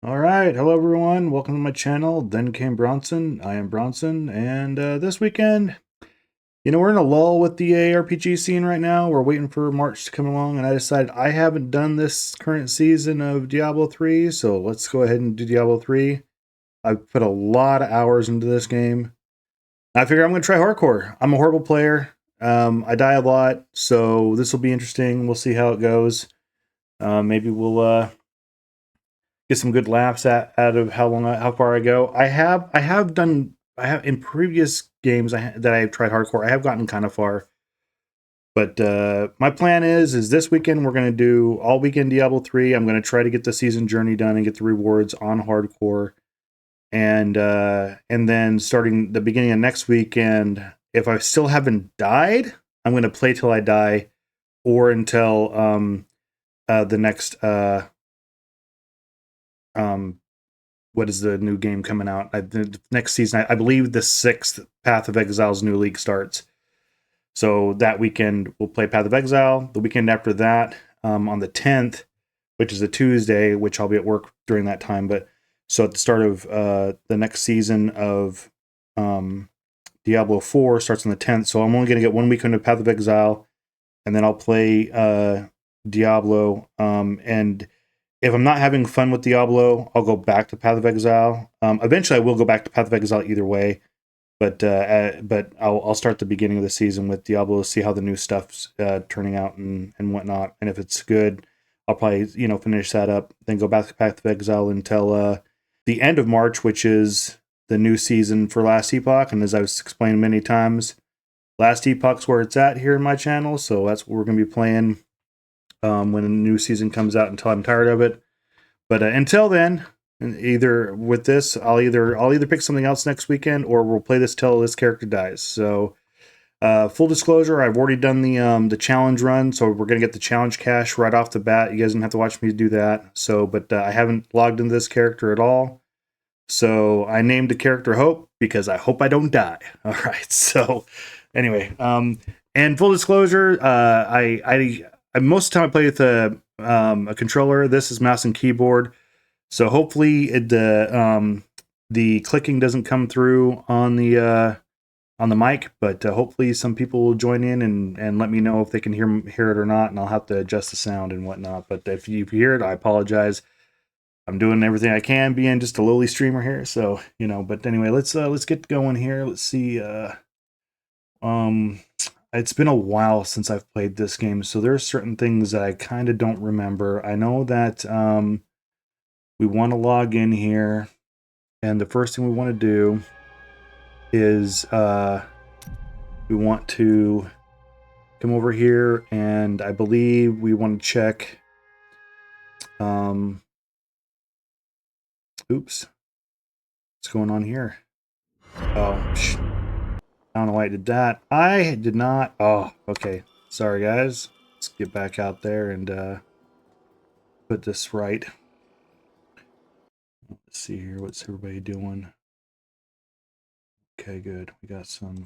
All right, hello everyone. Welcome to my channel. Then came Bronson. I am Bronson, and this weekend, we're in a lull with the ARPG scene right now. We're waiting for March to come along, and I decided I haven't done this current season of Diablo 3, so let's go ahead and do Diablo 3. I've put a lot of hours into this game. I figure I'm going to try hardcore. I'm a horrible player. I die a lot, so this will be interesting. We'll see how it goes. Maybe we'll get some good laughs out of how far I go. I have in previous games that I've tried hardcore. I have gotten kind of far, but my plan is this weekend we're going to do all weekend Diablo 3. I'm going to try to get the season journey done and get the rewards on hardcore, and then starting the beginning of next weekend, if I still haven't died, I'm going to play till I die, or until the next um what is the new game coming out? The next season, I believe the 6th Path of Exile's new league starts. So that weekend, we'll play Path of Exile. The weekend after that, on the 10th, which is a Tuesday, which I'll be at work during that time. But so at the start of the next season of Diablo 4 starts on the 10th. So I'm only going to get 1 weekend of Path of Exile, and then I'll play Diablo. And if I'm not having fun with Diablo, I'll go back to Path of Exile. Eventually, I will go back to Path of Exile either way, but I'll start the beginning of the season with Diablo, see how the new stuff's turning out and whatnot, and if it's good, I'll probably finish that up, then go back to Path of Exile until the end of March, which is the new season for Last Epoch. And as I've explained many times, Last Epoch's where it's at here in my channel, so that's what we're going to be playing when a new season comes out until I'm tired of it. But until then, either with this, I'll either pick something else next weekend, or we'll play this till this character dies. So, full disclosure, I've already done the challenge run, so we're gonna get the challenge cash right off the bat. You guys don't have to watch me do that. So, but I haven't logged into this character at all. So I named the character Hope because I hope I don't die. All right. So anyway, and full disclosure, I most of the time I play with a controller. This is mouse and keyboard, so hopefully the clicking doesn't come through on the mic. But hopefully some people will join in and let me know if they can hear it or not, and I'll have to adjust the sound and whatnot. But if you hear it, I apologize. I'm doing everything I can, being just a lowly streamer here. So but anyway, let's get going here. Let's see. Um, it's been a while since I've played this game, so there are certain things that I kind of don't remember. I know that we want to log in here, and the first thing we want to do is we want to come over here, and I believe we want to check. Oops, what's going on here? Oh, I don't know why I did that. I did not. Oh, okay. Sorry, guys. Let's get back out there and put this right. Let's see here. What's everybody doing? Okay, good. We got some.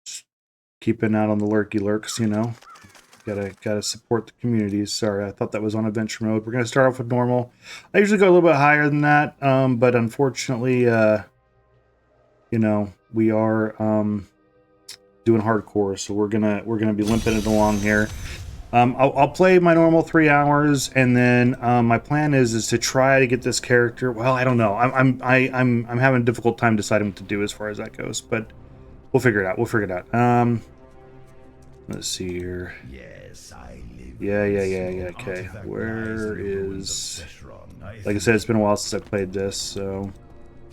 Just keeping out on the lurky lurks, Gotta support the communities. Sorry, I thought that was on adventure mode. We're gonna start off with normal. I usually go a little bit higher than that, but unfortunately, we are doing hardcore, so we're gonna be limping it along here. I'll play my normal 3 hours, and then my plan is to try to get this character. Well, I don't know. I'm having a difficult time deciding what to do as far as that goes, but we'll figure it out. Let's see here. Yes, I live. Yeah. Okay, where is? Like I said, it's been a while since I played this, so.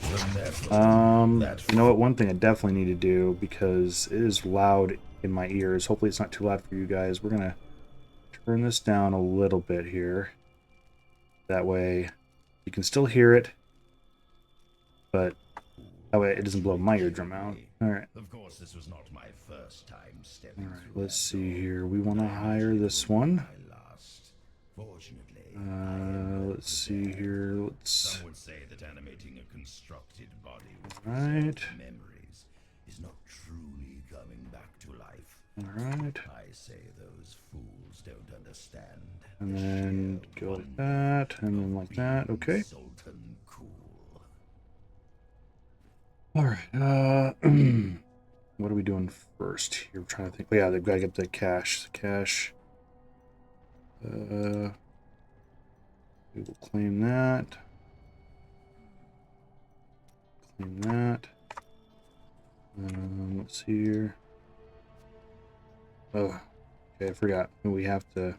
You know what? One thing I definitely need to do, because it is loud in my ears. Hopefully, it's not too loud for you guys. We're gonna turn this down a little bit here. That way you can still hear it, but that way it doesn't blow my eardrum out. Alright. Of course, this was not my first time stepping. Alright, let's see here. We want to hire this one. Fortunately, let's see here. some would say that animating a constructed body with Alright. memories is not truly coming back to life. Alright. I say those fools don't understand. And then go like that, and then like that. Okay. All right. What are we doing first here? I'm trying to think. Oh, yeah, they've got to get the cash. The cash. We will claim that. Claim that. Let's see here. Oh, okay, I forgot. We have to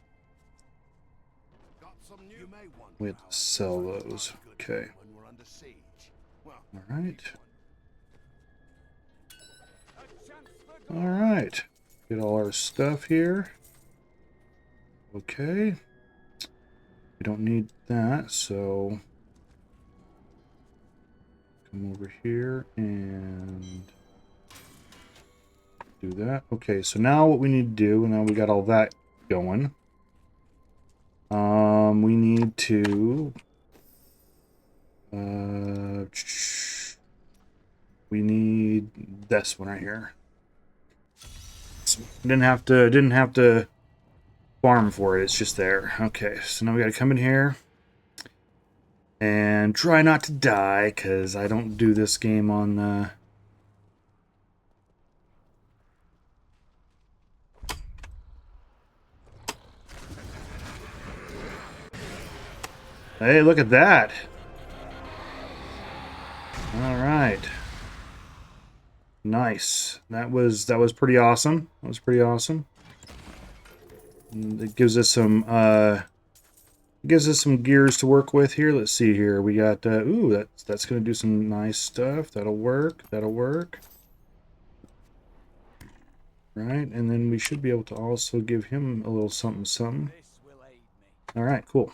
sell those. Okay. All right. All right. Get all our stuff here. Okay. We don't need that, so come over here and do that. Okay, so now what we need to do, now we got all that going. We need to we need this one right here. Didn't have to farm for it. It's just there. Okay, so now we got to come in here and try not to die, because I don't do this game on Hey, look at that. All right. Nice. That was pretty awesome. That was pretty awesome. And it gives us some gears to work with here. Let's see here. We got ooh, that's going to do some nice stuff. That'll work. That'll work. Right? And then we should be able to also give him a little something something. All right, cool.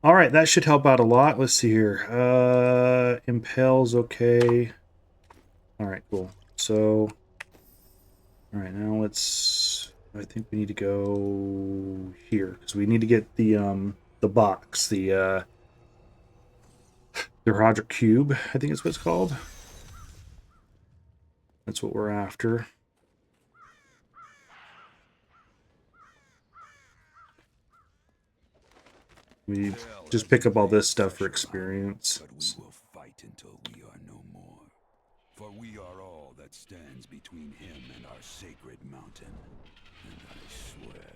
All right, that should help out a lot. Let's see here. Impels, okay. All right, cool. So, all right, now I think we need to go here because we need to get the box, the Roger Cube, I think is what it's called. That's what we're after. We just pick up all this stuff for experience. But we will fight until we are no more. For we are all that stands between him and our sacred mountain. And I swear,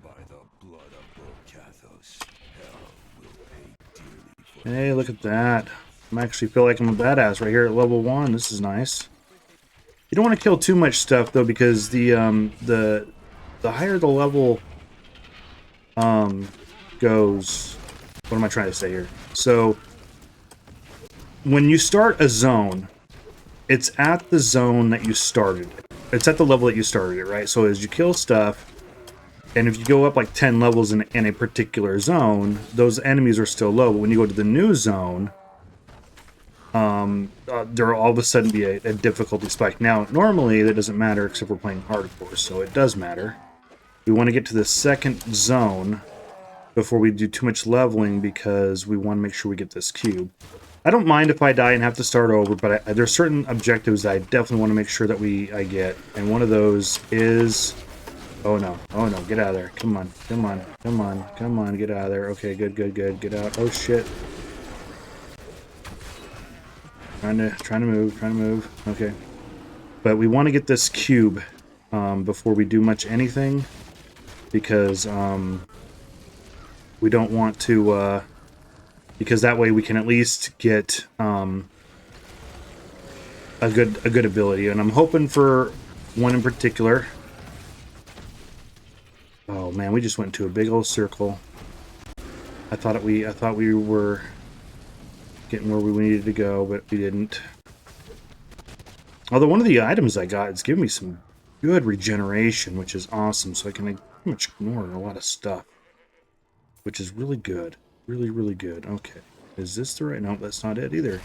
by the blood of Volcathos, hell will pay dearly for Hey, look at that. I actually feel like I'm a badass right here at level 1. This is nice. You don't want to kill too much stuff though, because the higher the level goes. What am I trying to say here? So when you start a zone, it's at the zone that you started. It's at the level that you started it, right? So as you kill stuff, and if you go up like 10 levels in a particular zone, those enemies are still low. But when you go to the new zone, there will all of a sudden be a difficulty spike. Now, normally that doesn't matter except we're playing hardcore, so it does matter. We want to get to the second zone before we do too much leveling, because we want to make sure we get this cube. I don't mind if I die and have to start over, but there's certain objectives that I definitely want to make sure that I get, and one of those is... Oh no, get out of there. Come on, get out of there. Okay, good, get out. Oh shit. Trying to move. Okay. But we want to get this cube before we do much anything, because we don't want to, because that way we can at least get a good ability, and I'm hoping for one in particular. Oh man, we just went into a big old circle. I thought we were getting where we needed to go, but we didn't. Although one of the items I got is giving me some good regeneration, which is awesome, so I can pretty much ignore a lot of stuff, which is really good. Really good. Okay. Is this the right? No, that's not it either.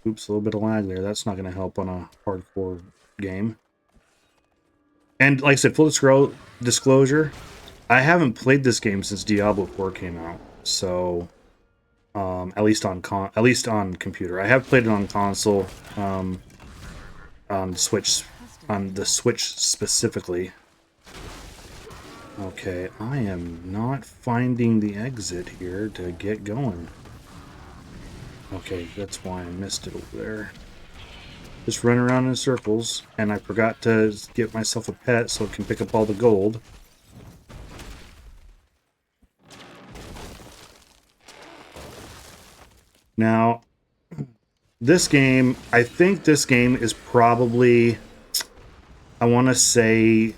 Oops, a little bit of lag there. That's not going to help on a hardcore game. And like I said, full disclosure, I haven't played this game since Diablo 4 came out. So, at least on computer. I have played it on console, on the Switch specifically. Okay, I am not finding the exit here to get going. Okay, that's why I missed it over there. Just run around in circles, and I forgot to get myself a pet so I can pick up all the gold. Now, this game, I think this game is probably, I want to say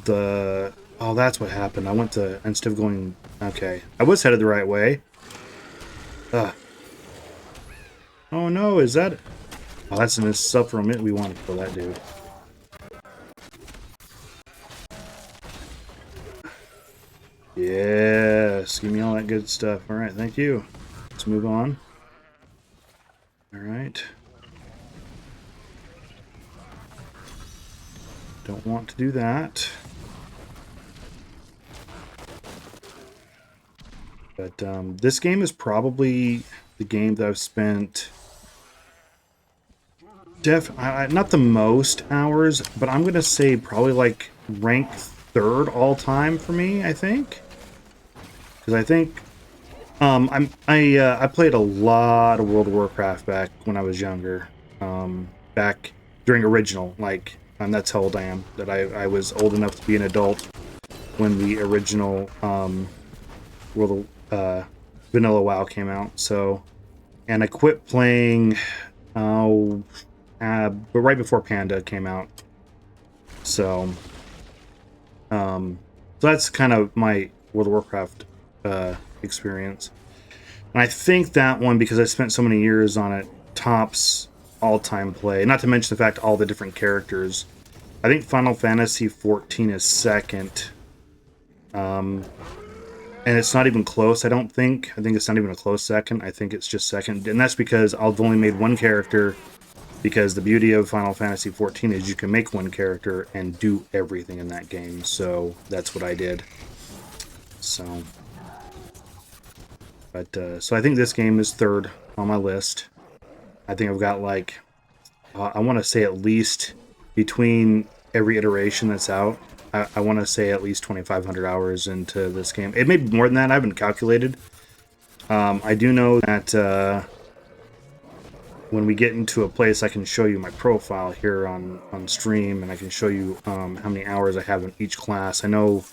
the, oh, that's what happened. I went to, instead of going, okay, I was headed the right way. Ugh. Oh no, is that, oh, that's an insufferable. We want to kill that dude. Yes, give me all that good stuff. All right, thank you. Let's move on. All right. Don't want to do that. But this game is probably the game that I've spent not the most hours, but I'm gonna say probably like rank third all time for me. I think because I think I played a lot of World of Warcraft back when I was younger. Back during original, like that's how old I am. That I was old enough to be an adult when the original World of Vanilla WoW came out. So, and I quit playing. But right before Panda came out. So, so that's kind of my World of Warcraft experience. And I think that one, because I spent so many years on it, tops all-time play. Not to mention the fact all the different characters. I think Final Fantasy 14 is second. And it's not even close, I don't think. I think it's not even a close second. I think it's just second. And that's because I've only made one character, because the beauty of Final Fantasy 14 is you can make one character and do everything in that game. So that's what I did. So, but so I think this game is third on my list. I think I've got like I want to say at least between every iteration that's out, I want to say at least 2,500 hours into this game. It may be more than that. I haven't calculated. I do know that when we get into a place, I can show you my profile here on stream, and I can show you how many hours I have in each class. I know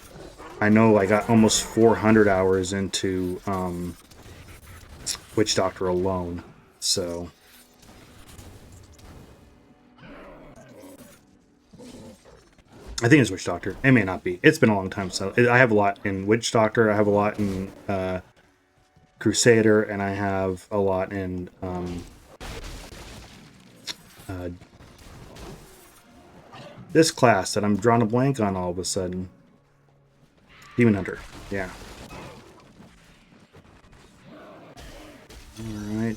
I got almost 400 hours into Witch Doctor alone. So I think it's Witch Doctor. It may not be. It's been a long time. So I have a lot in Witch Doctor. I have a lot in Crusader, and I have a lot in this class that I'm drawing a blank on all of a sudden. Demon Hunter. Yeah. Alright,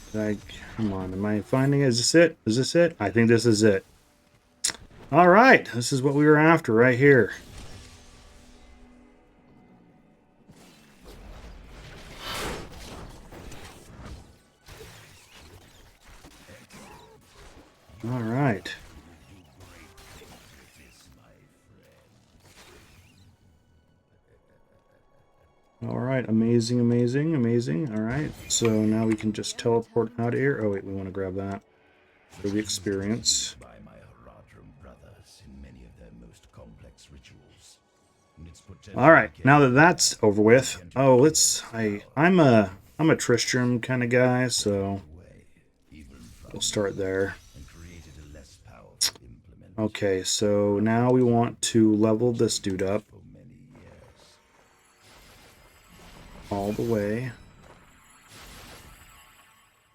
come on, am I finding it? Is this it? Is this it? I think this is it. Alright, this is what we were after right here. Alright. Alright, amazing, amazing, amazing. Alright, so now we can just teleport out of here. Oh wait, we want to grab that for the experience. Alright, now that that's over with, oh, I'm a Tristram kind of guy, so we'll start there. Okay, so now we want to level this dude up all the way.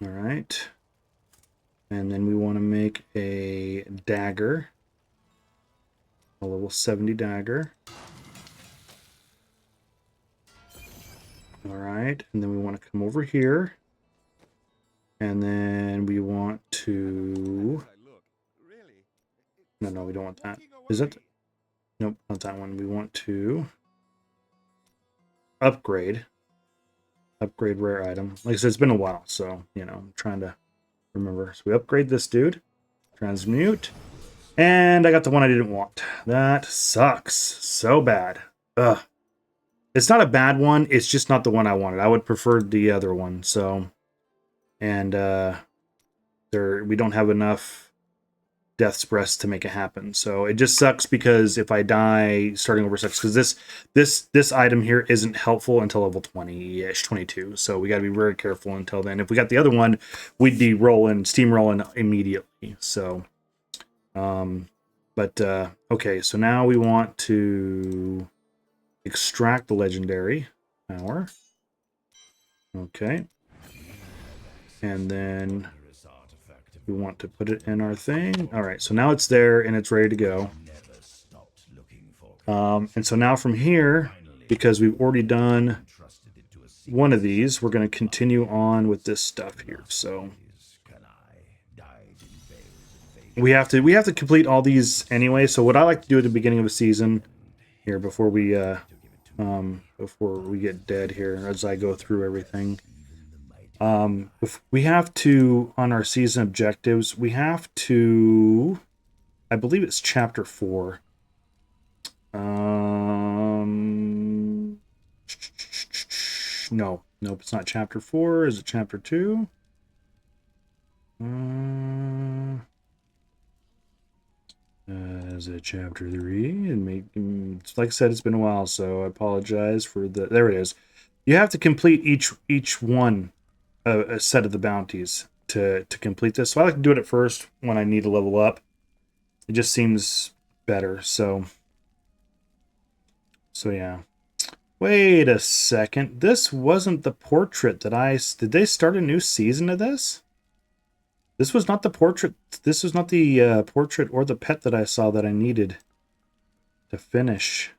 All right. And then we want to make a dagger, a level 70 dagger. All right, and then we want to come over here. And then we want to... No, we don't want that. Is it? Nope, not that one. We want to upgrade rare item. Like I said, it's been a while, so, you know, I'm trying to remember. So we upgrade this dude. Transmute. And I got the one I didn't want. That sucks so bad. Ugh. It's not a bad one. It's just not the one I wanted. I would prefer the other one. So, and we don't have enough Death's Breath to make it happen. So it just sucks because if I die, starting over sucks because this item here isn't helpful until level 20-ish, 22. So we got to be very careful until then. If we got the other one, we'd be steamrolling immediately. So, okay. So now we want to extract the legendary power. Okay. And then we want to put it in our thing. All right, so now it's there and it's ready to go. And so now from here, because we've already done one of these, we're going to continue on with this stuff here. So we have to complete all these anyway. So what I like to do at the beginning of a season here before we get dead here as I go through everything. If we have to, on our season objectives, we have to, I believe it's chapter 4. No, nope, it's not chapter 4. Is it chapter 2? Is it chapter 3? And like I said, it's been a while, so I apologize for the. There it is. You have to complete each one, a set of the bounties to complete this. So I like to do it at first when I need to level up. It just seems better. So yeah. Wait a second. This wasn't the portrait that did they start a new season of this? This was not the portrait. This was not the portrait or the pet that I saw that I needed to finish.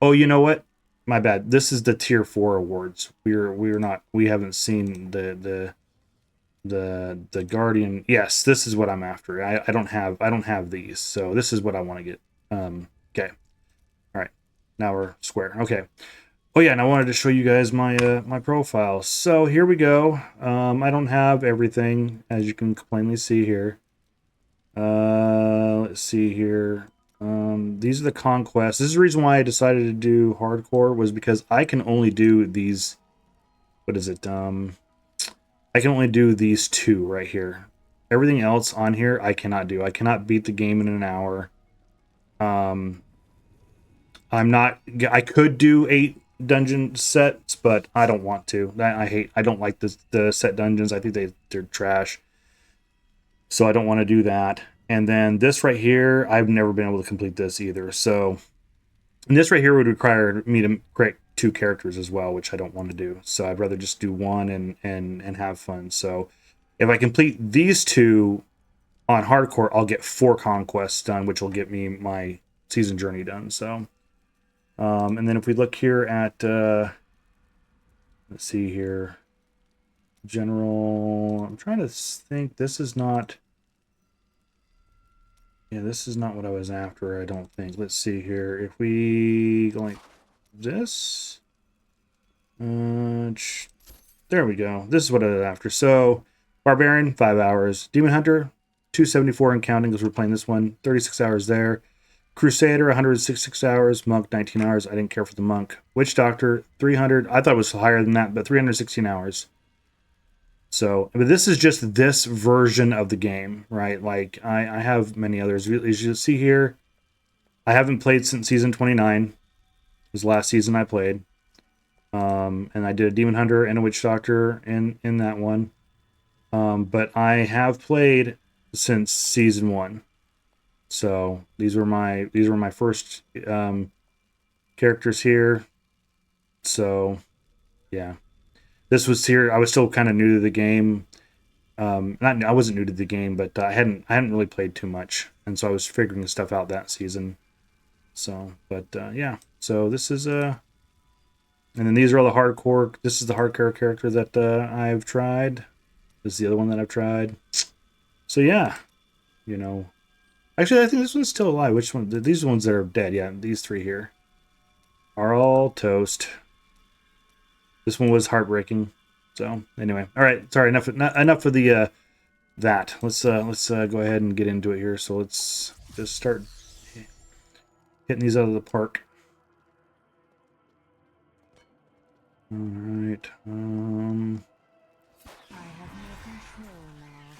Oh, you know what? My bad. This is the tier 4 awards. We haven't seen the guardian. Yes, this is what I'm after. I don't have these. So this is what I want to get. Okay. All right. Now we're square. Okay. Oh yeah, and I wanted to show you guys my my profile. So here we go. I don't have everything, as you can plainly see here. Let's see here. These are the conquests. This is the reason why I decided to do hardcore, was because I can only do these. What is it? I can only do these 2 right here. Everything else on here I cannot do. I cannot beat the game in an hour. I could do 8 dungeon sets, but I don't want to. I don't like the set dungeons. I think they're trash. So I don't want to do that. And then this right here, I've never been able to complete this either. So, and this right here would require me to create 2 characters as well, which I don't want to do. So I'd rather just do one and have fun. So if I complete these 2 on hardcore, I'll get 4 conquests done, which will get me my season journey done. So, and then if we look here at, let's see here, general, I'm trying to think, this is not what I was after, I don't think. Let's see here. If we go like this, there we go. This is what I was after. So, Barbarian, 5 hours. Demon Hunter, 274 and counting because we're playing this one. 36 hours there. Crusader, 166 hours. Monk, 19 hours. I didn't care for the Monk. Witch Doctor, 300. I thought it was higher than that, but 316 hours. So, but this is just this version of the game, right? Like, I have many others. As you see here, I haven't played since season 29. It was the last season I played. And I did a Demon Hunter and a Witch Doctor in that one. But I have played since season 1. So these were my first characters here. So yeah, this was here. I was still kind of new to the game. I wasn't new to the game, but I hadn't really played too much, and so I was figuring stuff out that season. So, but yeah. So this is and then these are all the hardcore. This is the hardcore character that I've tried. This is the other one that I've tried. So yeah, you know. Actually, I think this one's still alive. Which one? These ones that are dead. Yeah, these 3 here are all toast. This one was heartbreaking. So anyway, all right. Sorry, enough of the that. Let's go ahead and get into it here. So let's just start hitting these out of the park. All right. I have more control now.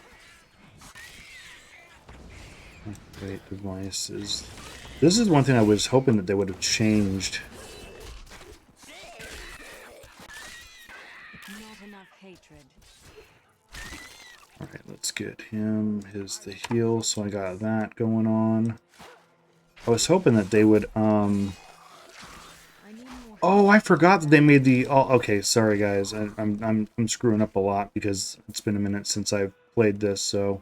Activate devices. This is one thing I was hoping that they would have changed. Not enough hatred. All right, let's get him the heal. So I got that going on. I was hoping that they would. I need more Oh, I forgot that they made the. Oh, okay, sorry guys. I'm screwing up a lot because it's been a minute since I've played this. So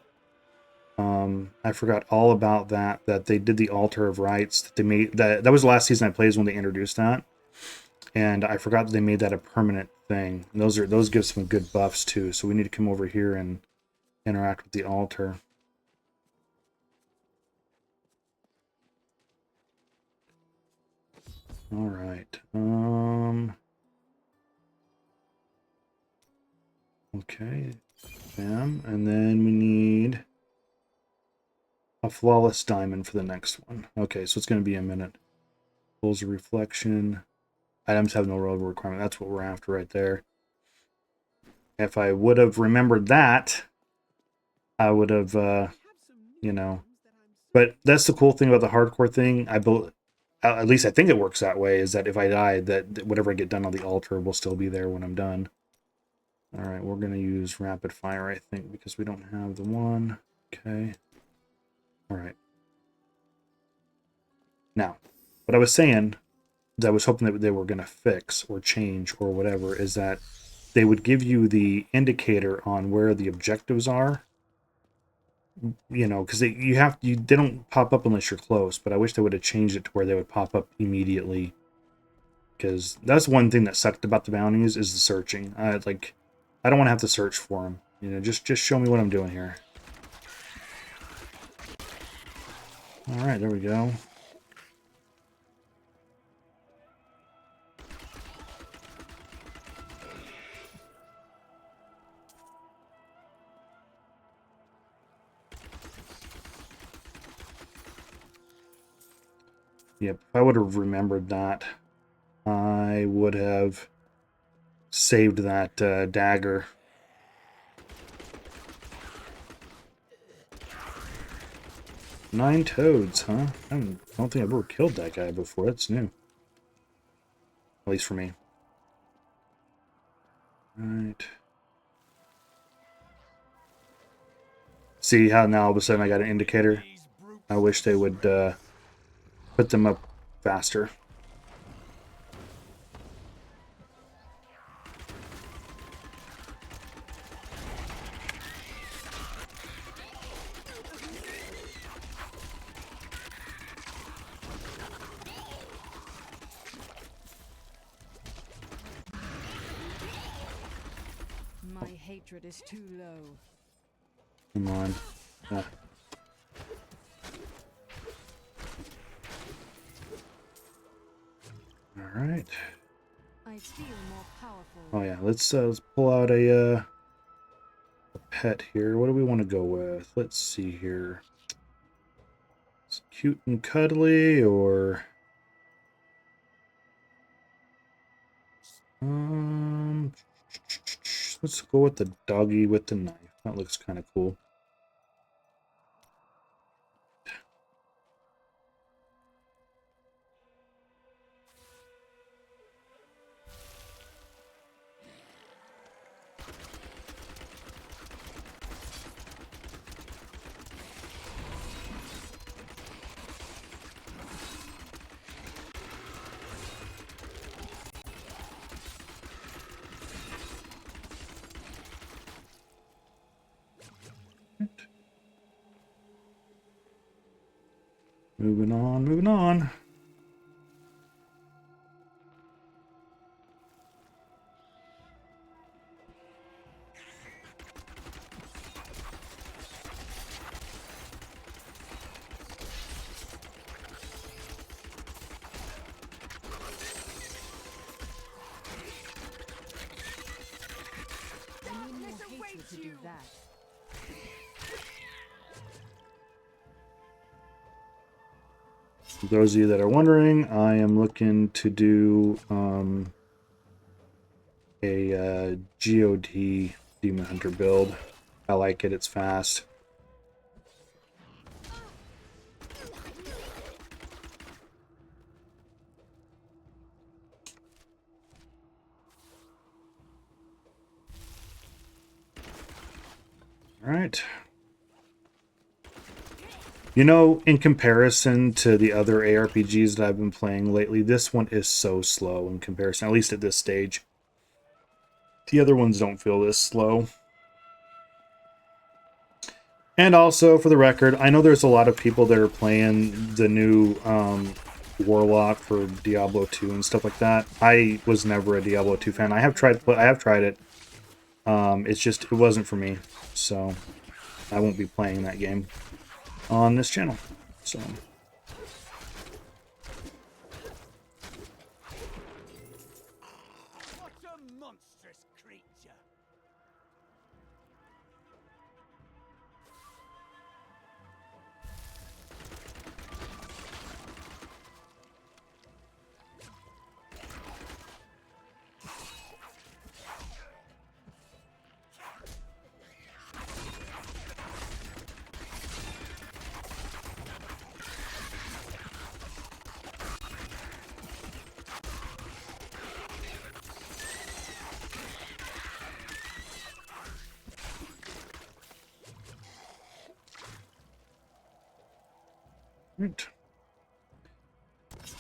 I forgot all about that. That they did the altar of rights. That they made that was the last season I played is when they introduced that. And I forgot that they made that a permanent thing. And those give some good buffs too. So we need to come over here and interact with the altar. All right. Okay. Bam. And then we need a flawless diamond for the next one. Okay, so it's going to be a minute. Pulls a reflection. Items have no real requirement. That's what we're after right there. If I would have remembered that, I would have, you know. But that's the cool thing about the hardcore thing. At least I think it works that way, is that if I die, that whatever I get done on the altar will still be there when I'm done. All right, we're going to use rapid fire, I think, because we don't have the one. Okay. All right. Now, what I was saying, that I was hoping that they were going to fix or change or whatever, is that they would give you the indicator on where the objectives are. You know, because they don't pop up unless you're close. But I wish they would have changed it to where they would pop up immediately. Because that's one thing that sucked about the bounties is the searching. I don't want to have to search for them. You know, just show me what I'm doing here. All right, there we go. Yep, if I would have remembered that, I would have saved that dagger. Nine toads, huh? I don't think I've ever killed that guy before. That's new. At least for me. Alright. See how now all of a sudden I got an indicator? I wish they would put them up faster. My hatred is too low. Come on. Alright. I feel more powerful. Oh yeah, let's pull out a pet here. What do we want to go with? Let's see here. It's cute and cuddly, or let's go with the doggy with the knife. That looks kind of cool. Moving on, moving on. I need more hatred to do that. For those of you that are wondering, I am looking to do a GOD Demon Hunter build. I like it. It's fast. All right. You know, in comparison to the other ARPGs that I've been playing lately, this one is so slow in comparison, at least at this stage. The other ones don't feel this slow. And also, for the record, I know there's a lot of people that are playing the new Warlock for Diablo 2 and stuff like that. I was never a Diablo 2 fan. I have tried it. It's just, it wasn't for me. So, I won't be playing that game on this channel. So... What a monstrous creature! Right. The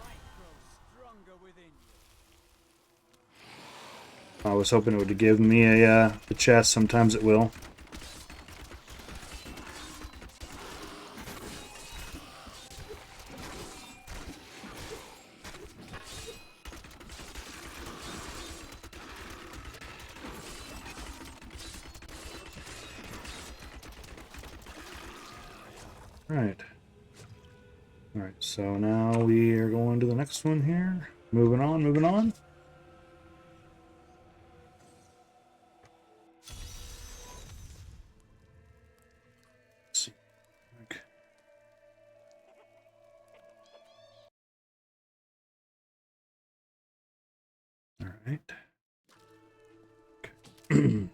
light grows stronger within you. I was hoping it would give me a chest. Sometimes it will. Right. All right. So now we are going to the next one here. Moving on. Moving on. Let's see. Okay. All right. Okay.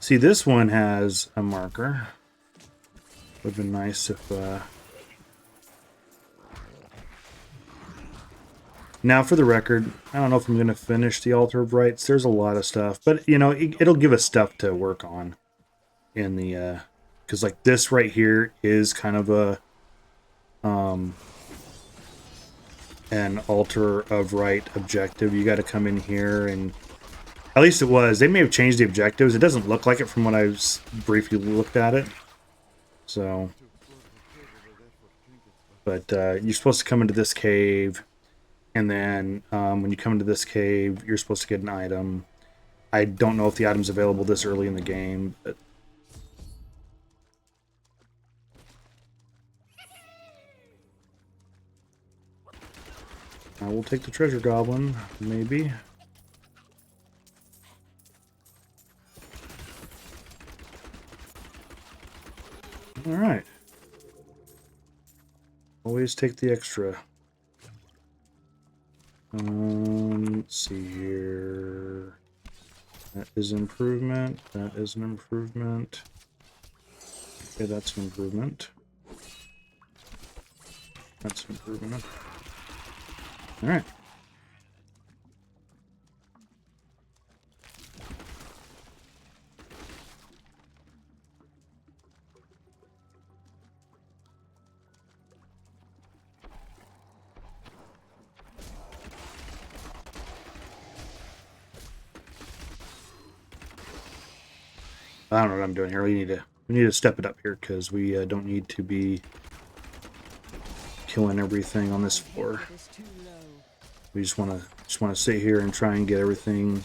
See, this one has a marker. Would have been nice if... Now, for the record, I don't know if I'm going to finish the Altar of Rights. There's a lot of stuff. But, you know, it'll give us stuff to work on in the... Because, like, this right here is kind of a... an Altar of Right objective. You got to come in here and... At least it was. They may have changed the objectives. It doesn't look like it from when I briefly looked at it. So... But you're supposed to come into this cave, and then when you come into this cave, you're supposed to get an item. I don't know if the item's available this early in the game, but... I will take the treasure goblin, maybe. Alright. Always take the extra. Let's see here. That is an improvement. That is an improvement. Okay, that's an improvement. That's an improvement. Alright. I don't know what I'm doing here. We need to step it up here because we don't need to be killing everything on this floor. It is too low. We just want to sit here and try and get everything.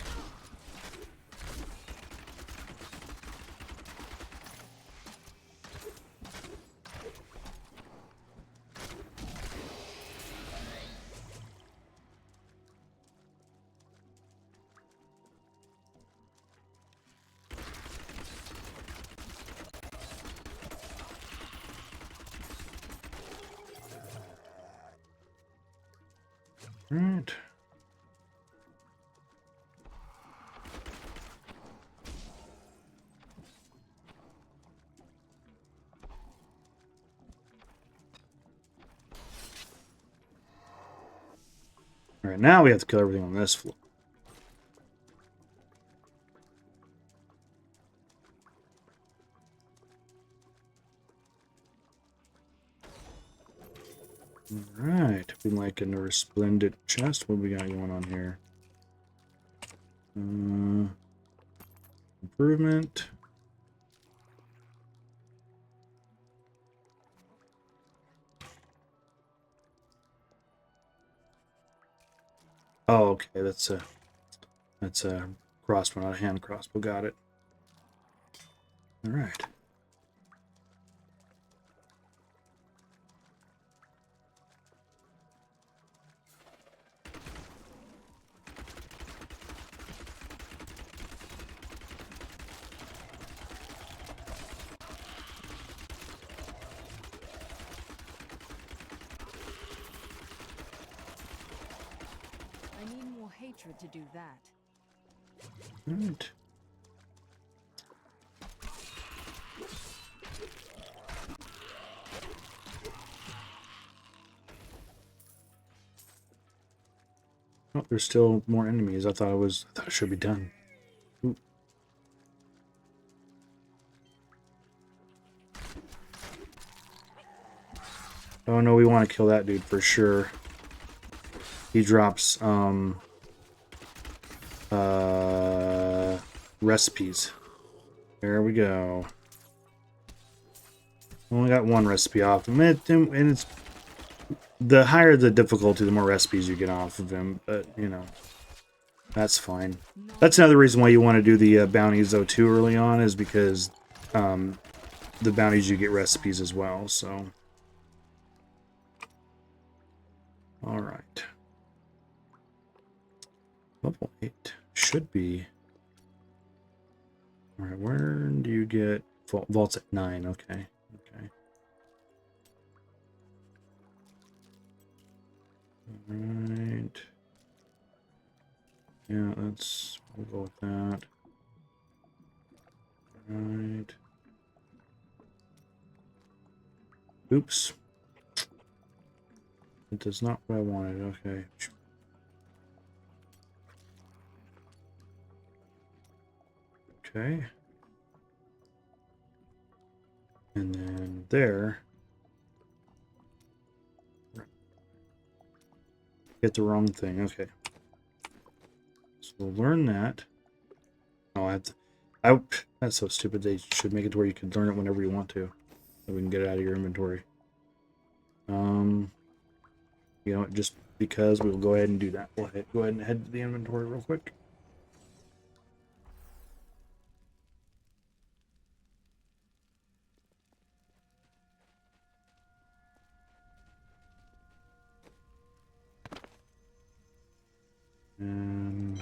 Right. All right, now we have to kill everything on this floor. Alright, we like a resplendent chest. What we got going on here? Improvement. Oh, okay, that's a crossbow, not a hand crossbow. Got it. Alright. I need more hatred to do that. Alright. Oh, there's still more enemies. I thought it should be done. Ooh. Oh no, we want to kill that dude for sure. He drops recipes. There we go. Only got one recipe off him, and it's the higher the difficulty, the more recipes you get off of him. But you know, that's fine. That's another reason why you want to do the bounties though too early on, is because the bounties you get recipes as well. So, all right, level 8 should be. All right, where do you get vaults at 9? Okay, okay. All right. Yeah, we'll go with that. All right. Oops. It does not what I wanted. Okay. Okay. And then there. Get the wrong thing. Okay. So we'll learn that. Oh, that's so stupid. They should make it to where you can learn it whenever you want to. So we can get it out of your inventory. You know, just because we will go ahead and do that. We'll go ahead and head to the inventory real quick. And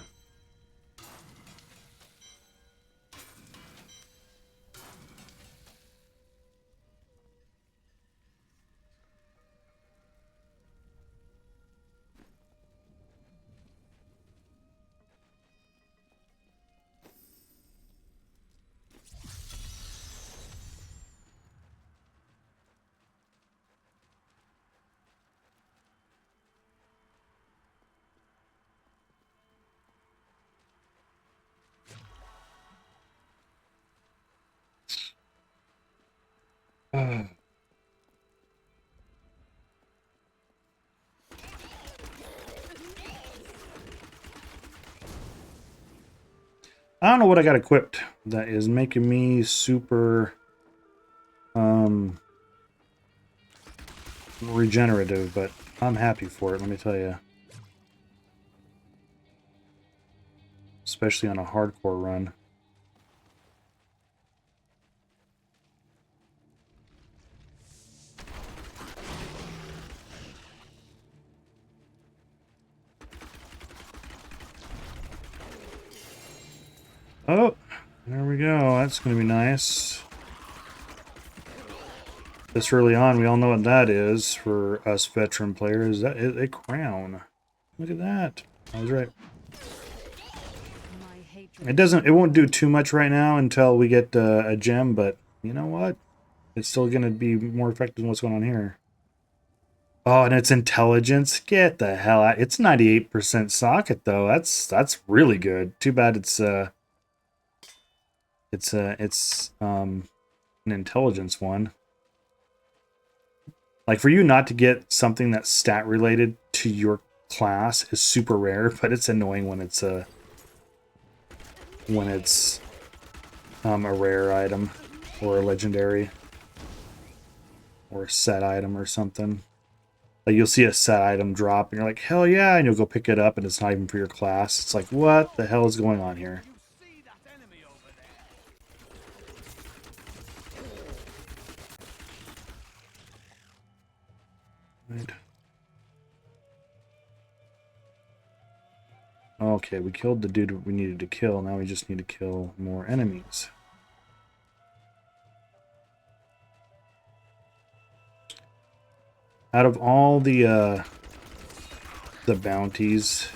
I don't know what I got equipped that is making me super regenerative, but I'm happy for it, let me tell you. Especially on a hardcore run. Oh, there we go. That's going to be nice. This early on, we all know what that is for us veteran players. That is a crown. Look at that. I was right. My hatred. It won't do too much right now until we get a gem, but you know what? It's still going to be more effective than what's going on here. Oh, and it's intelligence. Get the hell out. It's 98% socket though. That's really good. Too bad it's an intelligence one. Like for you not to get something that's stat related to your class is super rare, but it's annoying when it's a rare item or a legendary or a set item or something. Like you'll see a set item drop and you're like, hell yeah, and you'll go pick it up and it's not even for your class. It's like, what the hell is going on here? You see that enemy over there? Right. Okay, we killed the dude we needed to kill. Now we just need to kill more enemies. Out of all the bounties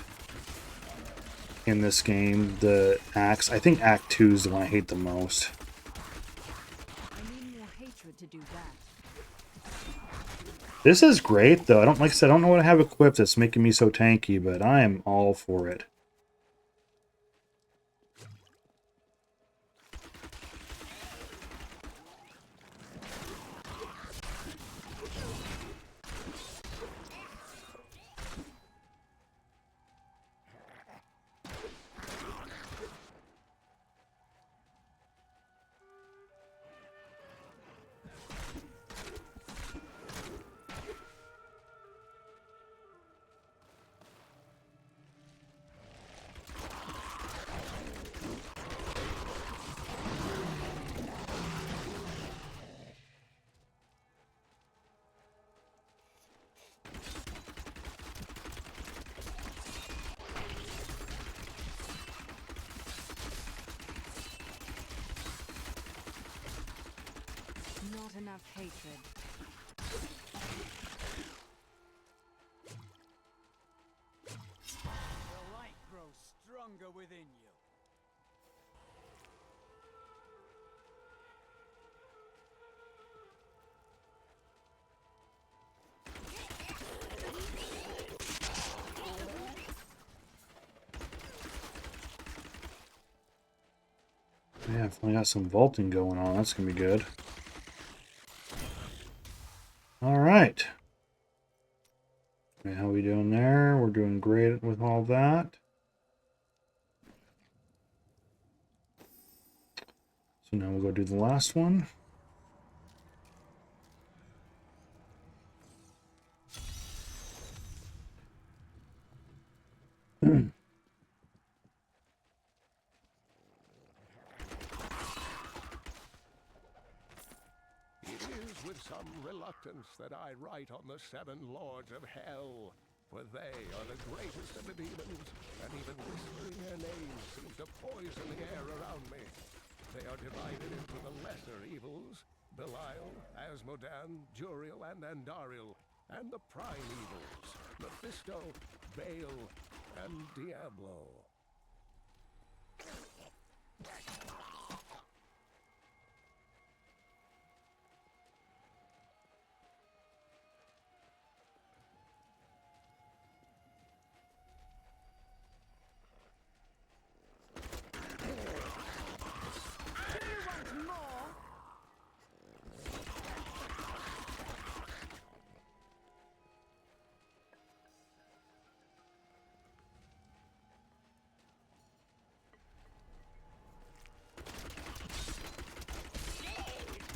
in this game, the axe, I think Act 2 is the one I hate the most. I need more hatred to do that. This is great though. Like I said, I don't know what I have equipped that's making me so tanky, but I am all for it. Not enough hatred. The light grows stronger within you. Yeah, finally got some vaulting going on. That's gonna be good. All right. Okay, how we doing there? We're doing great with all that. So now we'll go do the last one. It is with some reluctance that I write on the seven lords of hell, for they are the greatest of the demons, and even whispering their names seems to poison the air around me. They are divided into the lesser evils, Belial, Asmodan, Juriel, and Andariel, and the prime evils, Mephisto, Baal, and Diablo.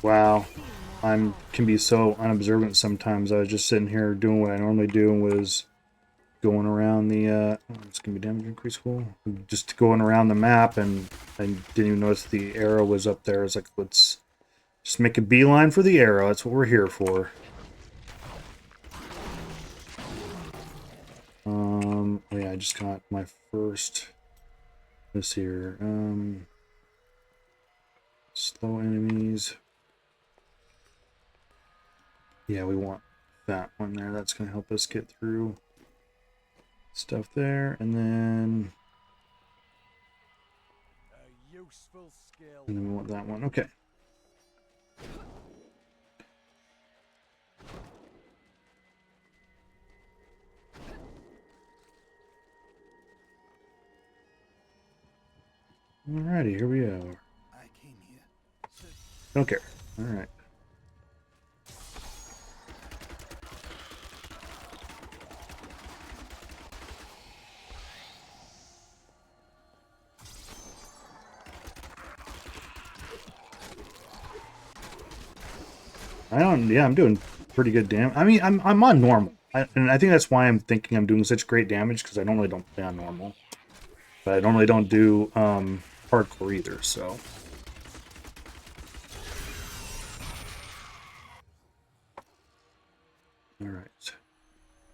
Wow. Can be so unobservant sometimes. I was just sitting here doing what I normally do and was going around the oh, it's gonna be damage increase, cool. Just going around the map and I didn't even notice the arrow was up there. It's like, let's just make a beeline for the arrow. That's what we're here for. Oh yeah, I just got my first this here. Slow enemies. Yeah, we want that one there. That's gonna help us get through. stuff there, and then A useful skill. we want that one. Okay. Alrighty, here we are. I came here. Don't care. All right. Yeah, I'm doing pretty good damage. I mean, I'm on normal. And I think that's why I'm thinking I'm doing such great damage, because I normally don't play on normal. But I normally don't do hardcore either, so. Alright.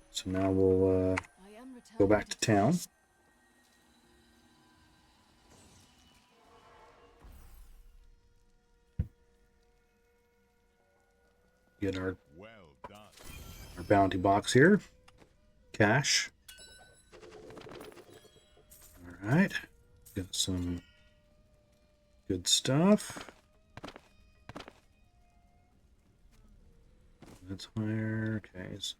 So now we'll I am go returning back to town. Get our bounty box here. Cash. Alright. Got some good stuff. That's higher. Okay, so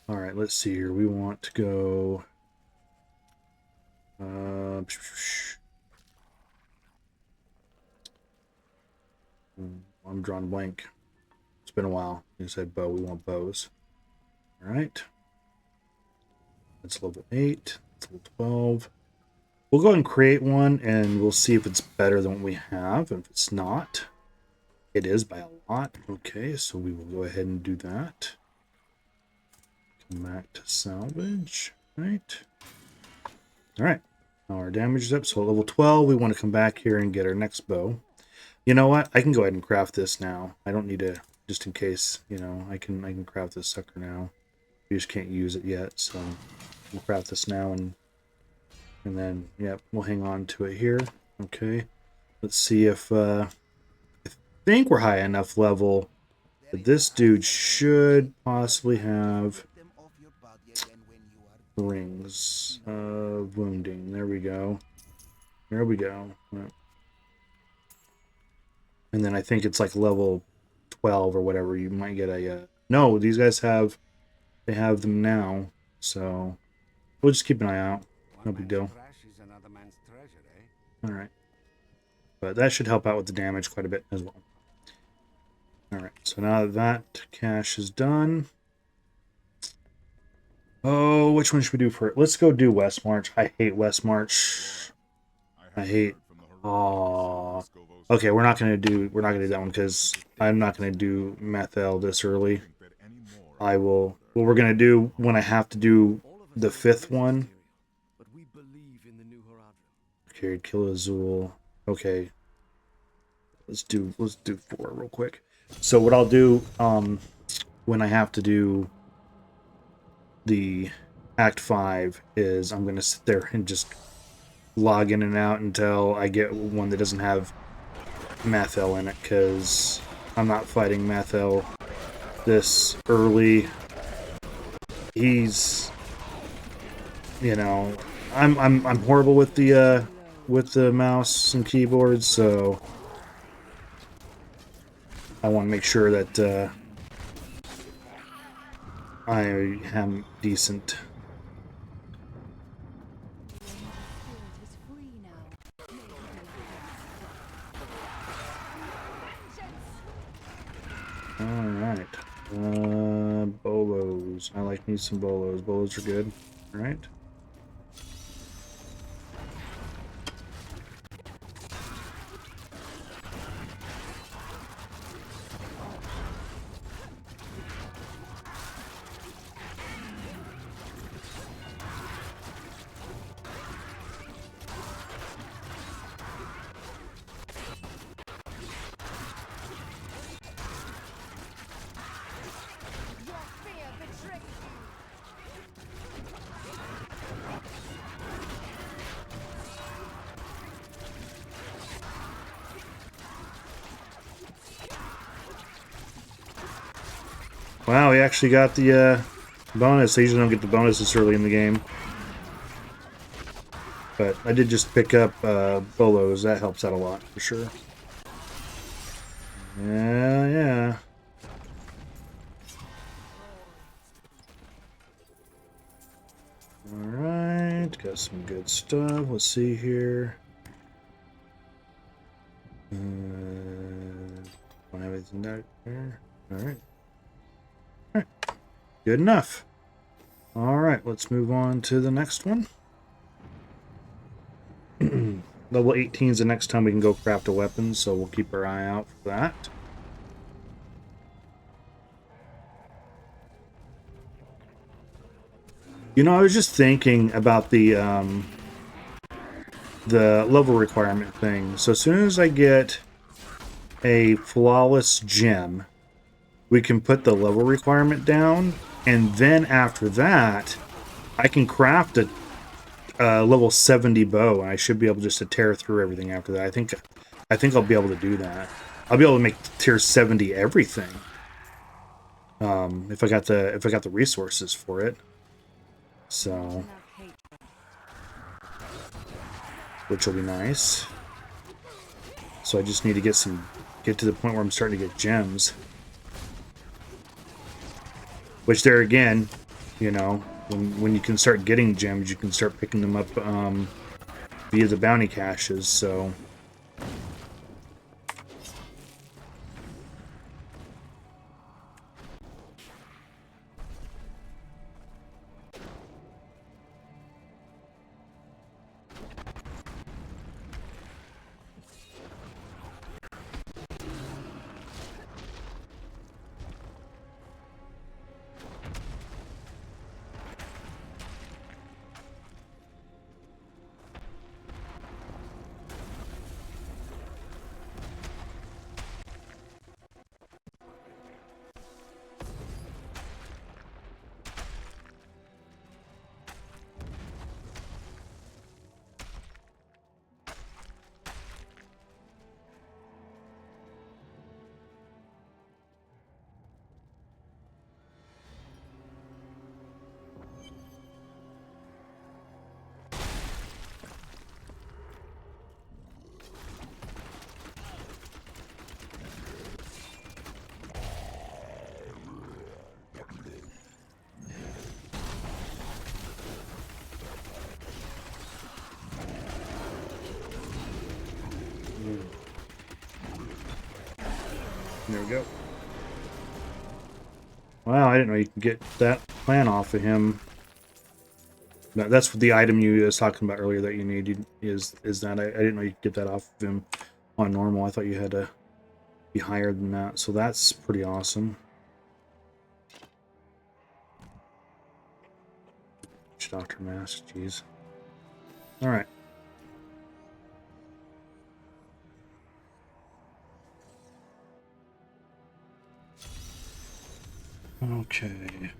alright, let's see here. We want to go I'm drawing blank. It's been a while. You said bow. We want bows. Alright. That's level 8. That's level 12. We'll go ahead and create one, and we'll see if it's better than what we have. If it's not, it is by a lot. Okay, so we will go ahead and do that. Come back to salvage. Right. Alright. Now our damage is up. So at level 12, we want to come back here and get our next bow. You know what? I can go ahead and craft this now. I don't need to, just in case, you know, I can craft this sucker now. We just can't use it yet, so we'll craft this now, and then, yep, we'll hang on to it here. Okay. Let's see if, I think we're high enough level that this dude should possibly have rings of wounding. There we go. There we go. Right. And then I think it's like level 12 or whatever. You might get a... no, these guys have... they have them now. So we'll just keep an eye out. No big deal. Alright. But that should help out with the damage quite a bit as well. Alright, so now that cache is done. Oh, which one should we do for it? Let's go do West March. I hate West March. I hate... oh. Okay, we're not gonna do that one because I'm not gonna do Methel this early. I will. What we're gonna do when I have to do the 5th one. Okay, kill Azul. Okay, let's do 4 real quick. So what I'll do when I have to do the Act 5 is I'm gonna sit there and just log in and out until I get one that doesn't have Methel in it, because I'm not fighting Methel this early. He's, you know, I'm horrible with the mouse and keyboard, so I want to make sure that I am decent. Alright. Bolos. I like me some bolos. Bolos are good. Alright. Wow, we actually got the bonus. I usually don't get the bonus this early in the game. But I did just pick up bolos. That helps out a lot, for sure. Yeah, yeah. Alright, got some good stuff. Let's see here. Don't have anything down there. Alright. Alright. Good enough. Alright, let's move on to the next one. Level 18 is the next time we can go craft a weapon, so we'll keep our eye out for that. You know, I was just thinking about the level requirement thing. So as soon as I get a flawless gem, we can put the level requirement down, and then after that, I can craft a level 70 bow, and I should be able just to tear through everything after that. I think I'll be able to do that. I'll be able to make tier 70 everything. If I got the resources for it. So, Enough hatred. which will be nice. So I just need to get to the point where I'm starting to get gems. Which there again, you know, when you can start getting gems, you can start picking them up via the bounty caches, so there we go. Wow, I didn't know you could get that plan off of him. That's the item you was talking about earlier that you need is that. I didn't know you could get that off of him on normal. I thought you had to be higher than that. So that's pretty awesome. Doctor Mask, jeez. Alright. Okay.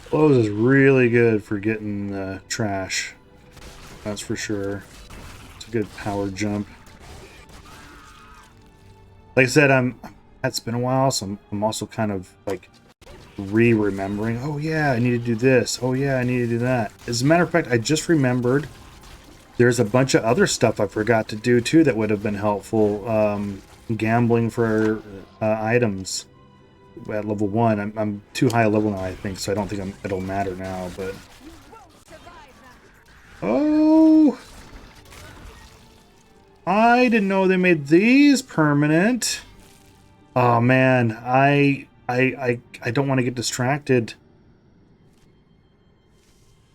Close is really good for getting trash. That's for sure. It's a good power jump. Like I said, That's been a while, so I'm also kind of like remembering. Oh yeah, I need to do this. Oh yeah, I need to do that. As a matter of fact, I just remembered there's a bunch of other stuff I forgot to do too that would have been helpful. Gambling for items at level 1. I'm too high a level now, I think, so I don't think it'll matter now. But oh, I didn't know they made these permanent. Oh man, I don't want to get distracted.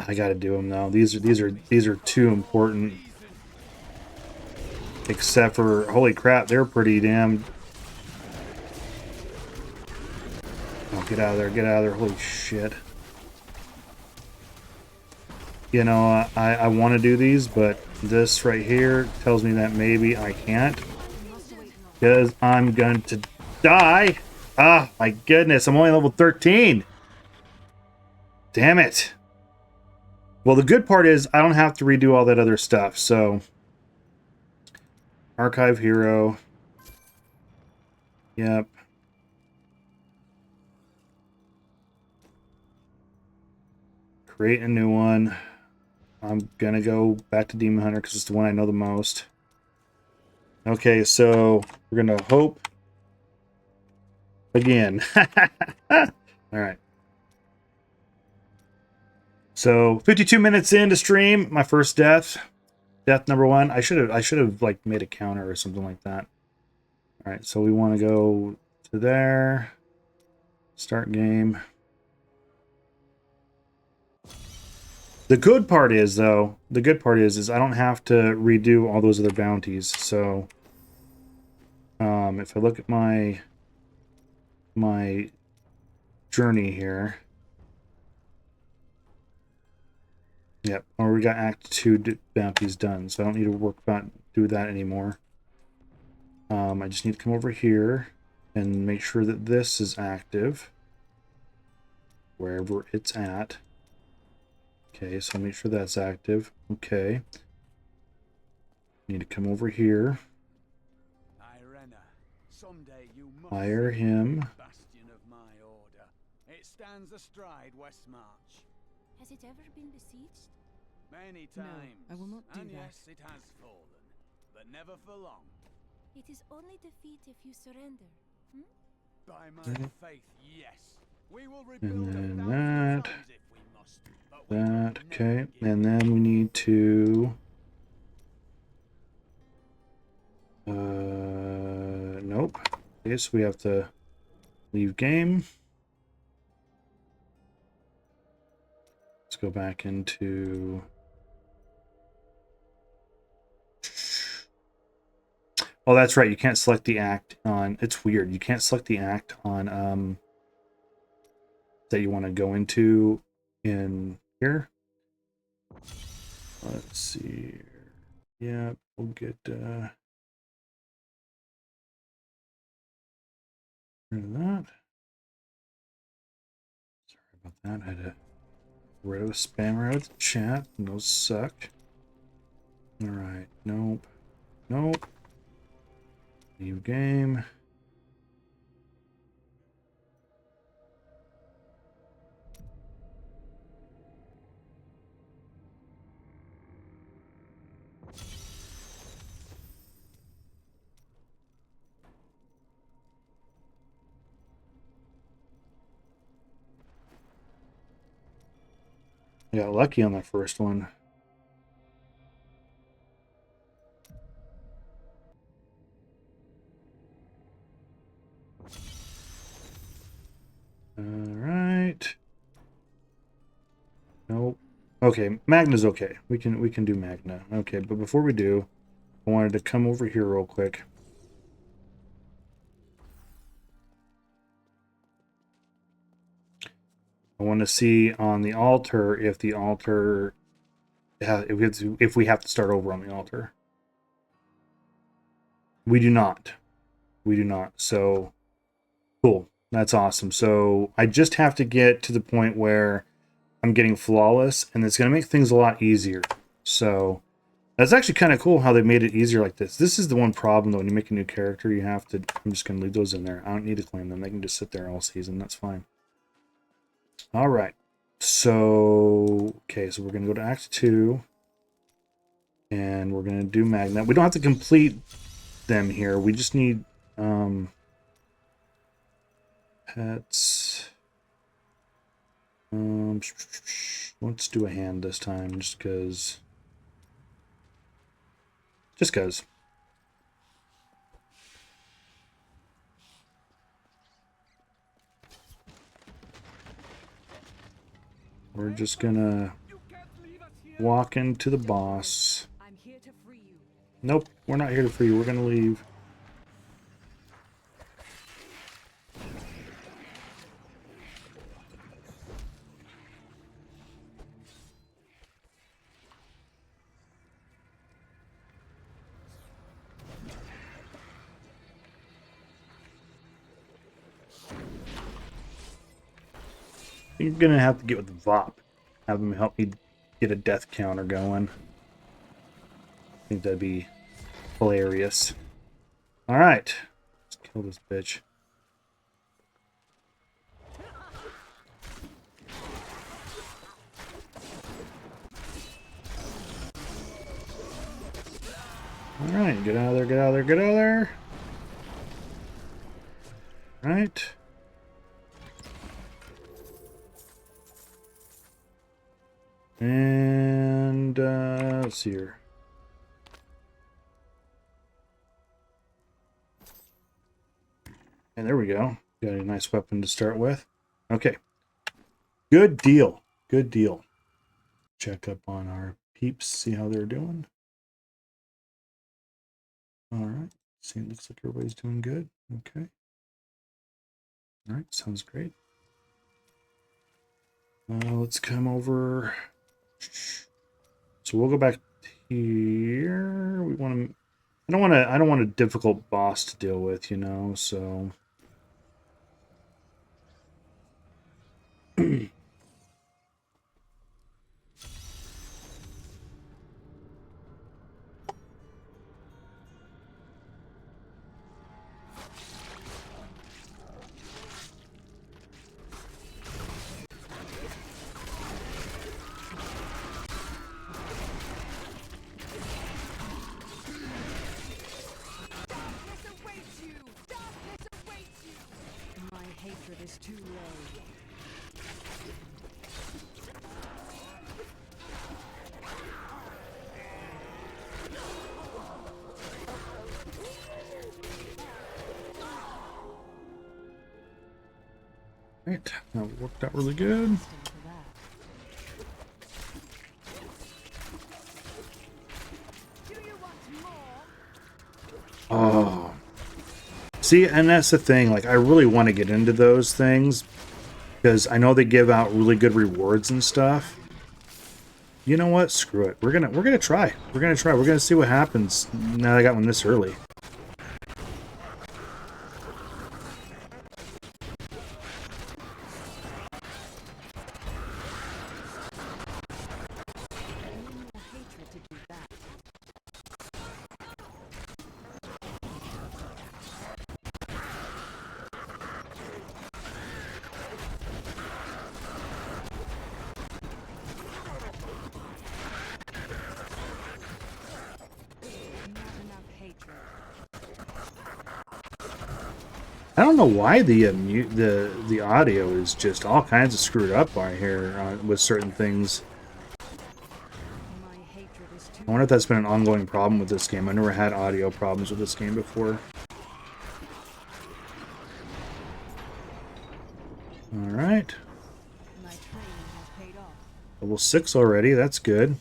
I gotta do them though. These are too important. Except for, holy crap, they're pretty damn. Oh, get out of there! Get out of there! Holy shit! You know, I want to do these, but this right here tells me that maybe I can't because I'm going to die. Ah, my goodness! I'm only level 13. Damn it! Well, the good part is I don't have to redo all that other stuff. So, archive hero. Yep. Create a new one. I'm gonna go back to Demon Hunter because it's the one I know the most. Okay, so we're gonna hope again. All right. So 52 minutes into stream, my first death. Death number 1. I should have like made a counter or something like that. All right, so we want to go to there. Start game. The good part is though, is I don't have to redo all those other bounties. So if I look at my journey here. Yep, or we got Act 2 bounties done, so I don't need to do that anymore. I just need to come over here and make sure that this is active. Wherever it's at. Okay, so make sure that's active. Okay. Need to come over here. Hire him. Bastion of my order. It stands astride Westmarch. Has it ever been besieged? Many No, times. I will not do and that. yes, it has fallen, but never for long. It is only defeat if you surrender. Hmm? By my faith, yes. We will And rebuild then 1,000 that. times if we must. But we will That. never Okay. give And then we need to... nope. I guess we have to leave game. Let's go back into... Oh, that's right. You can't select the act on... It's weird. You can't select the act on... that you want to go into in here. Let's see. Yeah, we'll get... rid of that. Sorry about that. I had to rid of a spammer out of the chat. Those suck. Alright. Nope. Nope. New game. I got lucky on that first one. Alright. Nope. Okay, Magna's okay. We can do Magna. Okay, but before we do, I wanted to come over here real quick. I want to see on the altar if the altar if we have to start over on the altar. We do not. We do not. So cool. That's awesome. So I just have to get to the point where I'm getting flawless, and it's going to make things a lot easier. So That's actually kind of cool how they made it easier like this. This is the one problem though, when you make a new character, you have to, I'm just going to leave those in there. I don't need to claim them. They can just sit there all season. That's fine. All right. So, okay, so we're going to go to Act 2. And we're going to do Magnet. We don't have to complete them here. We just need pets. Let's do a hand this time, just because. Just because. We're just gonna walk into the boss. I'm here to free you. Nope, we're not here to free you. We're gonna leave. You're gonna have to get with Vop. Have him help me get a death counter going. I think that'd be hilarious. Alright. Let's kill this bitch. Alright, get out of there, get out of there, get out of there. Right. And let's see here. And there we go. Got a nice weapon to start with. Okay. Good deal. Good deal. Check up on our peeps, see how they're doing. All right. See, it looks like everybody's doing good. Okay. All right. Sounds great. Let's come over. So we'll go back here. We want to. I don't want a difficult boss to deal with, you know. So. My hatred is too low. Right, that worked out really good. Oh. See, and that's the thing, like I really want to get into those things because I know they give out really good rewards and stuff. You know what? Screw it. We're gonna try. We're gonna try. We're gonna see what happens now that I got one this early. I don't know why the audio is just all kinds of screwed up on here with certain things. I wonder if that's been an ongoing problem with this game. I never had audio problems with this game before. All right. Level 6 already. That's good.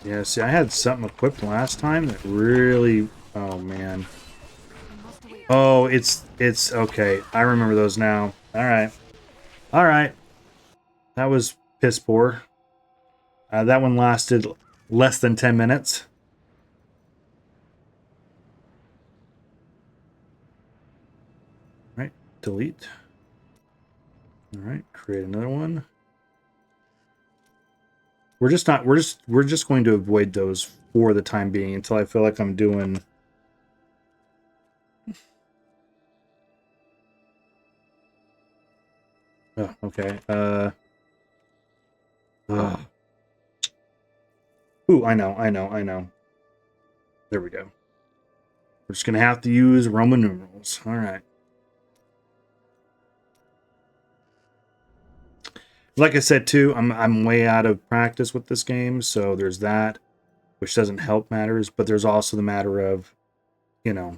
Yeah, see, I had something equipped last time that really... Oh, man. Oh, it's okay. I remember those now. Alright. Alright. That was piss poor. That one lasted less than 10 minutes. All right, delete. All right, create another one. We're just going to avoid those for the time being until I feel like I'm doing. Oh, okay. Ooh, I know. There we go. We're just gonna have to use Roman numerals. All right. Like I said too, I'm way out of practice with this game, so there's that, which doesn't help matters. But there's also the matter of, yeah,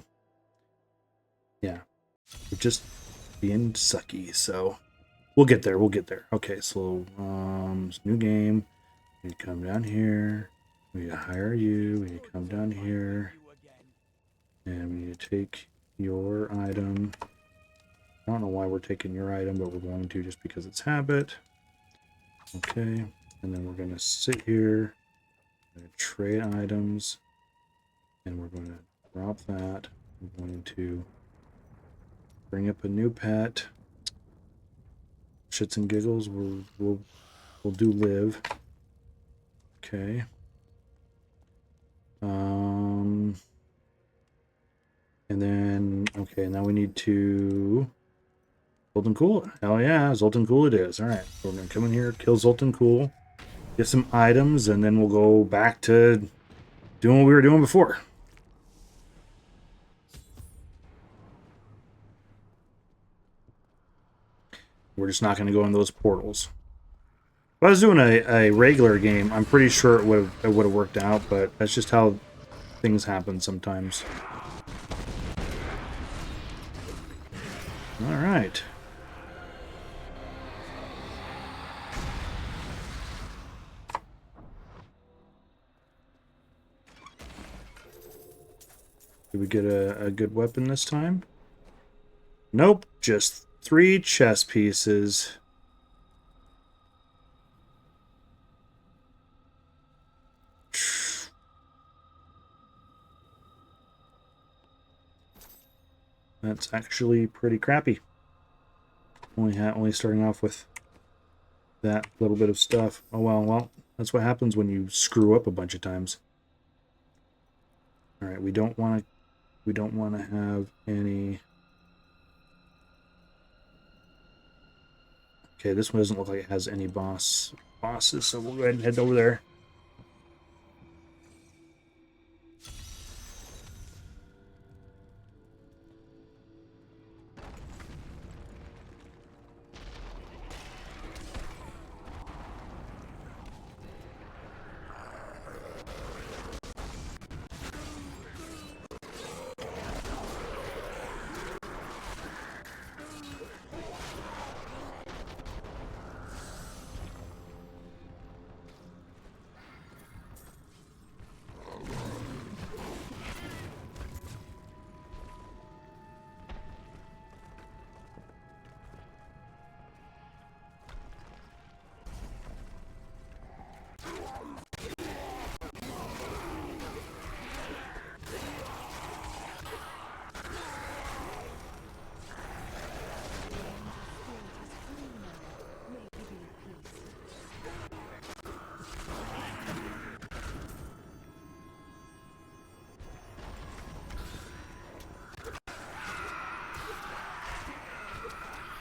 just being sucky. So we'll get there. Okay, so new game. We come down here. We need to hire you. We need to come down here, and we need to take your item. I don't know why we're taking your item, but we're going to just because it's habit. Okay, and then we're going to sit here, trade items, and we're going to drop that. We're going to bring up a new pet. Shits and giggles, we'll do live. Okay. And then, okay, now we need to Zoltan Cool. Hell yeah, Zoltan Cool it is. All right, we're going to come in here, kill Zoltan Cool, get some items, and then we'll go back to doing what we were doing before. We're just not going to go in those portals. If I was doing a regular game, I'm pretty sure it would have worked out, but that's just how things happen sometimes. All right. Did we get a good weapon this time? Nope, just 3 chess pieces. That's actually pretty crappy. Only starting off with that little bit of stuff. Oh well, that's what happens when you screw up a bunch of times. All right, we don't want to have any. Okay, this one doesn't look like it has any bosses, so we'll go ahead and head over there.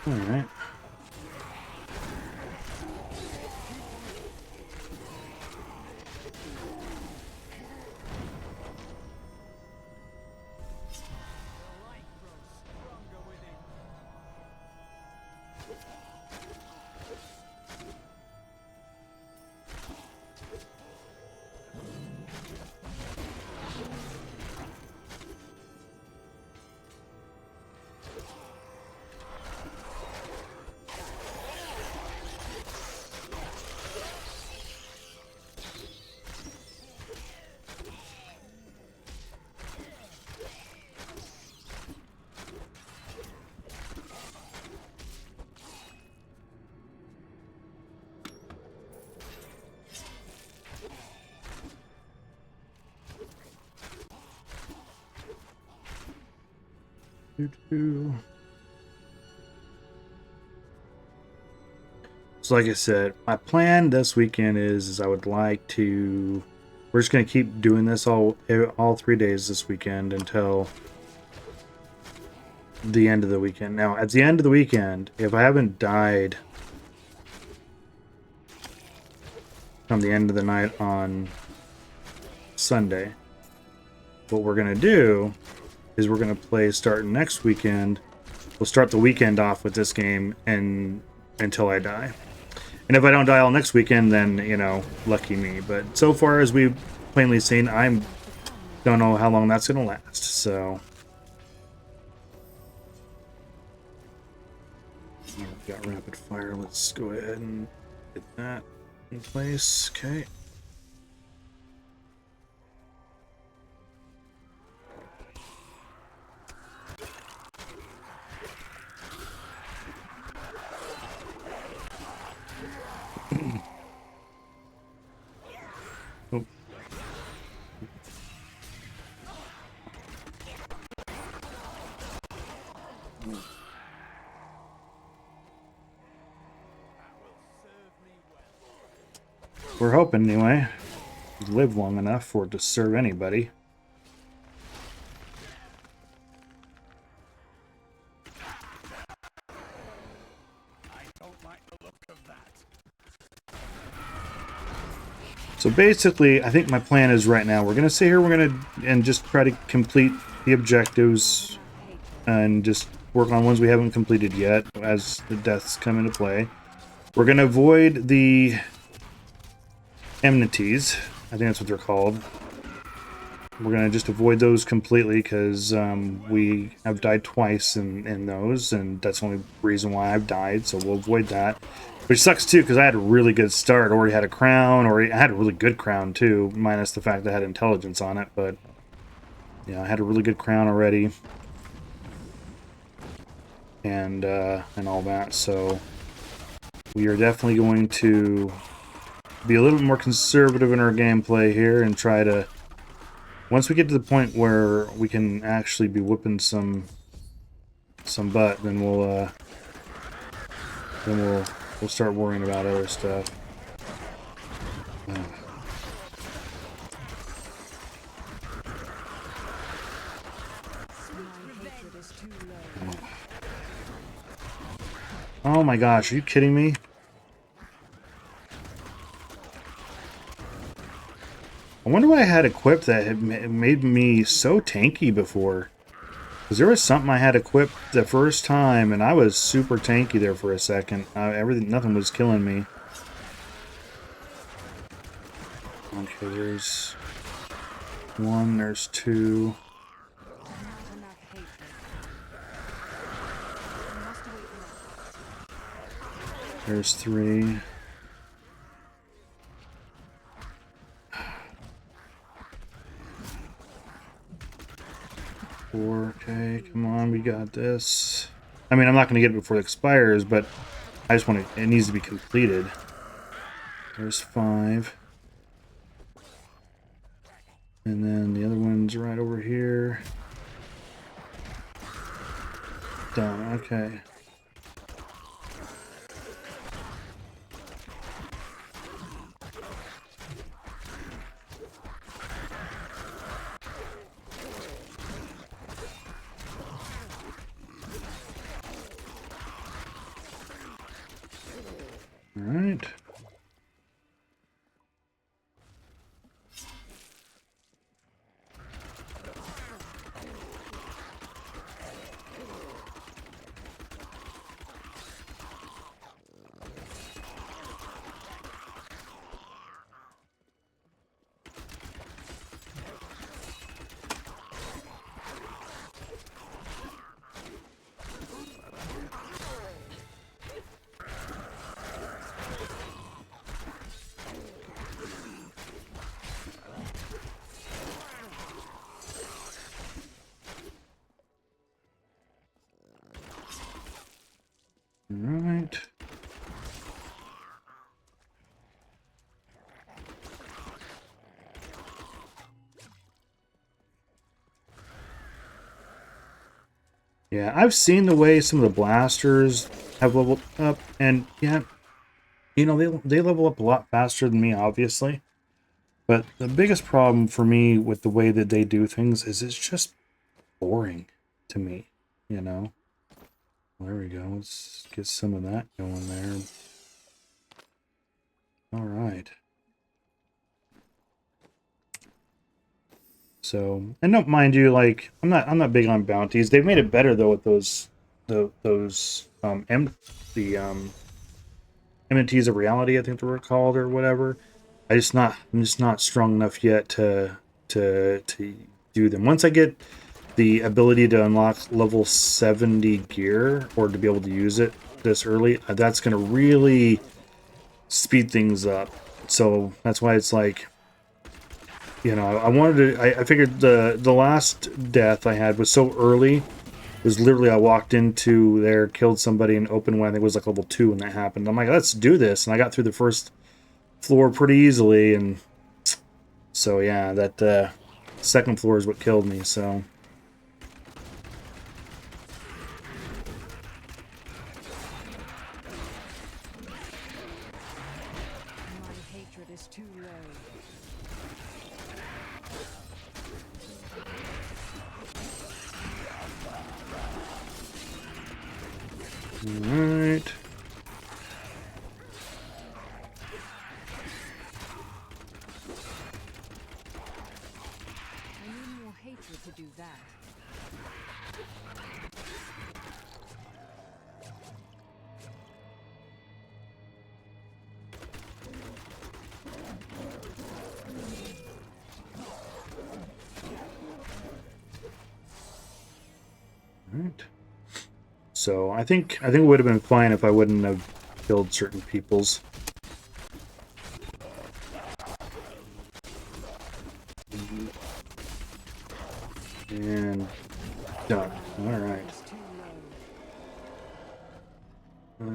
All right. Doo-doo. So like I said, my plan this weekend is I would like to. We're just gonna keep doing this all 3 days this weekend until the end of the weekend. Now, at the end of the weekend, if I haven't died from the end of the night on Sunday, what we're gonna do is we're gonna play starting next weekend. We'll start the weekend off with this game and until I die. And if I don't die all next weekend, then, you know, lucky me. But so far as we've plainly seen, I don't know how long that's going to last. So, we've got rapid fire. Let's go ahead and get that in place. Okay. Oh. We're hoping, anyway, live long enough for it to serve anybody. So basically, I think my plan is right now, we're going to sit here, we're going to and just try to complete the objectives and just work on ones we haven't completed yet as the deaths come into play. We're going to avoid the enmities. I think that's what they're called. We're going to just avoid those completely because we have died twice in those, and that's the only reason why I've died, so we'll avoid that. Which sucks too, because I had a really good start. Already had a crown, or I had a really good crown too, minus the fact that I had intelligence on it. But yeah, I had a really good crown already, and all that. So we are definitely going to be a little bit more conservative in our gameplay here, and try to. Once we get to the point where we can actually be whipping some butt, then we'll start worrying about other stuff. Oh my gosh, are you kidding me? I wonder what I had equipped that had made me so tanky before. Because there was something I had equipped the first time, and I was super tanky there for a second. Nothing was killing me. Okay, there's one, there's two. There's three. Four. Okay, come on, we got this. I mean, I'm not going to get it before it expires, but I just want to. It needs to be completed. There's five. And then the other one's right over here. Done. Okay. All right. Yeah, I've seen the way some of the blasters have leveled up, and yeah, you know, they level up a lot faster than me, obviously. But the biggest problem for me with the way that they do things is it's just boring to me, you know? There we go. Let's get some of that going there. All right. So, and don't mind you, like I'm not big on bounties. They've made it better though with those MNTs of reality, I think they were called or whatever. I'm just not strong enough yet to do them. Once I get the ability to unlock level 70 gear or to be able to use it this early, that's going to really speed things up. So that's why it's like, you know, I wanted to. I figured the last death I had was so early. It was literally I walked into there, killed somebody, and opened one. I think it was like level 2 when that happened. I'm like, let's do this, and I got through the first floor pretty easily. And so yeah, that second floor is what killed me. So My hatred is too low. all right. I need more hatred to do that. All right. So I think it would have been fine if I wouldn't have killed certain peoples. And done. All right. It's too low. All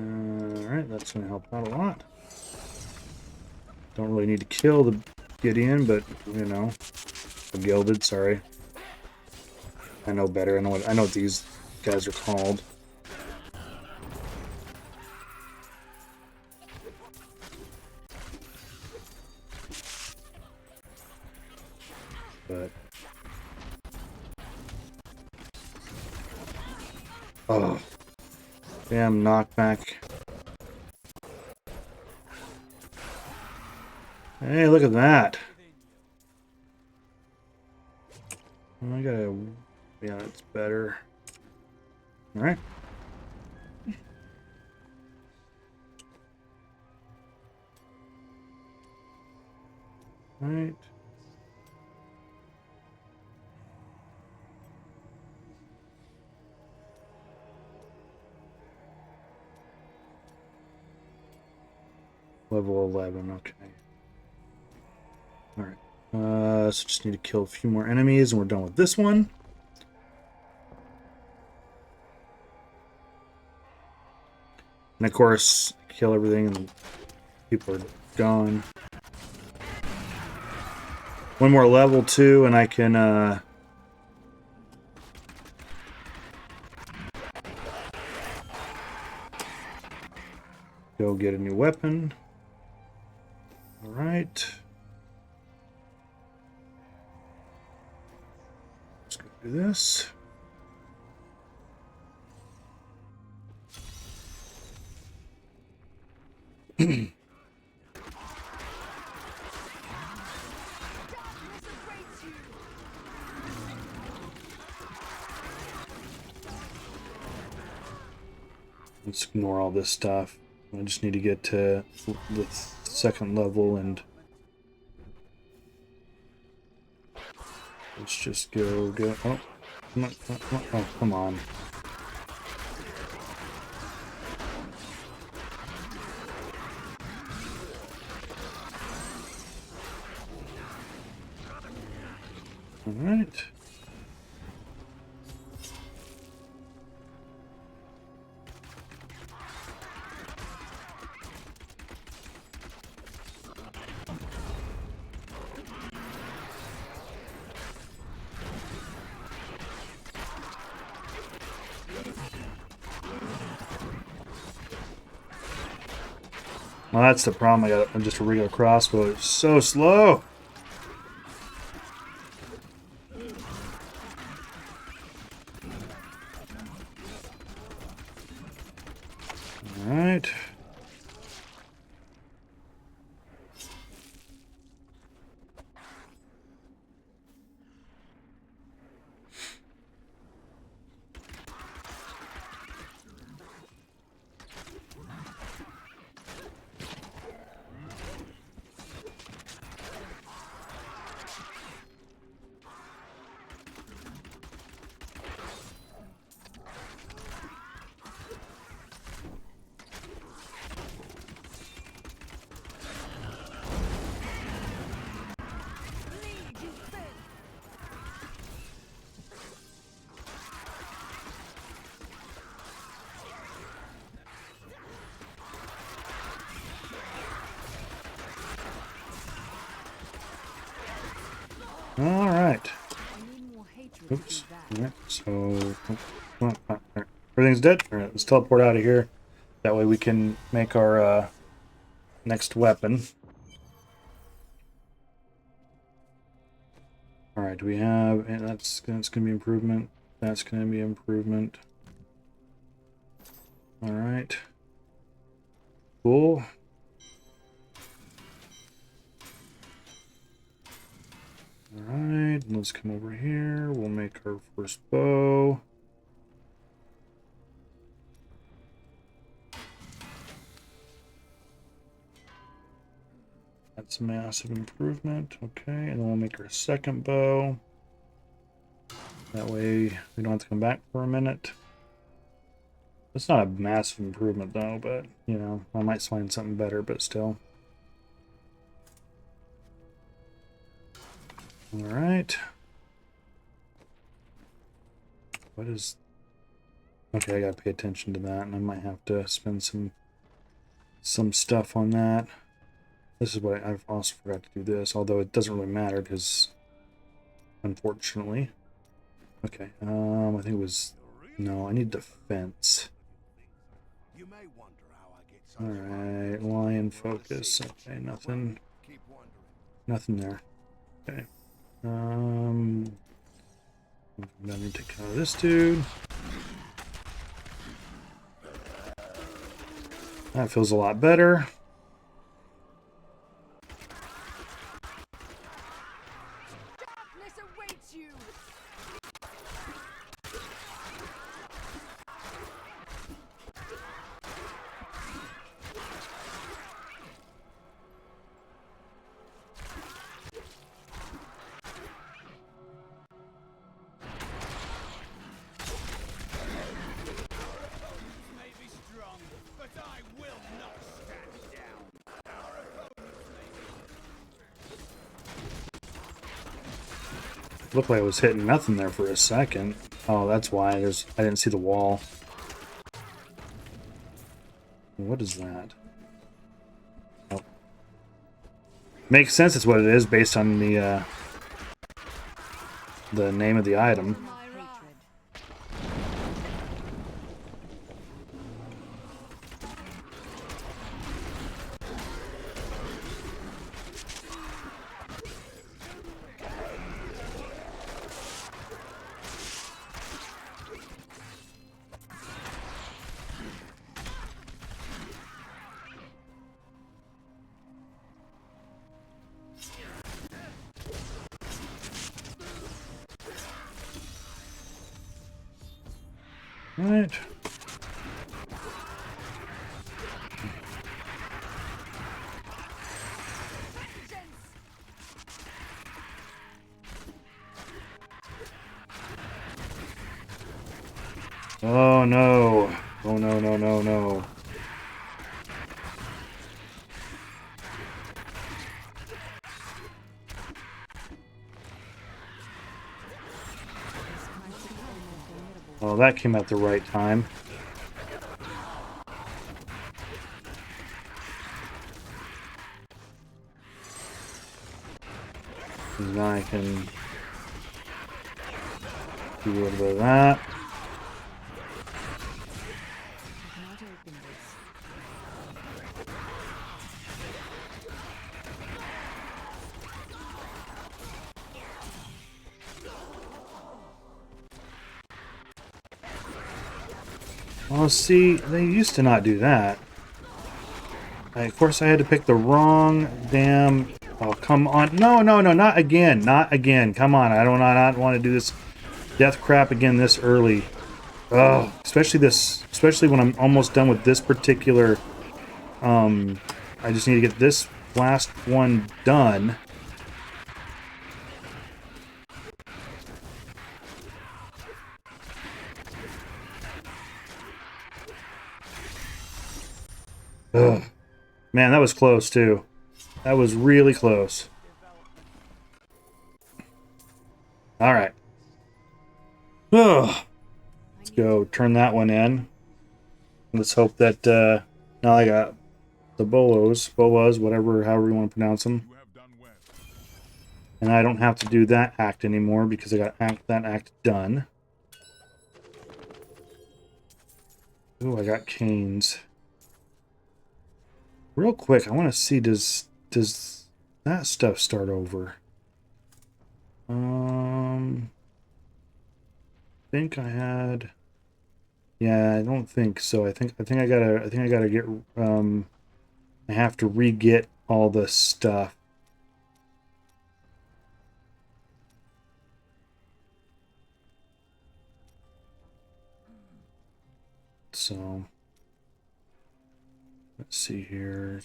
right, that's going to help out a lot. Don't really need to kill the Gideon, but you know, the Gilded. Sorry, I know better. I know what these guys are called. But oh, damn knockback. Hey, look at that. I gotta, yeah, it's better. All right. All right. Level 11, okay. All right. So just need to kill a few more enemies and we're done with this one. And of course, kill everything and people are gone. One more level 2 and I can go get a new weapon. All right. Let's go do this. Let's ignore all this stuff. I just need to get to the second level and let's just go. Oh, oh, come on. All right. Well, that's the problem. I got just a regular crossbow. It's so slow. All right. All right. I need more hatred to Oops. do that. All right. So everything's dead. All right. Let's teleport out of here. That way we can make our next weapon. All right. Do we have? And that's gonna be improvement. That's gonna be improvement. All right. Cool. Alright, let's come over here. We'll make our first bow. That's a massive improvement. Okay, and then we'll make our second bow. That way we don't have to come back for a minute. It's not a massive improvement though, but you know, I might find something better, but still. Alright. What is... Okay, I gotta pay attention to that, and I might have to spend some stuff on that. This is what I've also forgot to do this, although it doesn't really matter because, unfortunately. Okay, I think it was... No, I need defense. You may wonder how I get so Alright, lion focus. Okay, nothing. Keep wondering. Nothing there. Okay. I need to take care of this dude. That feels a lot better. Darkness awaits you. May be strong, but I will not stand down. Looked like I was hitting nothing there for a second. Oh, that's why I didn't see the wall. What is that? Oh. Makes sense. It's what it is based on the name of the item. Hatred. Right. Oh no. Oh no, no, no, no. Well, that came at the right time. And now I can do a little bit of that. Not open this. Oh, see, they used to not do that. Of course, I had to pick the wrong damn... Oh, come on. No, no, no, not again. Not again. Come on. I don't not want to do this death crap again this early. Oh, especially when I'm almost done with this particular... I just need to get this last one done. Ugh. Man, that was close, too. That was really close. All right. Ugh. Let's go turn that one in. Let's hope that now I got the bolas, whatever, however you want to pronounce them. And I don't have to do that act anymore because I got that act done. Ooh, I got canes. Real quick, I want to see, does that stuff start over? Think I had... Yeah, I don't think so. I think I gotta get I have to re-get all this stuff. So let's see here.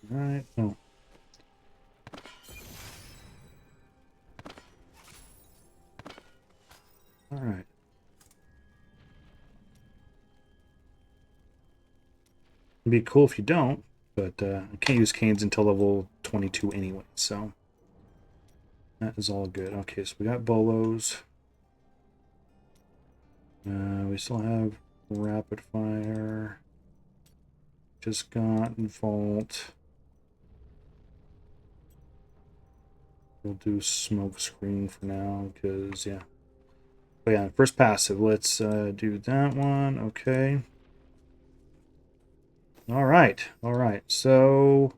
All right. Oh. All right. It'd be cool if you don't, but I can't use canes until level 22 anyway, so that is all good. Okay, so we got bolos. We still have rapid fire. Just got vault. We'll do smoke screen for now because yeah. But yeah, first passive. Let's do that one. Okay. All right. All right. So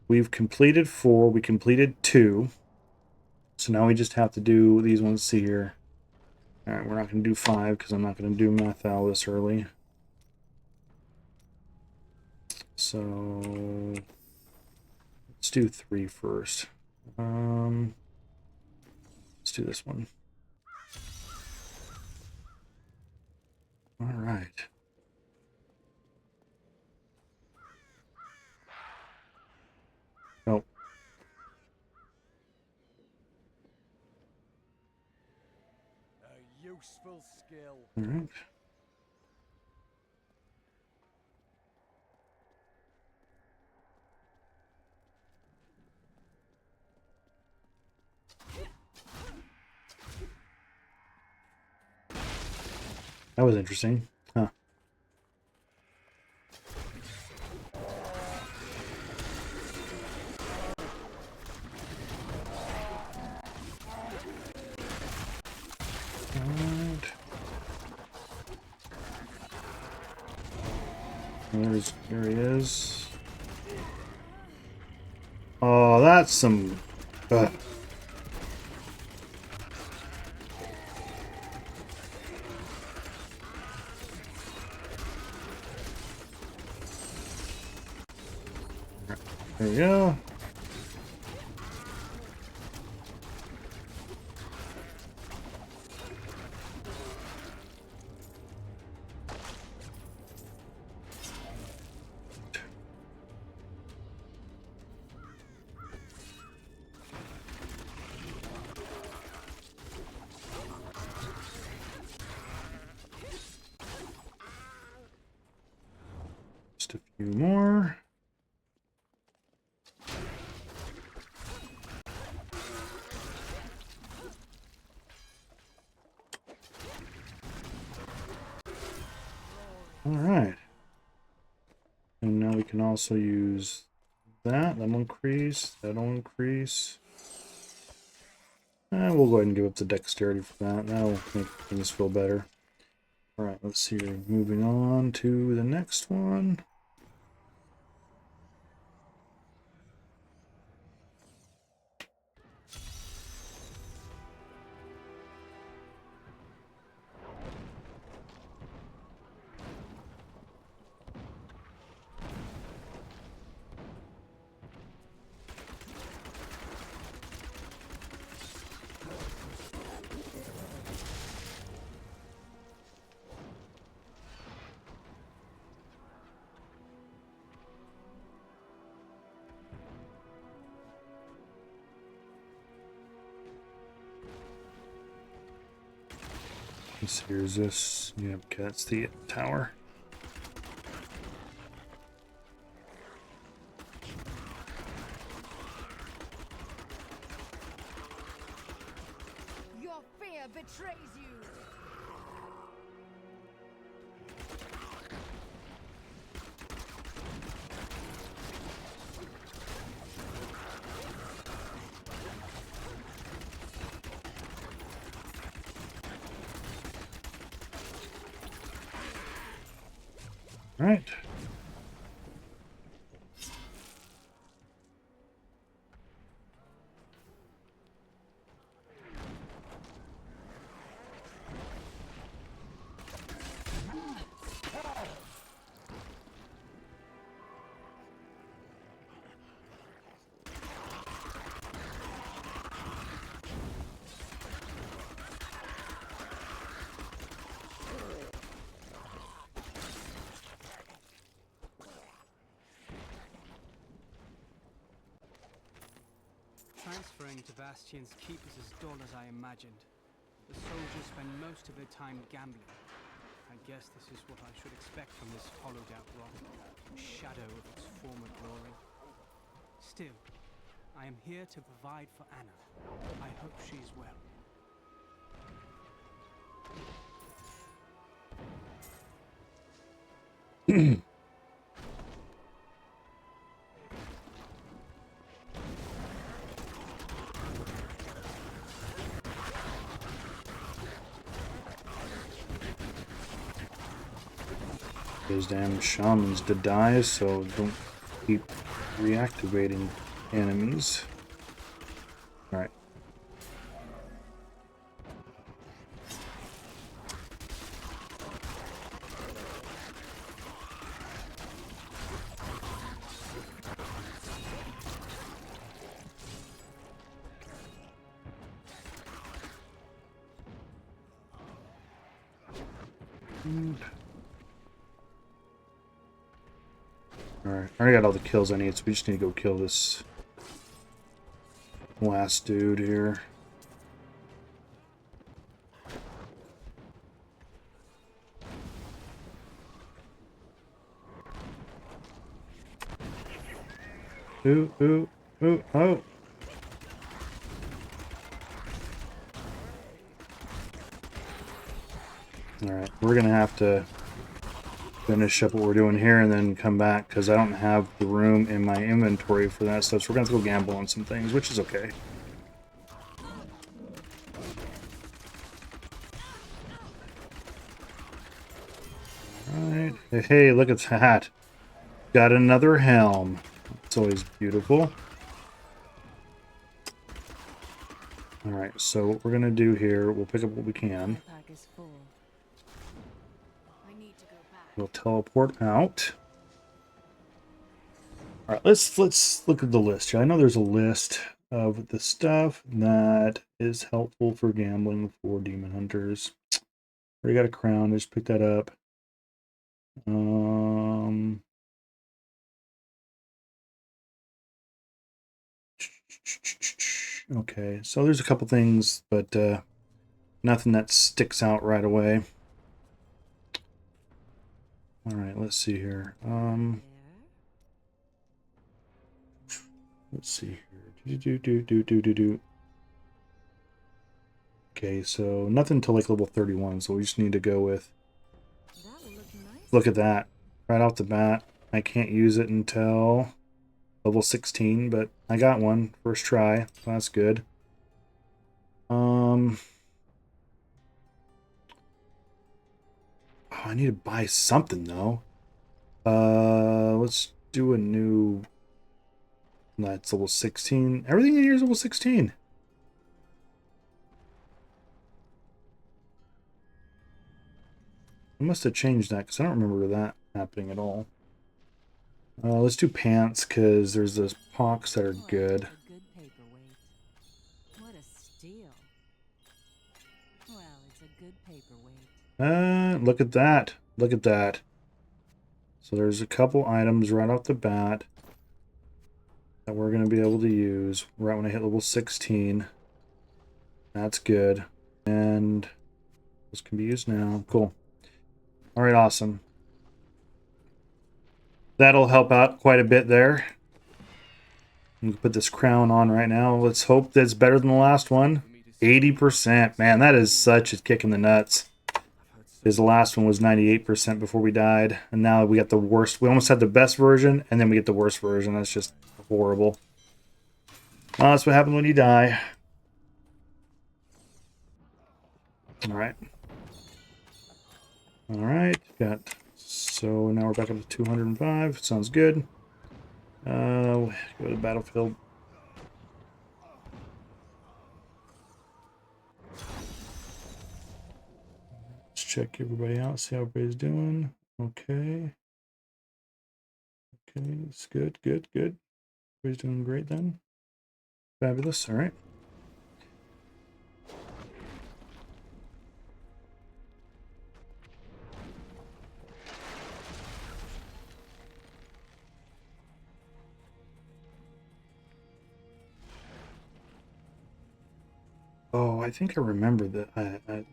we've completed 4. We completed 2. So now we just have to do these ones. See here. All right. We're not going to do 5 because I'm not going to do Mathal this early. So let's do 3 first. Let's do this one. All right. Oh. A useful skill. All right. That was interesting. Huh. Alright. There he is. Oh, that's some... There we go. Just a few more. All right. And now we can also use that. That'll increase. That'll increase. And we'll go ahead and give up the dexterity for that. That'll make things feel better. All right, let's see. Moving on to the next one. Let's see, here's this. Yep, okay, that's the tower. Your fear betrays you. All right. Transferring to Bastion's keep is as dull as I imagined. The soldiers spend most of their time gambling. I guess this is what I should expect from this hollowed-out rock, a shadow of its former glory. Still, I am here to provide for Anna. I hope she's well. Those damn shamans to die, so don't keep reactivating enemies. All right. Alright, I already got all the kills I need, so we just need to go kill this last dude here. Ooh, ooh, ooh, oh! Alright, we're gonna have to finish up what we're doing here and then come back because I don't have the room in my inventory for that stuff, so we're gonna have to go gamble on some things, which is okay. Alright, hey, look at that. Got another helm. It's always beautiful. Alright, so what we're gonna do here, we'll pick up what we can. My pack is full. I need to go back. We'll teleport out. All right, let's look at the list here. I know there's a list of the stuff that is helpful for gambling for demon hunters. Already got a crown. Just pick that up. Okay, so there's a couple things, but nothing that sticks out right away. All right, let's see here. Let's see here. Okay, so nothing until like level 31, so we just need to go with. That will look nice. Look at that. Right off the bat. I can't use it until level 16, but I got one first try. So that's good. I need to buy something though. Let's do a new. That's level 16. Everything in here is level 16. I must have changed that because I don't remember that happening at all. Let's do pants because there's those pox that are good. A good paperweight. What a steal. Well, it's a good paperweight. Look at that. Look at that. So there's a couple items right off the bat that we're going to be able to use right when I hit level 16. That's good. And this can be used now. Cool. All right, awesome. That'll help out quite a bit there. You can put this crown on right now. Let's hope that's better than the last one. 80%. Man, that is such a kick in the nuts. Because the last one was 98% before we died. And now we got the worst. We almost had the best version, and then we get the worst version. That's just horrible. Well, that's what happens when you die. Alright. Alright. Got. So now we're back up to 205. Sounds good. Go to the battlefield. Let's check everybody out, see how everybody's doing. Okay. Okay, it's good, good, good. Everybody's doing great then. Fabulous, all right. Oh, I think I remember that.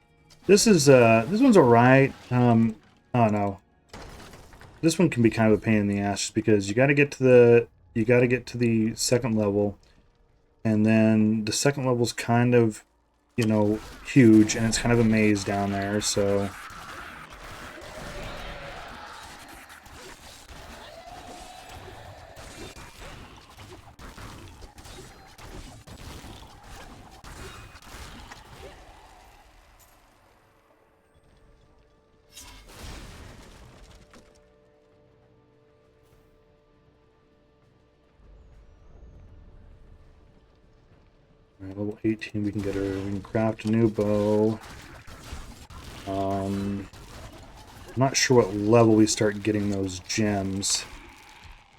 This one's alright. Oh no. This one can be kind of a pain in the ass just because you gotta get to the second level, and then the second level's kind of, you know, huge, and it's kind of a maze down there, so Alright, level 18 we can craft a new bow. I'm not sure what level we start getting those gems.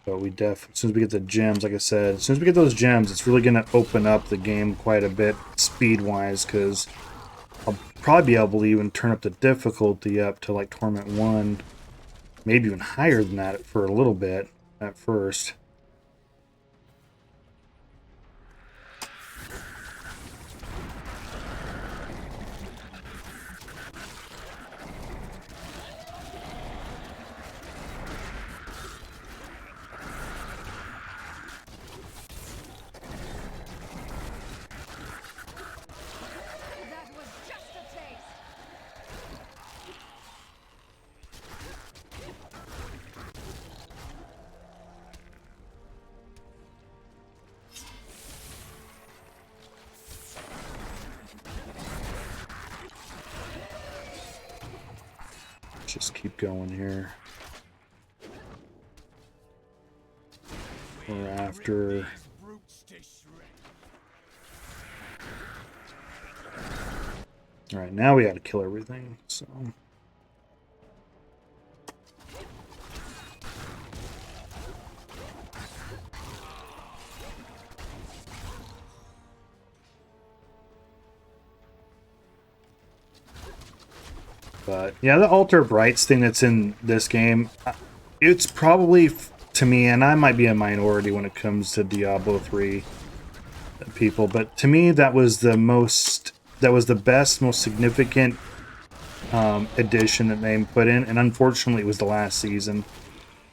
But as soon as we get the gems, like I said, as soon as we get those gems, it's really gonna open up the game quite a bit speed-wise, because I'll probably be able to even turn up the difficulty up to like Torment 1. Maybe even higher than that for a little bit at first. That was just a taste. Just keep going here. We're after. Alright, now we gotta kill everything, so. But yeah, the Altar of Rights thing that's in this game, it's probably, to me, and I might be a minority when it comes to Diablo 3 people, but to me that was the best, most significant addition that they put in, and unfortunately it was the last season.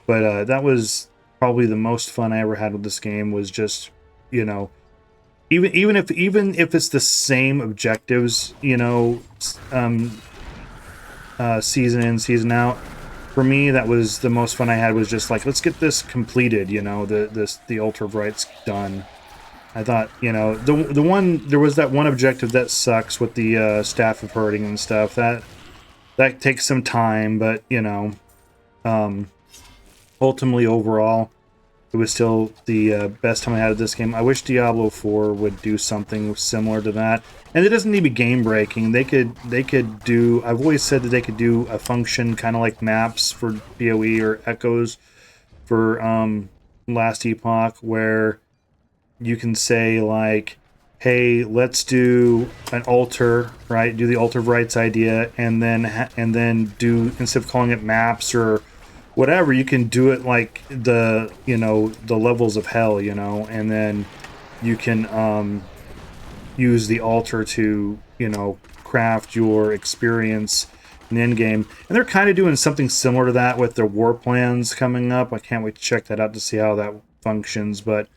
But that was probably the most fun I ever had with this game, was just, you know, even if it's the same objectives, you know, season in, season out. For me, that was the most fun I had, was just like, let's get this completed, you know, the Altar of Rights done. I thought, you know, there was that one objective that sucks with the Staff of Hurting and stuff. that takes some time, but you know, ultimately overall, it was still the best time I had at this game. I wish Diablo 4 would do something similar to that. And it doesn't need to be game breaking. They could do, I've always said that they could do a function kind of like maps for BOE or echoes for Last Epoch, where you can say like, hey, let's do an altar, right? Do the altar of rights idea, and then do, instead of calling it maps or whatever, you can do it like the, you know, the levels of hell, you know, and then you can use the altar to, you know, craft your experience in the end game. And they're kind of doing something similar to that with their war plans coming up. I can't wait to check that out to see how that functions, but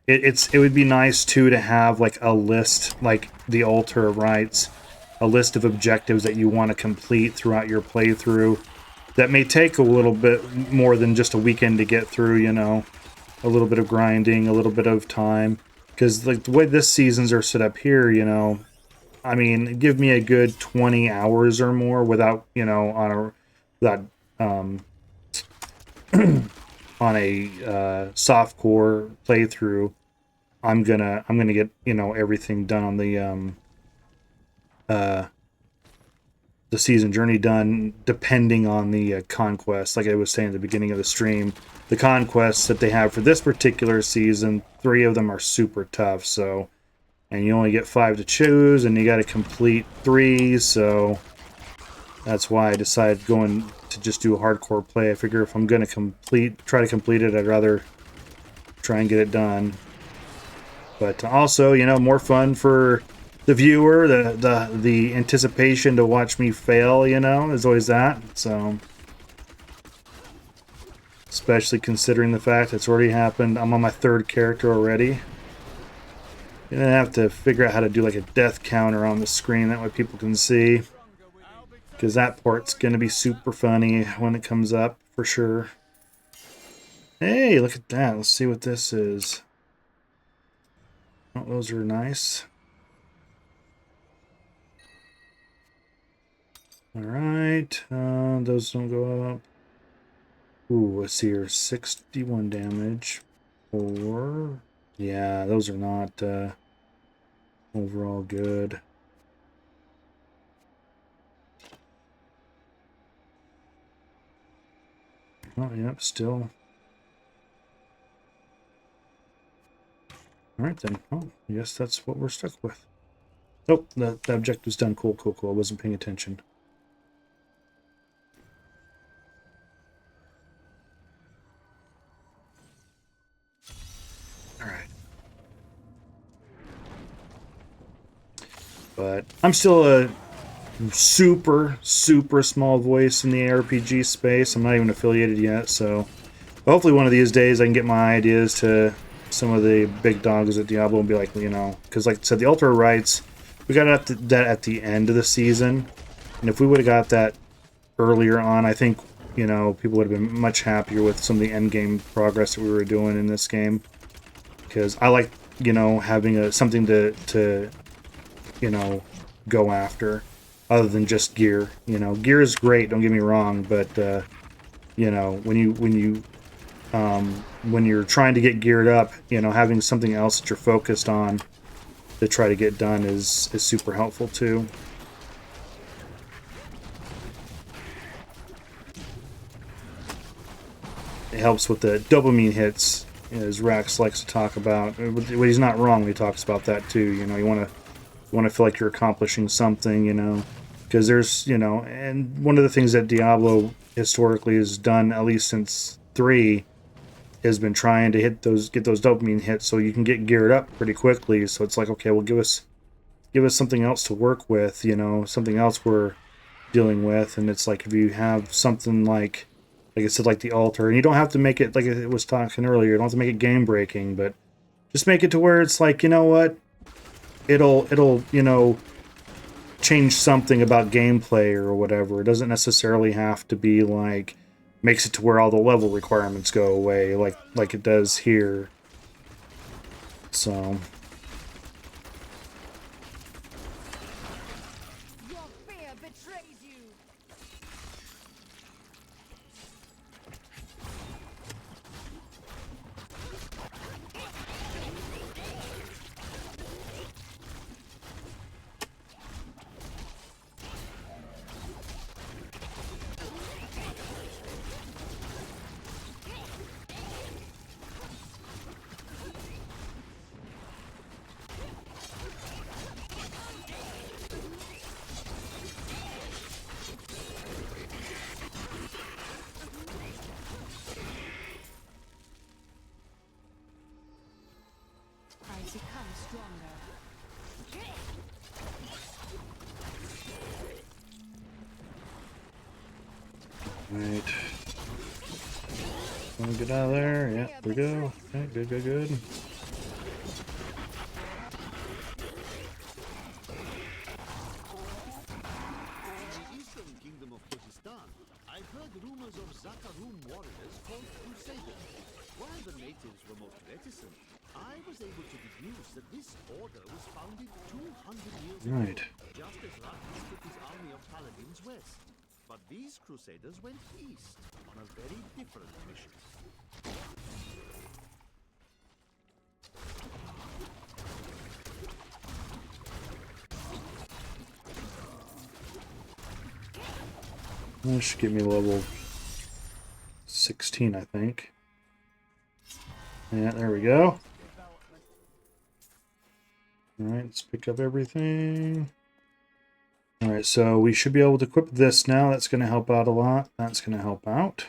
it would be nice too to have like a list, like the altar of rights, a list of objectives that you want to complete throughout your playthrough. That may take a little bit more than just a weekend to get through, you know, a little bit of grinding, a little bit of time. Because like the way this seasons are set up here, you know, I mean, give me a good 20 hours or more without, you know, on a without on a soft core playthrough. I'm gonna get, you know, everything done on uh the season journey done, depending on the conquest. Like I was saying at the beginning of the stream, the conquests that they have for this particular season, 3 of them are super tough. So, and you only get 5 to choose, and you got to complete 3. So that's why I decided going to just do a hardcore play. I figure if I'm gonna try to complete it, I'd rather try and get it done. But also, you know, more fun for the viewer, the anticipation to watch me fail, you know, is always that. So, especially considering the fact it's already happened. I'm on my 3rd character already. You're gonna have to figure out how to do like a death counter on the screen, that way people can see. Because that part's gonna be super funny when it comes up, for sure. Hey, look at that. Let's see what this is. Oh, those are nice. Alright, those don't go up. Ooh, let's see here, 61 damage. 4. Yeah, those are not overall good. Oh, yep, still. Alright then. Oh, I guess that's what we're stuck with. Oh, the objective's done. Cool, cool, cool. I wasn't paying attention. Alright. But I'm still a super, super small voice in the ARPG space. I'm not even affiliated yet, so hopefully one of these days I can get my ideas to some of the big dogs at Diablo and be like, you know, because like I said, the Altar Rights, we got that at the end of the season, and if we would have got that earlier on, I think, you know, people would have been much happier with some of the end game progress that we were doing in this game. Because I like, you know, having something to you know, go after other than just gear. You know, gear is great, don't get me wrong, but you know, when you're trying to get geared up, you know, having something else that you're focused on to try to get done is super helpful too. It helps with the dopamine hits, as Rax likes to talk about. But he's not wrong when he talks about that too. You know, you want to feel like you're accomplishing something, you know, because there's, you know, and one of the things that Diablo historically has done, at least since 3, has been trying to get those dopamine hits so you can get geared up pretty quickly. So it's like, okay, well, give us something else to work with, you know, something else we're dealing with. And it's like, if you have something like I said, like the altar, and you don't have to make it, like I was talking earlier, you don't have to make it game breaking, but just make it to where it's like, you know what, it'll you know, change something about gameplay or whatever. It doesn't necessarily have to be like makes it to where all the level requirements go away like it does here. So Your fear betrays you. Let me get out of there. Yeah, there we go. Okay, good, good, good. Eastern Kingdom of Pakistan, I've heard rumors of Zakarum warriors called Crusaders. While the natives were most reticent, I was able to deduce that this order was founded 200 years Right. ago, just as Rakhis took his army of paladins west. But these Crusaders went east on a very different mission. That should get me level 16, I think. Yeah, there we go. Alright, let's pick up everything. Alright, so we should be able to equip this now. That's going to help out a lot. That's going to help out.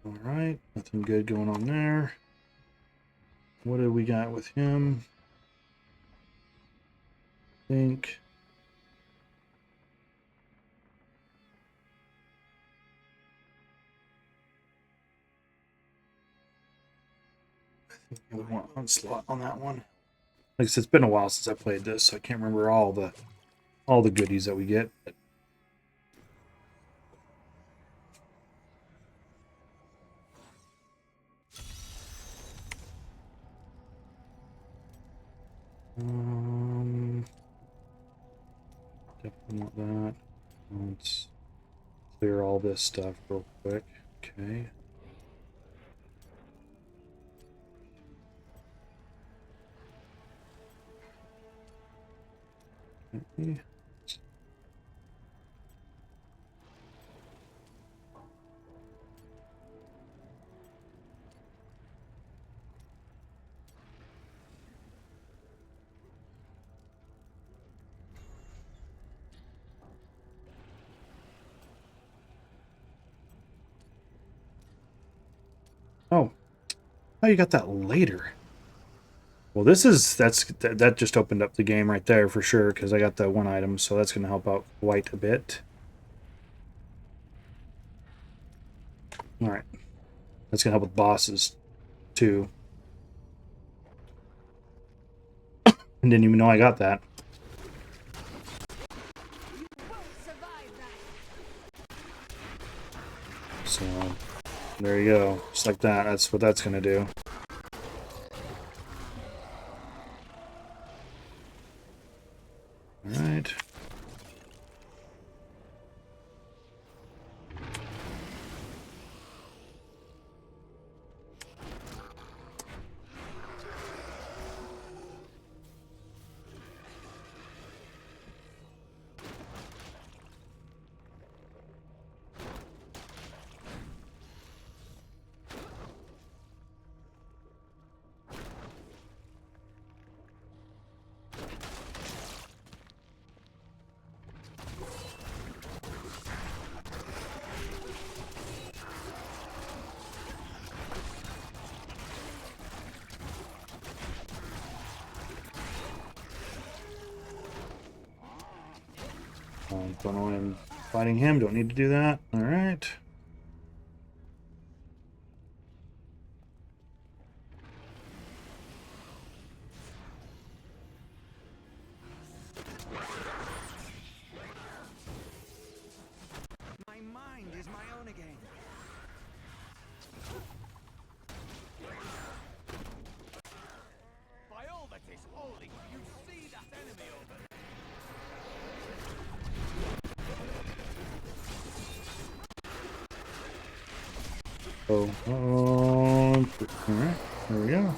Alright, nothing good going on there. What do we got with him? I think... we want one slot on that one. Like I said, it's been a while since I played this, so I can't remember all the goodies that we get. Definitely want that. Let's clear all this stuff real quick. Okay. Okay. Oh, you got that later. Well, that just opened up the game right there for sure because I got that one item, so that's going to help out quite a bit. All right, that's going to help with bosses too. I didn't even know I got that. So there you go, just like that. That's what that's going to do. All right. Don't know why I'm fighting him. Don't need to do that. All right. My mind is my own again. By all that is holy, you see that enemy over there? Oh, all right. There we go.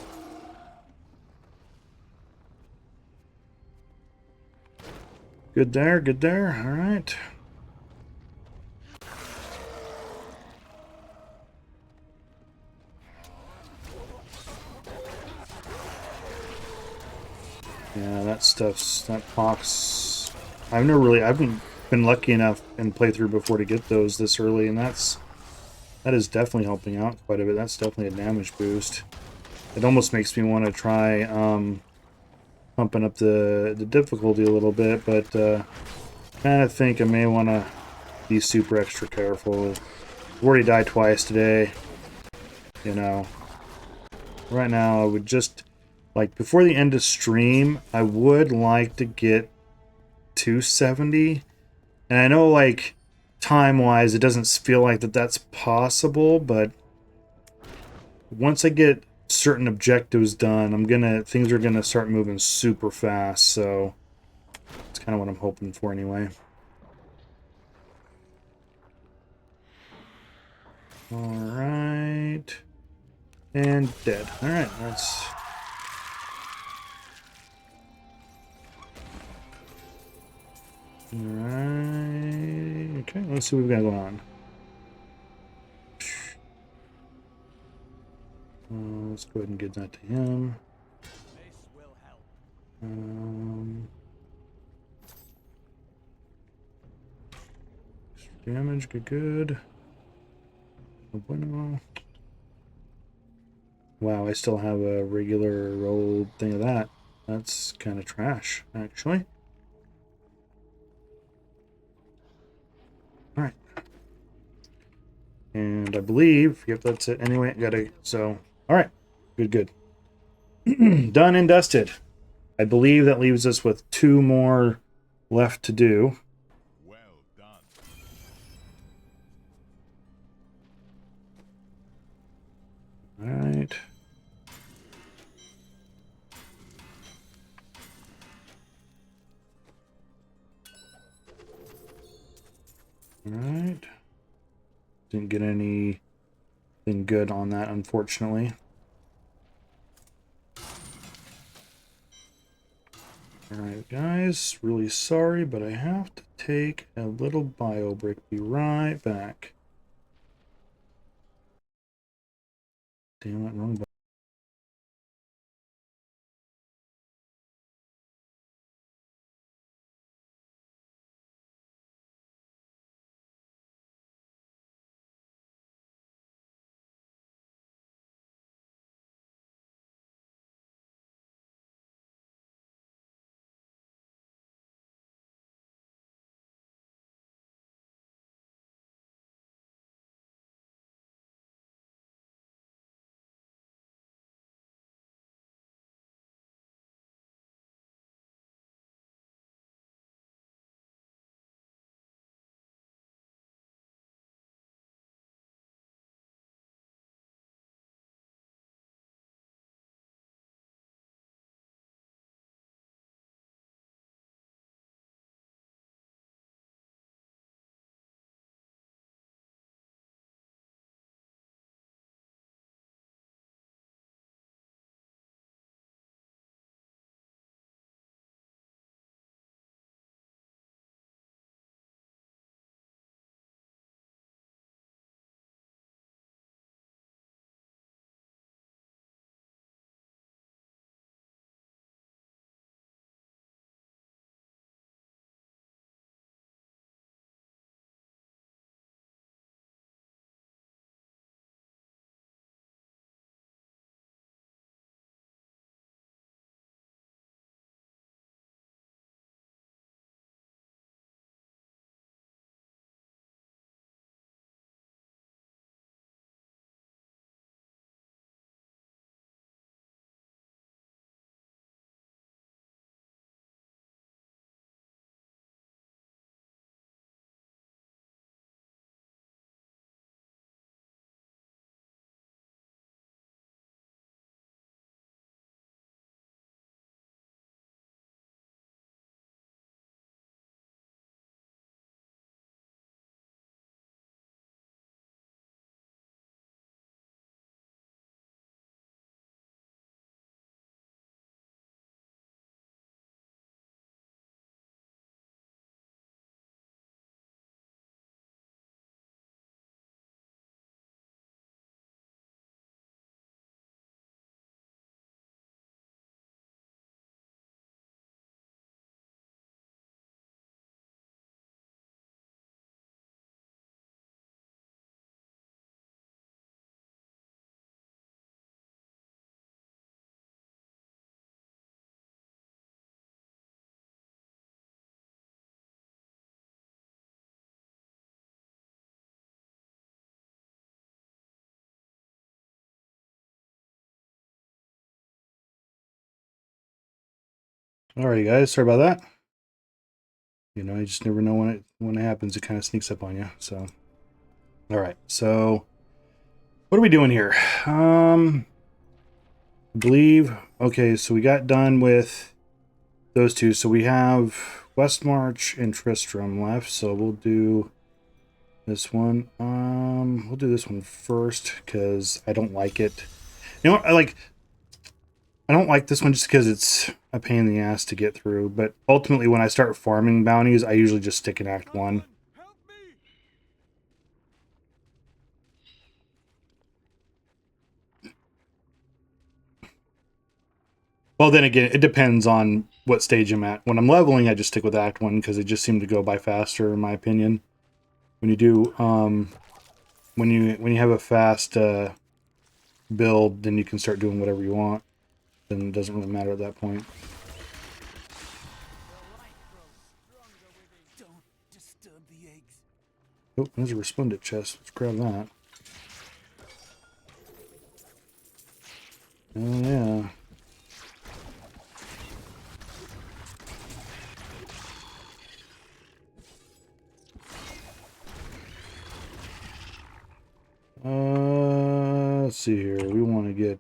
Good there. Good there. All right. Yeah, that pox. I've been lucky enough in playthrough before to get those this early, and that is definitely helping out quite a bit. That's definitely a damage boost. It almost makes me want to try pumping up the difficulty a little bit, but kind of think I may want to be super extra careful I've already died twice today. You know. Right now, I would just... Like, before the end of stream, I would like to get 270. And I know, like, time-wise, it doesn't feel like that's possible, but once I get certain objectives done, things are gonna start moving super fast, so that's kind of what I'm hoping for anyway. Alright. And dead. Alright, that's... Alright. Okay, let's see what we've got going on. Let's go ahead and give that to him. This will help. Damage, good. No bueno. Wow, I still have a regular old thing of that. That's kind of trash, actually. Alright. And I believe, yep, that's it. Anyway, alright. Good. Done and dusted. I believe that leaves us with 2 more left to do. Well done. Alright. Alright. Didn't get anything good on that, unfortunately. Alright, guys. Really sorry, but I have to take a little bio break. Be right back. Damn it, wrong button. Alrighty, guys. Sorry about that. You know, you just never know when it happens. It kind of sneaks up on you. So, all right. So, what are we doing here? I believe. Okay, so we got done with those two. So we have Westmarch and Tristram left. So we'll do this one. We'll do this one first because I don't like it. You know what? I don't like this one just because it's a pain in the ass to get through. But ultimately, when I start farming bounties, I usually just stick in Act 1. Help me! Well, then again, it depends on what stage I'm at. When I'm leveling, I just stick with Act 1 because it just seemed to go by faster, in my opinion. When you do, when you have a fast build, then you can start doing whatever you want. Then it doesn't really matter at that point. Don't disturb the eggs. Oh, there's a resplendent chest. Let's grab that. Oh, yeah. Let's see here. We want to get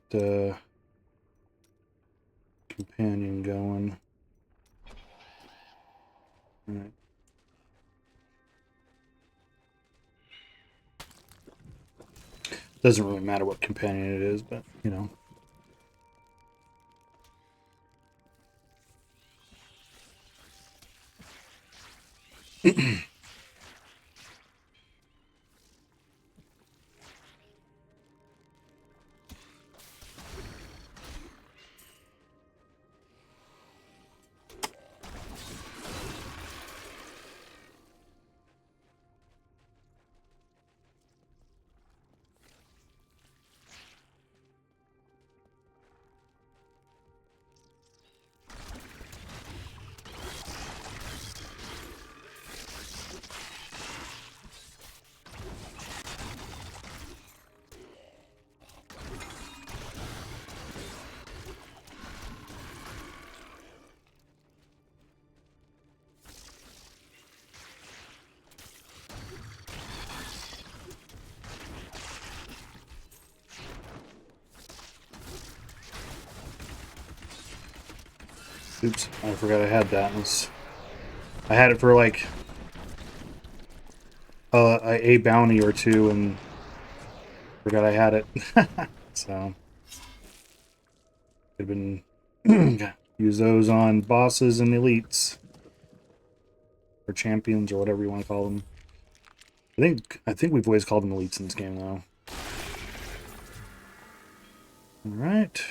companion going. All right. Doesn't really matter what companion it is, but you know. Oops, I forgot I had that. I had it for like a bounty or two and forgot I had it. So could have been use those on bosses and elites or champions or whatever you want to call them. I think we've always called them elites in this game though. All right.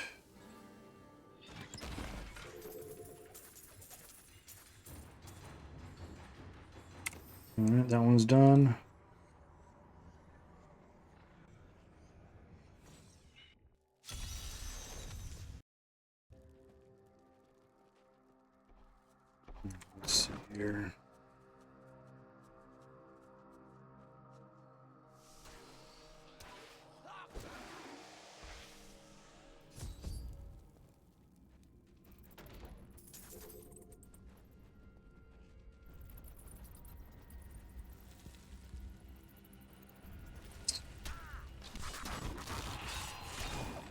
All right, that one's done. Let's see here.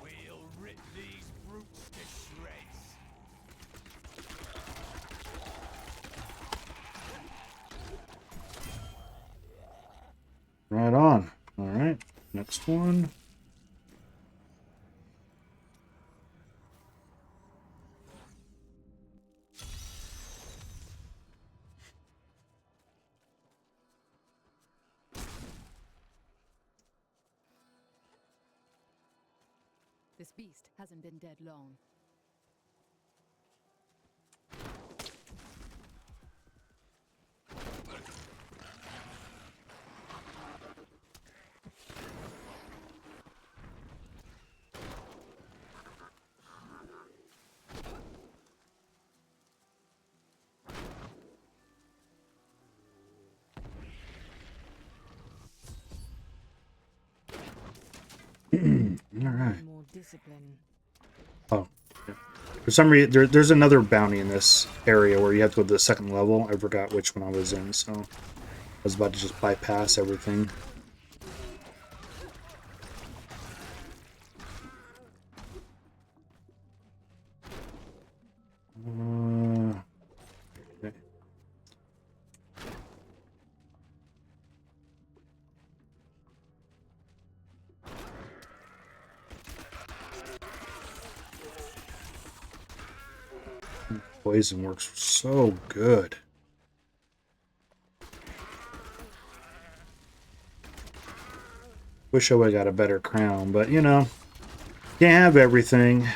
We'll rip these brutes to shreds. Right on. All right, next one. This beast hasn't been dead long. All right. More discipline. Oh. Yeah. For some reason, there's another bounty in this area where you have to go to the second level. I forgot which one I was in, so I was about to just bypass everything. Okay. Poison works so good. Wish I would have got a better crown, but you know, can't have everything.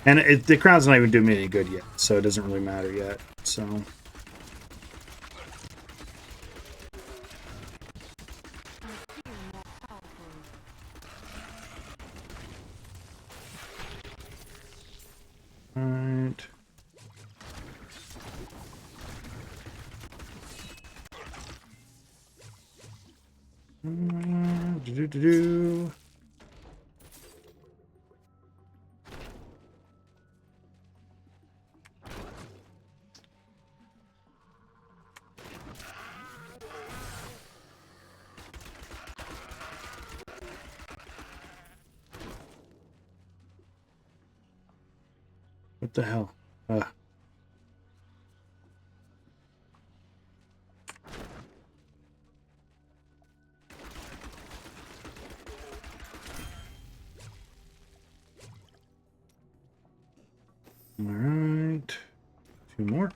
And the crown's not even doing me any good yet, so it doesn't really matter yet. So. Alright. Do-do-do-do. What the hell? Alright. Two more.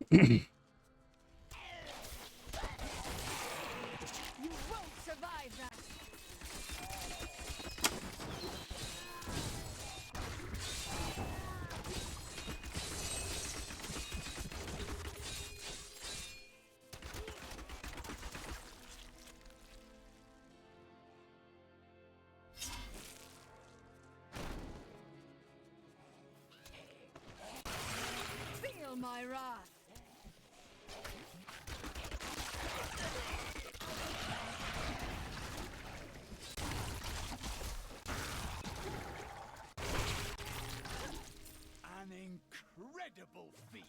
You won't survive that. Feel my wrath. An incredible feat.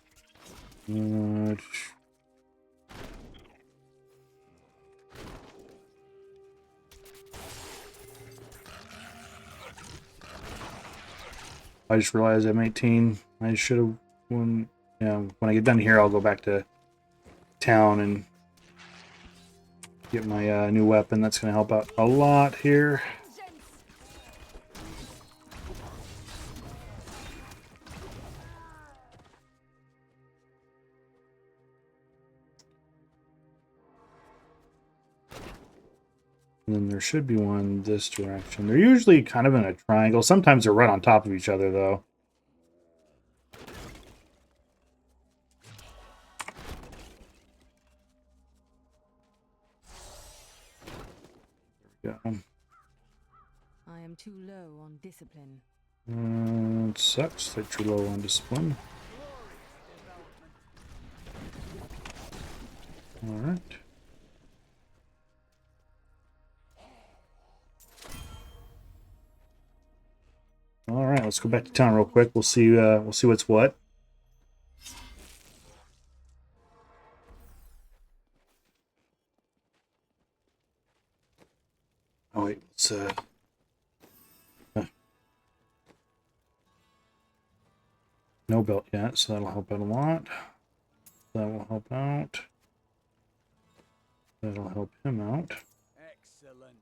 I just realized I'm 18. I should have when when I get done here I'll go back to town and get my new weapon. That's gonna help out a lot here. And then there should be one this direction. They're usually kind of in a triangle. Sometimes they're right on top of each other, though. There we go. I am too low on discipline. It sucks. They're too low on discipline. Alright. Alright, let's go back to town real quick. We'll see what's what. Oh wait, let's no belt yet, so that'll help out a lot. That will help out. That'll help him out. Excellent.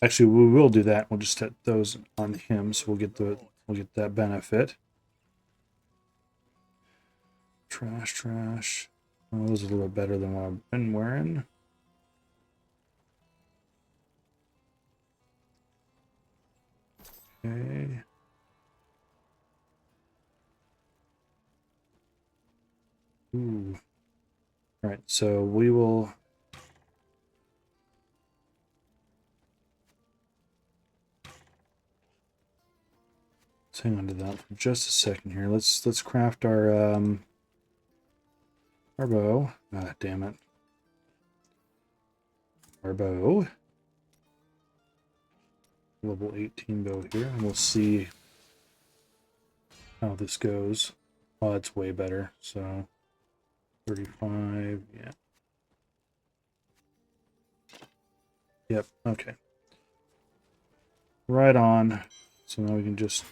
Actually, we will do that. We'll just set those on him, so we'll get that benefit. Trash. Oh, those are a little bit better than what I've been wearing. Okay. Ooh. All right, so we will. Let's hang on to that for just a second here. Let's craft our bow. Ah, damn it. Our bow. Level 18 bow here, and we'll see how this goes. Oh, it's way better. So 35, yeah. Yep, okay. Right on. So now we can just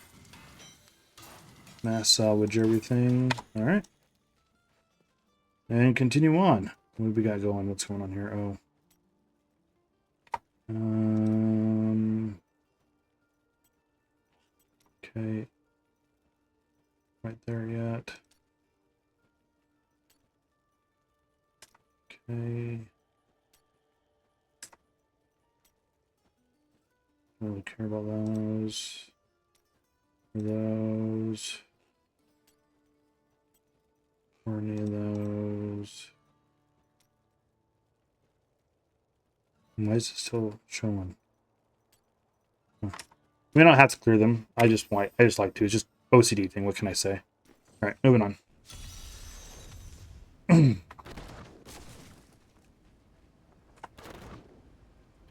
mass salvage everything. Alright. And continue on. What do we got going? What's going on here? Oh. Okay. Right there yet. Okay. Don't really care about those. Those. Or any of those. Why is it still showing? Huh. We don't have to clear them. I just like to. It's just OCD thing. What can I say? All right, moving on. In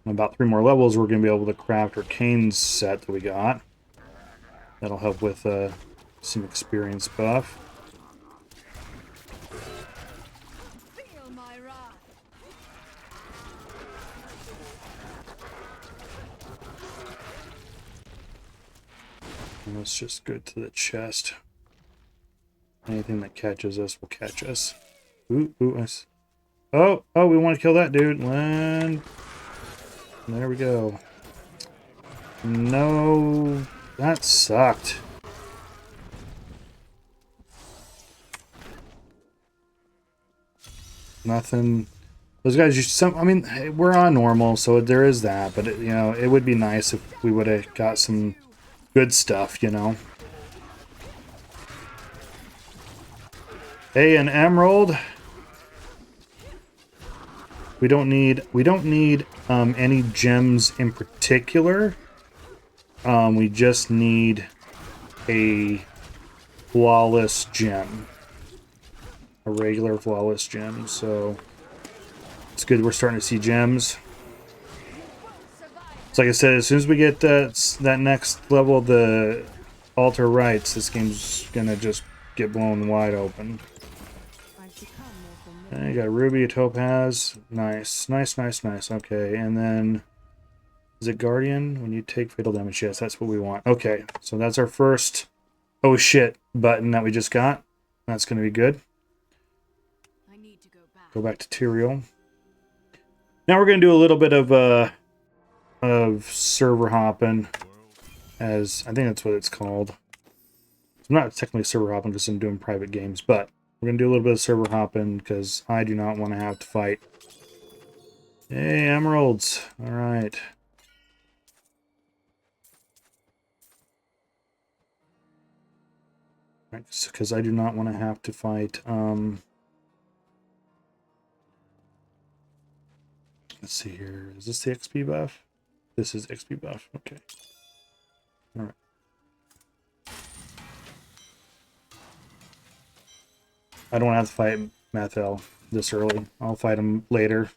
about 3 more levels, we're going to be able to craft our cane set that we got. That'll help with some experience buff. Feel my wrath. And let's just go to the chest. Anything that catches us will catch us. Ooh, oh, we want to kill that dude. Land. There we go. No, that sucked. Nothing. Those guys used some. I mean, hey, we're on normal, so there is that. But you know, it would be nice if we would have got some good stuff. You know. Hey, an emerald. We don't need any gems in particular. We just need a flawless gem. A regular flawless gem. So it's good we're starting to see gems. So like I said, as soon as we get that next level of the altar rites, this game's gonna just get blown wide open. Okay, got a ruby, a topaz. Nice. Okay, and then is it guardian? When you take fatal damage, yes, that's what we want. Okay, so that's our first oh shit button that we just got. That's gonna be good. I need to go back. Go back to Tyrael. Now we're gonna do a little bit of server hopping, as I think that's what it's called. I'm not technically server hopping because I'm doing private games, but we're gonna do a little bit of server hopping because I do not want to have to fight. Hey, emeralds! All right. Because I do not want to have to fight. Let's see here. Is this the XP buff? This is XP buff. Okay. All right. I don't have to fight Mathel this early. I'll fight him later.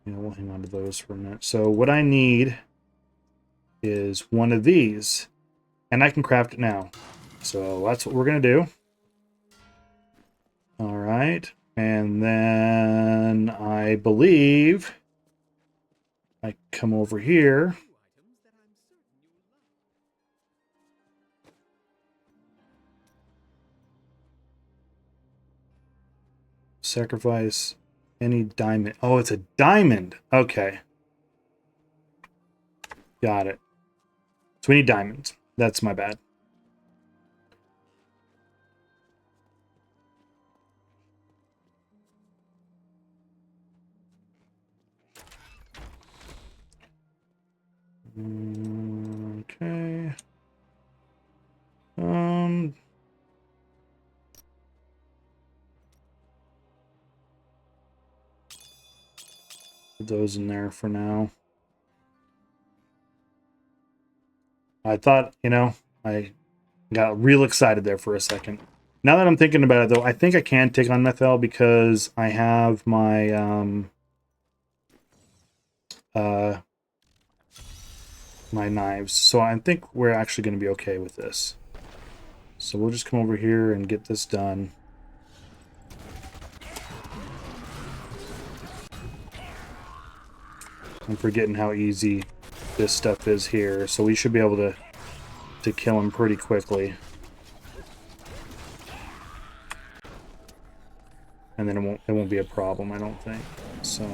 Yeah, we'll hang on to those for a minute. So what I need is one of these, and I can craft it now. So that's what we're gonna do. All right, and then I believe I come over here. Sacrifice any diamond. Oh, it's a diamond. Okay. Got it. So we need diamonds. That's my bad. Okay. Put those in there for now. I thought, I got real excited there for a second. Now that I'm thinking about it, though, I think I can take on Methel because I have my my knives. So I think we're actually going to be okay with this. So we'll just come over here and get this done. I'm forgetting how easy this stuff is here, so we should be able to kill him pretty quickly. And then it won't be a problem, I don't think. So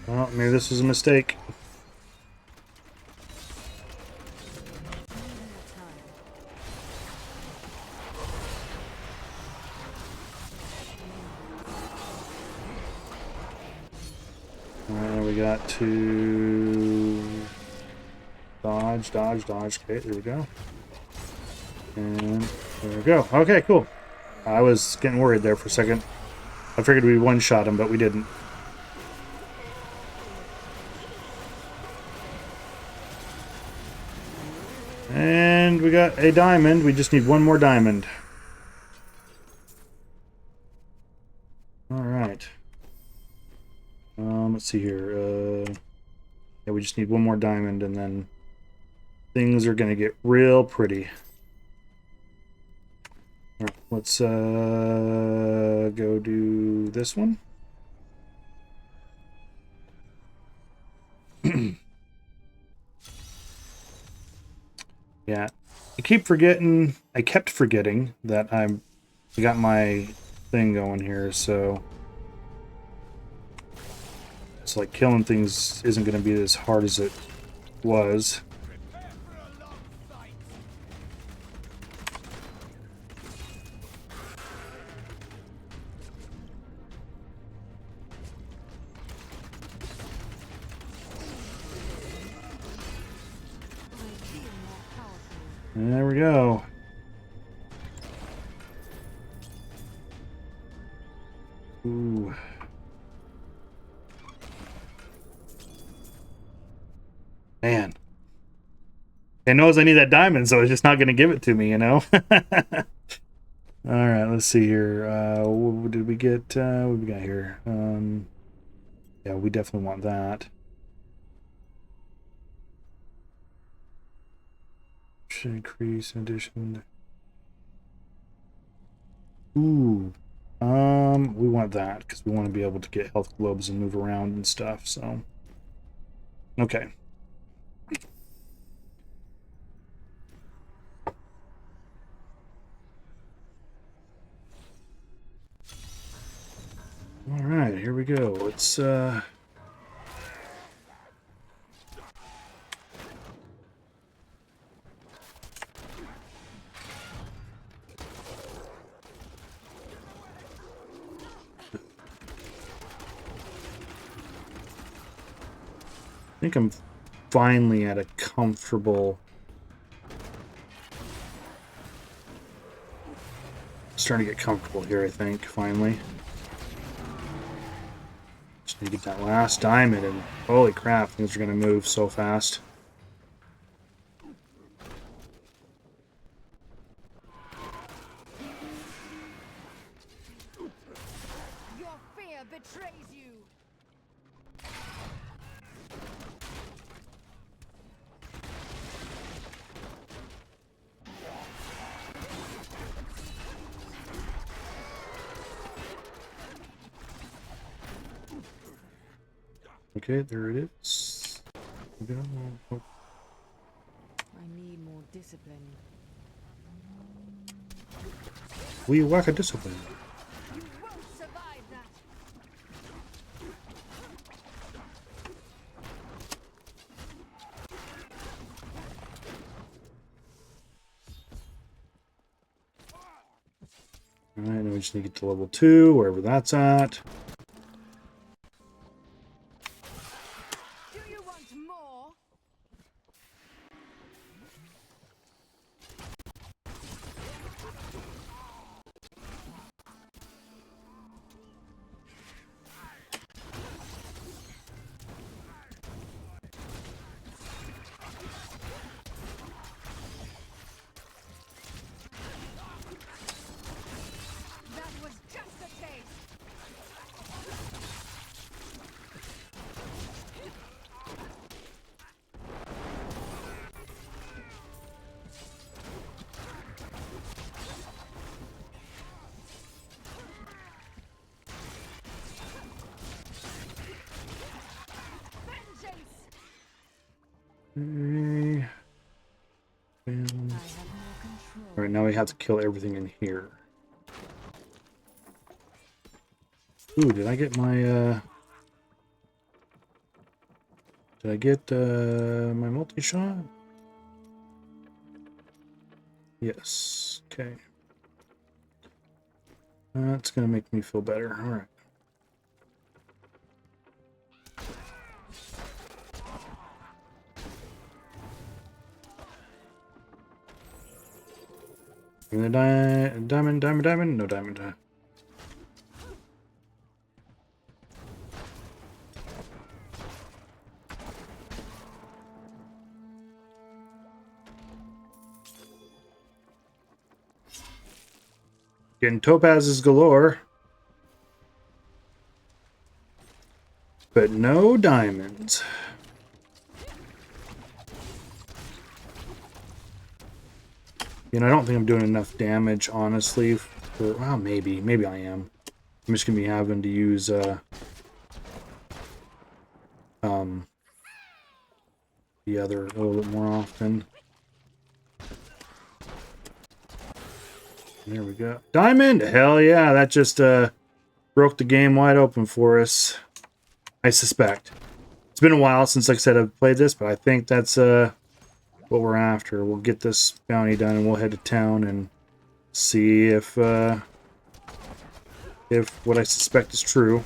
well, maybe this was a mistake. We got to dodge, dodge, dodge. Okay, there we go. And there we go. Okay, cool. I was getting worried there for a second. I figured we one-shot him, but we didn't. And we got a diamond. We just need one more diamond. Alright. Let's see here. Yeah, we just need one more diamond, and then things are going to get real pretty. Alright, let's go do this one. Yeah, I kept forgetting that I got my thing going here, so it's like killing things isn't going to be as hard as it was. There we go. Ooh. Man. It knows I need that diamond, so it's just not going to give it to me, Alright, let's see here. What did we get? What we got here? Yeah, we definitely want that. Should increase in addition. Ooh. We want that because we want to be able to get health globes and move around and stuff, so. Okay. Alright, here we go. Let's, I think I'm finally at a comfortable... Starting to get comfortable here, I think, finally. Just need to get that last diamond, and holy crap, things are going to move so fast. Your fear betrays you. Okay, there it is. I need more discipline. We whack a discipline. You won't survive that. Alright, now we just need to get to level 2, wherever that's at. Do you want more? That was just a taste. Vengeance! Okay. I have more control. Alright, now we have to kill everything in here. Ooh, did I get my, Did I get, my multi-shot? Yes. Okay. That's gonna make me feel better. Alright. Give me the diamond. No diamond. Getting topazes galore. But no diamonds. You know, I don't think I'm doing enough damage, honestly. For, well, maybe I am. I'm just gonna be having to use the other a little bit more often. There we go. Diamond! Hell yeah, that just broke the game wide open for us. I suspect. It's been a while since, like I said, I've played this, but I think that's what we're after. We'll get this bounty done and we'll head to town and see if what I suspect is true.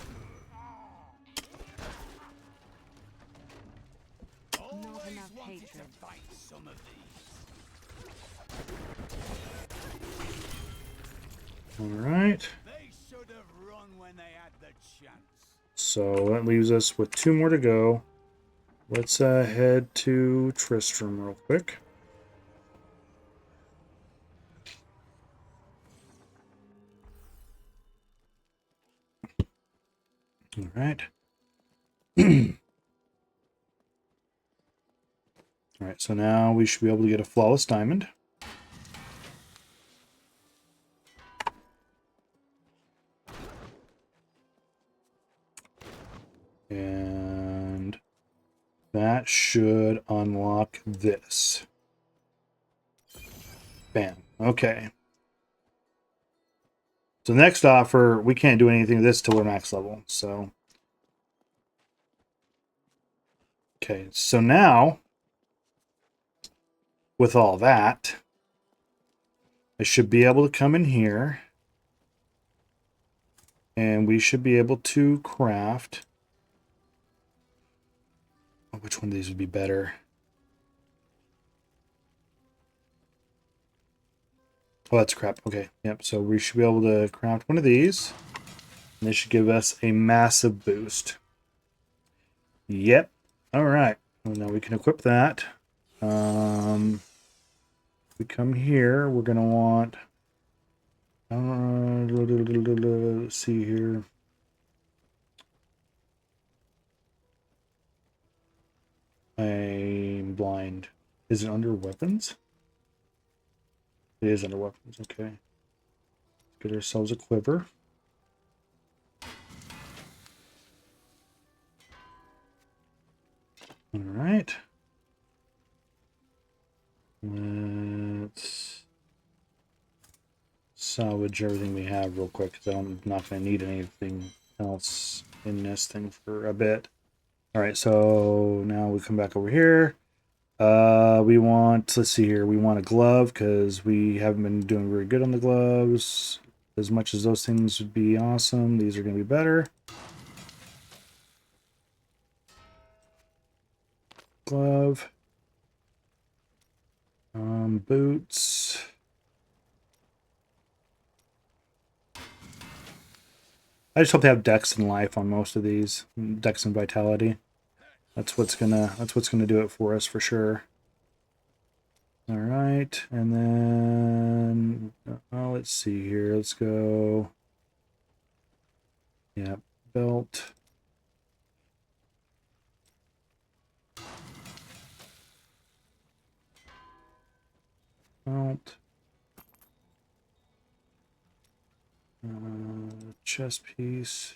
Not enough hatred. Fight some of these. Alright. They should have run when they had the chance. So that leaves us with 2 more to go. Let's head to Tristram real quick. Alright. Alright, so now we should be able to get a flawless diamond. And that should unlock this. Bam. Okay. So the next offer, we can't do anything with this till we're max level. So, okay. So now, with all that, I should be able to come in here, and we should be able to craft. Oh, which one of these would be better? Oh, that's crap. Okay, yep. So we should be able to craft one of these. And this should give us a massive boost. Yep. All right. Well, now we can equip that. We come here. We're gonna want. Let's see here. I'm blind. Is it under weapons? It is under weapons, okay. Get ourselves a quiver. Alright. Let's salvage everything we have real quick, because I'm not going to need anything else in this thing for a bit. Alright, so now we come back over here. We want, let's see here, we want a glove, because we haven't been doing very good on the gloves. As much as those things would be awesome, these are going to be better. Glove. Boots. I just hope they have dex and life on most of these. Dex and vitality. That's what's gonna do it for us for sure. Alright, and then let's see here. Let's go. Yeah, belt. Belt. Chest piece.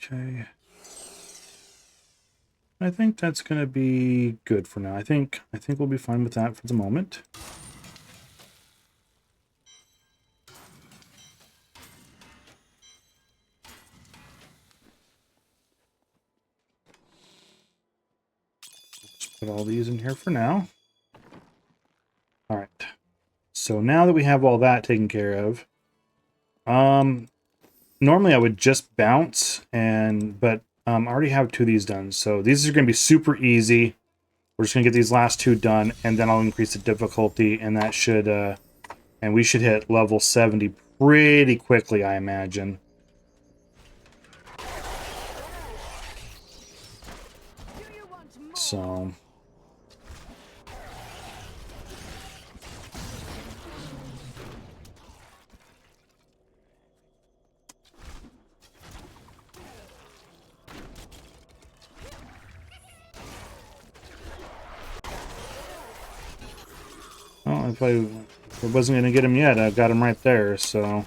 Okay. I think that's gonna be good for now. I think we'll be fine with that for the moment. Just put all these in here for now. All right. So now that we have all that taken care of, normally I would just bounce, but I already have 2 of these done. So these are going to be super easy. We're just going to get these last 2 done, and then I'll increase the difficulty, and that should, and we should hit level 70 pretty quickly, I imagine. So... well, if I wasn't going to get him yet, I got him right there, so...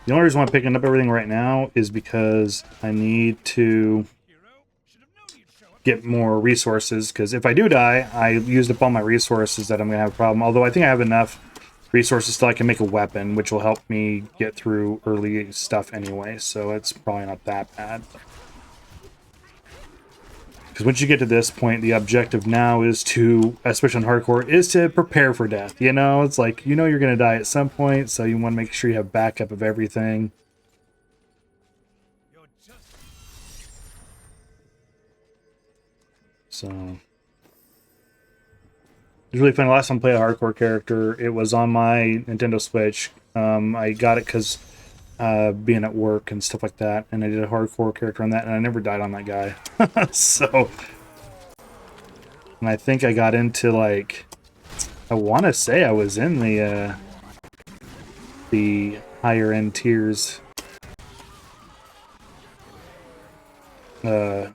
The only reason why I'm picking up everything right now is because I need to get more resources, because if I do die, I used up all my resources that I'm going to have a problem. Although I think I have enough resources till I can make a weapon, which will help me get through early stuff anyway, so it's probably not that bad. Because once you get to this point, the objective now is to, especially on hardcore, is to prepare for death. You know, it's like, you know you're going to die at some point, so you want to make sure you have backup of everything. So... it's really fun. Last time I played a hardcore character, it was on my Nintendo Switch. I got it because being at work and stuff like that, and I did a hardcore character on that, and I never died on that guy. So, and I think I got into, like, I want to say I was in the higher end tiers. Not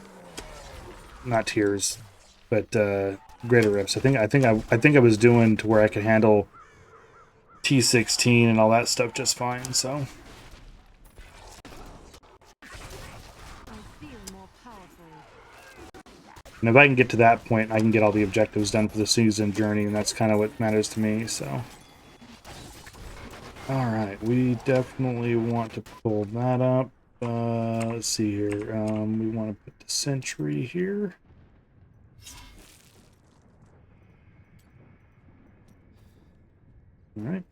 tiers, but greater rifts. I think I was doing to where I could handle T16 and all that stuff just fine. So. And if I can get to that point, I can get all the objectives done for the season journey, and that's kind of what matters to me, so. Alright, we definitely want to pull that up. Let's see here. We want to put the sentry here. Alright.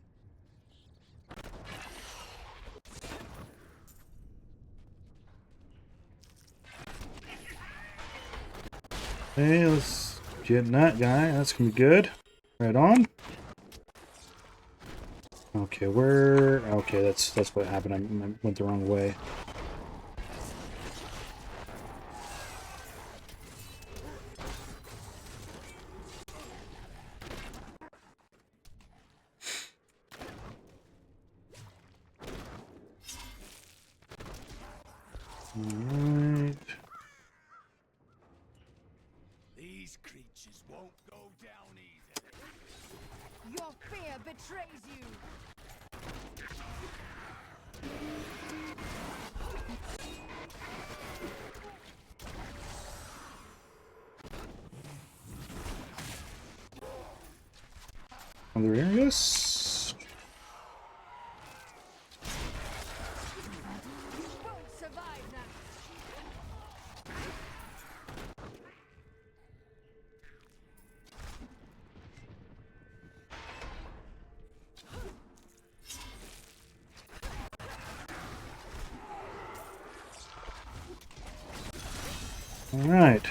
Hey, let's get that guy. That's gonna be good. Right on. Okay, where? Okay, that's what happened. I went the wrong way. Alright. These creatures won't go down easy. Your fear betrays you. Other areas. You won't survive that. Alright.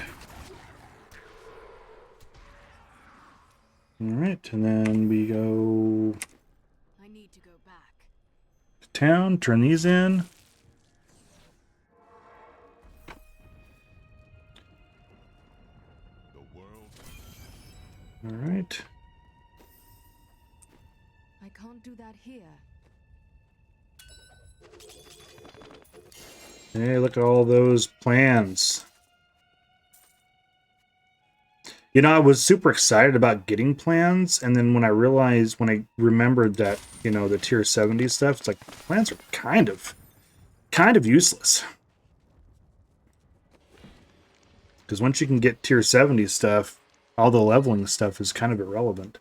Alright, and then we go I need to go back. to town, turn these in. The world. Alright. I can't do that here. Hey, look at all those plans. You know, I was super excited about getting plans, and then when I remembered that, you know, the tier 70 stuff, it's like plans are kind of useless. Because once you can get tier 70 stuff, all the leveling stuff is kind of irrelevant.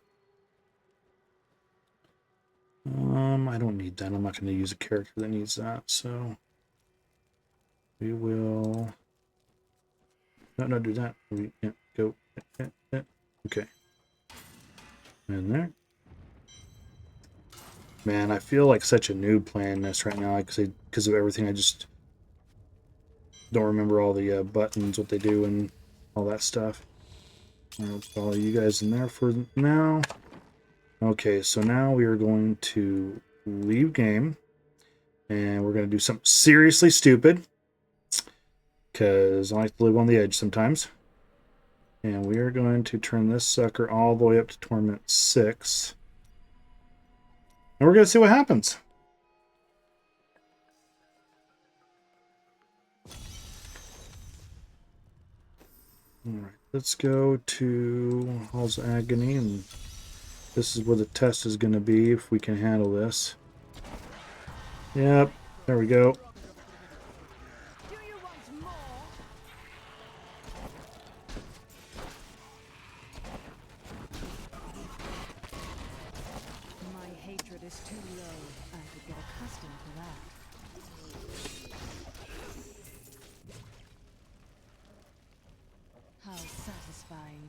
I don't need that. I'm not going to use a character that needs that, so we will. No, do that. Yeah, go. Okay. In there. Man, I feel like such a noob playing this right now because of everything. I just don't remember all the buttons, what they do, and all that stuff. I'll follow you guys in there for now. Okay, so now we are going to leave game, and we're going to do something seriously stupid because I like to live on the edge sometimes. And we are going to turn this sucker all the way up to Torment 6. And we're going to see what happens. Alright, let's go to Hall's Agony, and this is where the test is going to be, if we can handle this. Yep, there we go. Do you want more? My hatred is too low. I could get accustomed to that. How satisfying.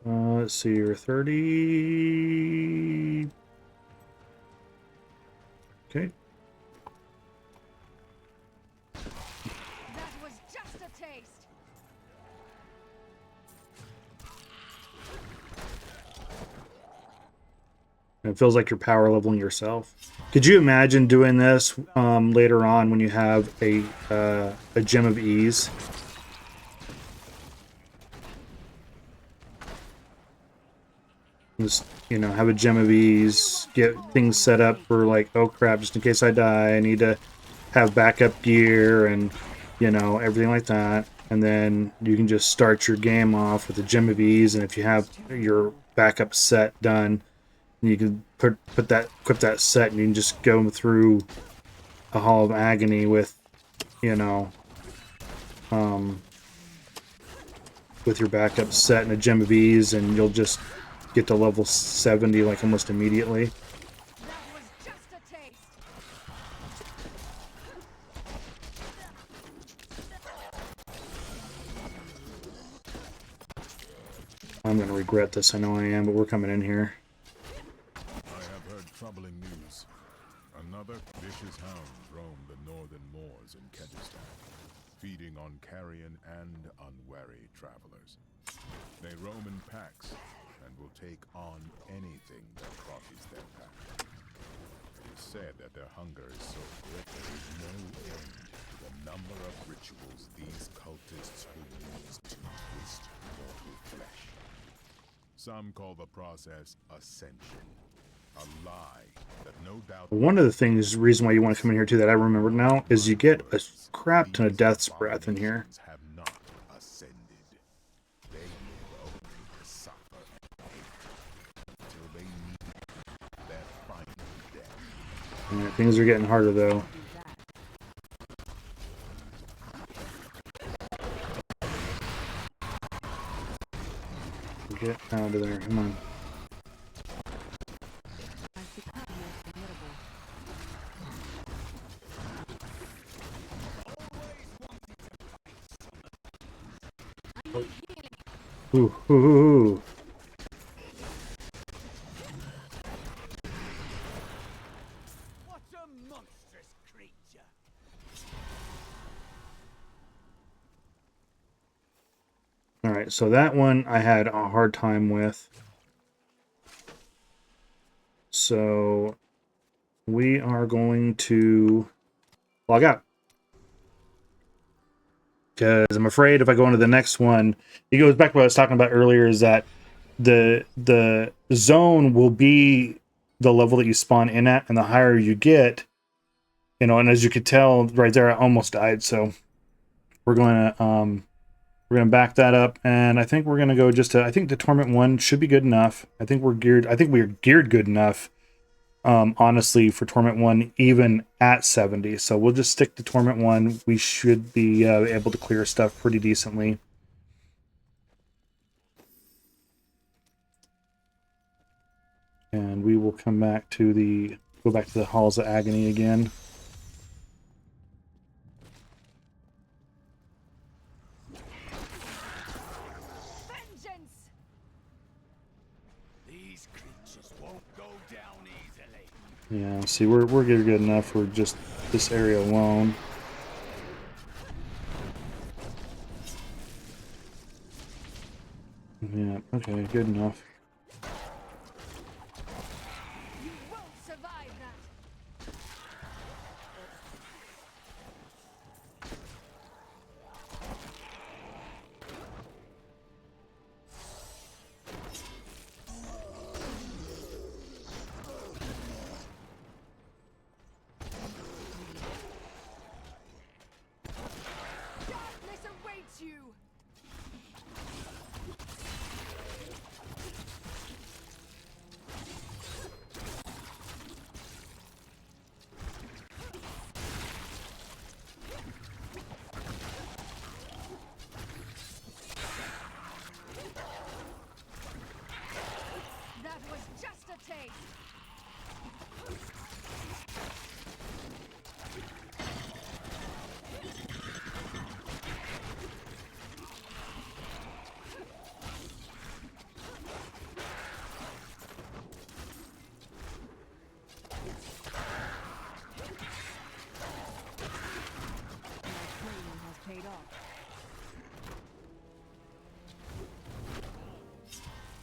Let's see, you're 30. Okay. That was just a taste. It feels like you're power leveling yourself. Could you imagine doing this later on when you have a gem of ease? Just, you know, have a gem of ease, get things set up for like, oh crap, just in case I die, I need to have backup gear and, you know, everything like that. And then you can just start your game off with a gem of ease, and if you have your backup set done, you can equip that set, and you can just go through a Hall of Agony with, you know, with your backup set and a gem of ease, and you'll just get to level 70 like almost immediately. That was just a taste. I'm gonna regret this, I know I am, but we're coming in here. I have heard troubling news. Another vicious hound roamed the northern moors in Kurdistan, feeding on carrion and unwelcome They roam in packs and will take on anything that crosses their path. It is said that their hunger is so great there is no end to the number of rituals these cultists will use to twist mortal flesh. Some call the process ascension, a lie that no doubt. One of the things, reason why you want to come in here too, that I remember now, is you get a crap ton of death's breath in here. Have not ascended. They live only to suffer until they meet their final death. Yeah, things are getting harder though. Get out of there, come on. Ooh, ooh, ooh. What a monstrous creature! All right, so that one I had a hard time with. So we are going to log out. Because I'm afraid if I go into the next one, it goes back to what I was talking about earlier, is that the zone will be the level that you spawn in at, and the higher you get, you know, and as you could tell right there, I almost died. So we're gonna back that up, and I think we're gonna go just to, I think the Torment 1 should be good enough. I think we're geared good enough, honestly, for Torment 1 even at 70. So we'll just stick to Torment 1. We should be able to clear stuff pretty decently. And we will come back to go back to the Halls of Agony again. Vengeance! These creatures won't go down easily. Yeah, see, we're good enough for just this area alone. Yeah, okay, good enough. You won't survive that. Darkness awaits you. That was just a taste. My training has paid off.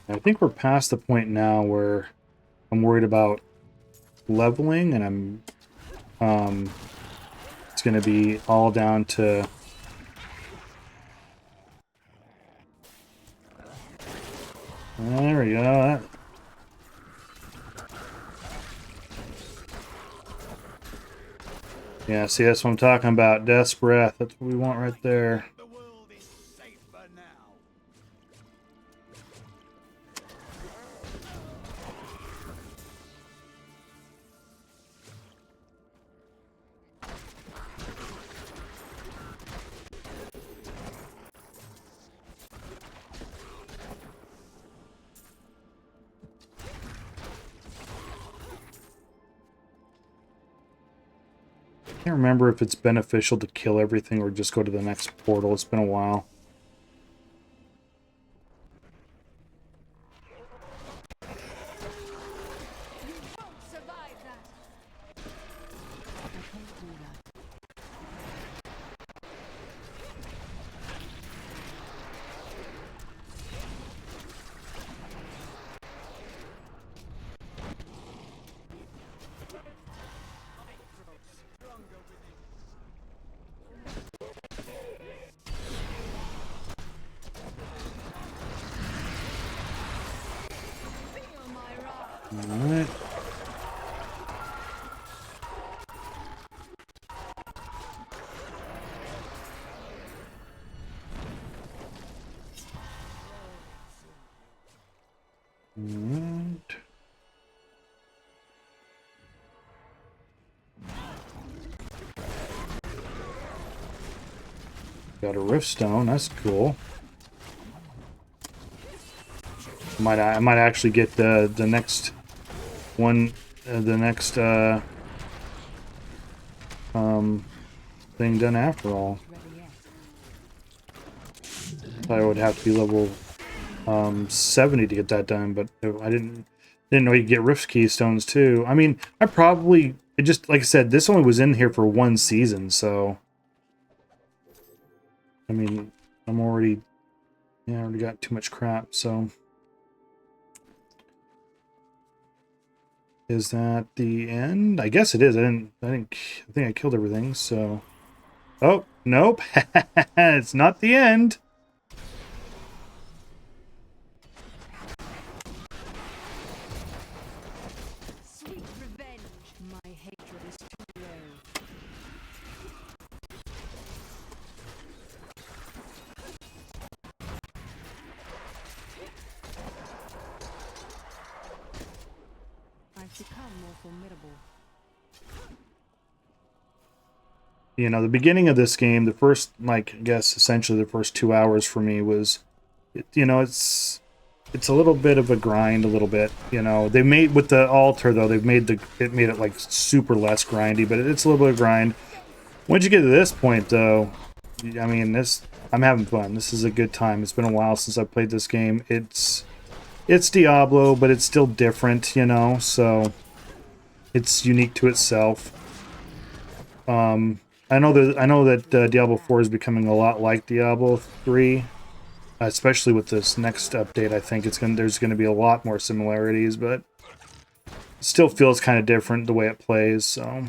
I think we're past the point now where I'm worried about leveling, and it's going to be all down to there we go. Yeah, see, that's what I'm talking about. Death's Breath. That's what we want right there. The world is safer now. I can't remember if it's beneficial to kill everything or just go to the next portal. It's been a while. You won't survive that. I can't do that. Alright. Alright. Got a rift stone, that's cool. I might actually get the next one, the next thing done after all. Thought I would have to be level 70 to get that done, but I didn't know you could get rift keystones too. I mean, it just, like I said, this only was in here for one season, so I mean, I already got too much crap, so. Is that the end? I guess it is. I think I killed everything, so. Oh, nope. It's not the end. Sweet revenge. My hatred is too low. I've become more formidable. You know, the beginning of this game, the first, like, I guess, essentially the first 2 hours for me was, you know, it's a little bit of a grind, a little bit, you know. They made, with the altar, though, it made it, like, super less grindy, but it's a little bit of grind. Once you get to this point, though, I mean, I'm having fun. This is a good time. It's been a while since I played this game. It's Diablo, but it's still different, you know, so it's unique to itself. I know that Diablo 4 is becoming a lot like Diablo 3, especially with this next update. I think there's gonna be a lot more similarities, but it still feels kind of different the way it plays. So.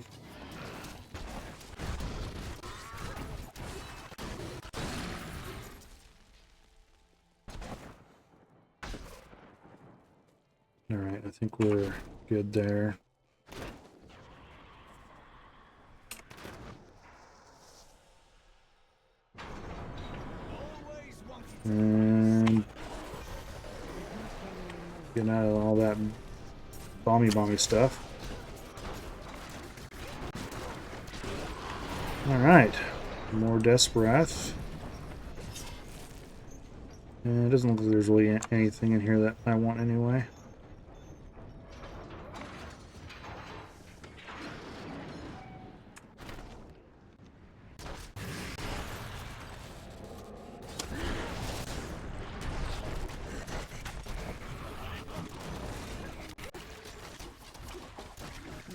All right, I think we're good there. And getting out of all that bomby stuff. All right, more Desperate. And it doesn't look like there's really anything in here that I want anyway.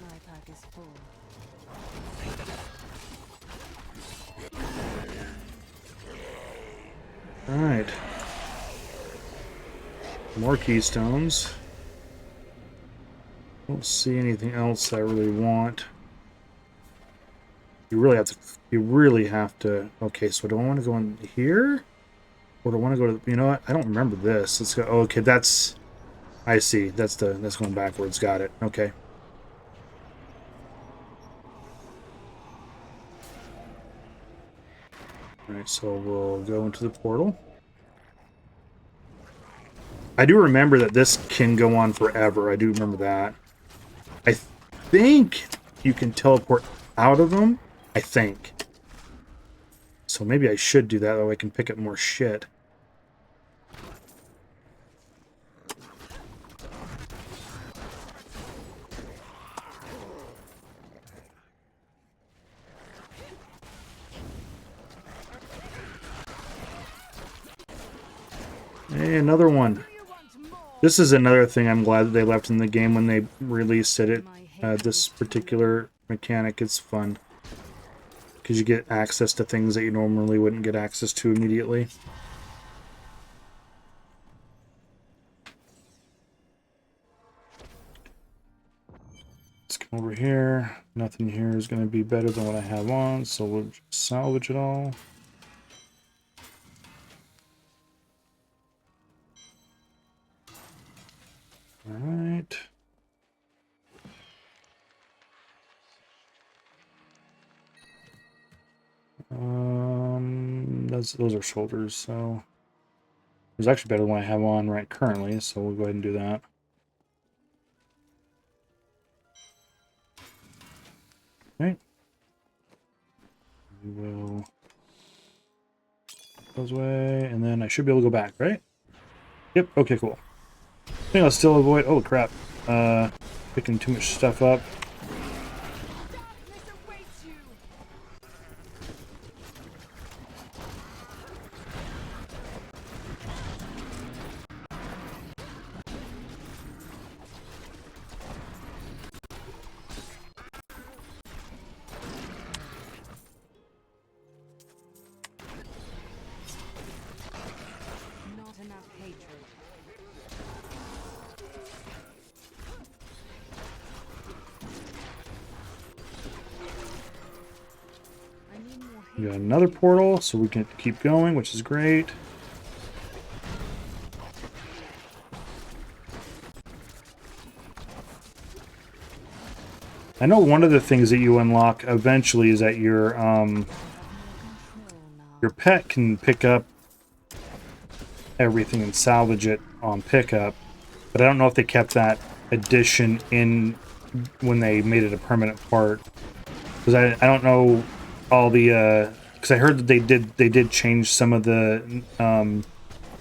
My pack is full. All right. More keystones. Don't see anything else I really want. You really have to. Okay, so do I want to go in here? Or do I want to go to, you know what? I don't remember this. Let's go. Oh, okay, I see. That's going backwards. Got it. Okay. All right, so we'll go into the portal. I do remember that this can go on forever. I do remember that. I think you can teleport out of them. I think. So maybe I should do that, though I can pick up more shit. Hey, another one. This is another thing I'm glad that they left in the game when they released it. This particular mechanic is fun. Because you get access to things that you normally wouldn't get access to immediately. Let's come over here. Nothing here is going to be better than what I have on, so we'll just salvage it all. Alright. those are shoulders, so it's actually better than what I have on right currently, so we'll go ahead and do that. Okay. We will goes away, and then I should be able to go back, right? Yep, okay, cool. I think I'll still avoid oh crap. Picking too much stuff up. Darkness awaits you. Not enough hatred. I need more We got hatred. another portal, so we can keep going, which is great. I know one of the things that you unlock eventually is that your pet can pick up everything and salvage it on pickup, but I don't know if they kept that addition in when they made it a permanent part, because I don't know all the because I heard that they did change some of the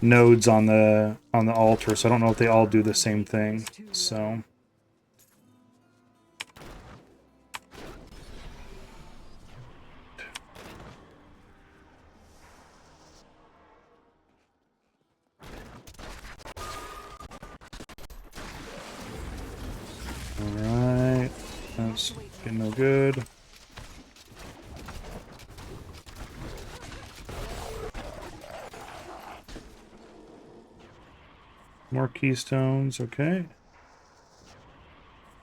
nodes on the altar, so I don't know if they all do the same thing. So all right, that's getting no good. More keystones, okay.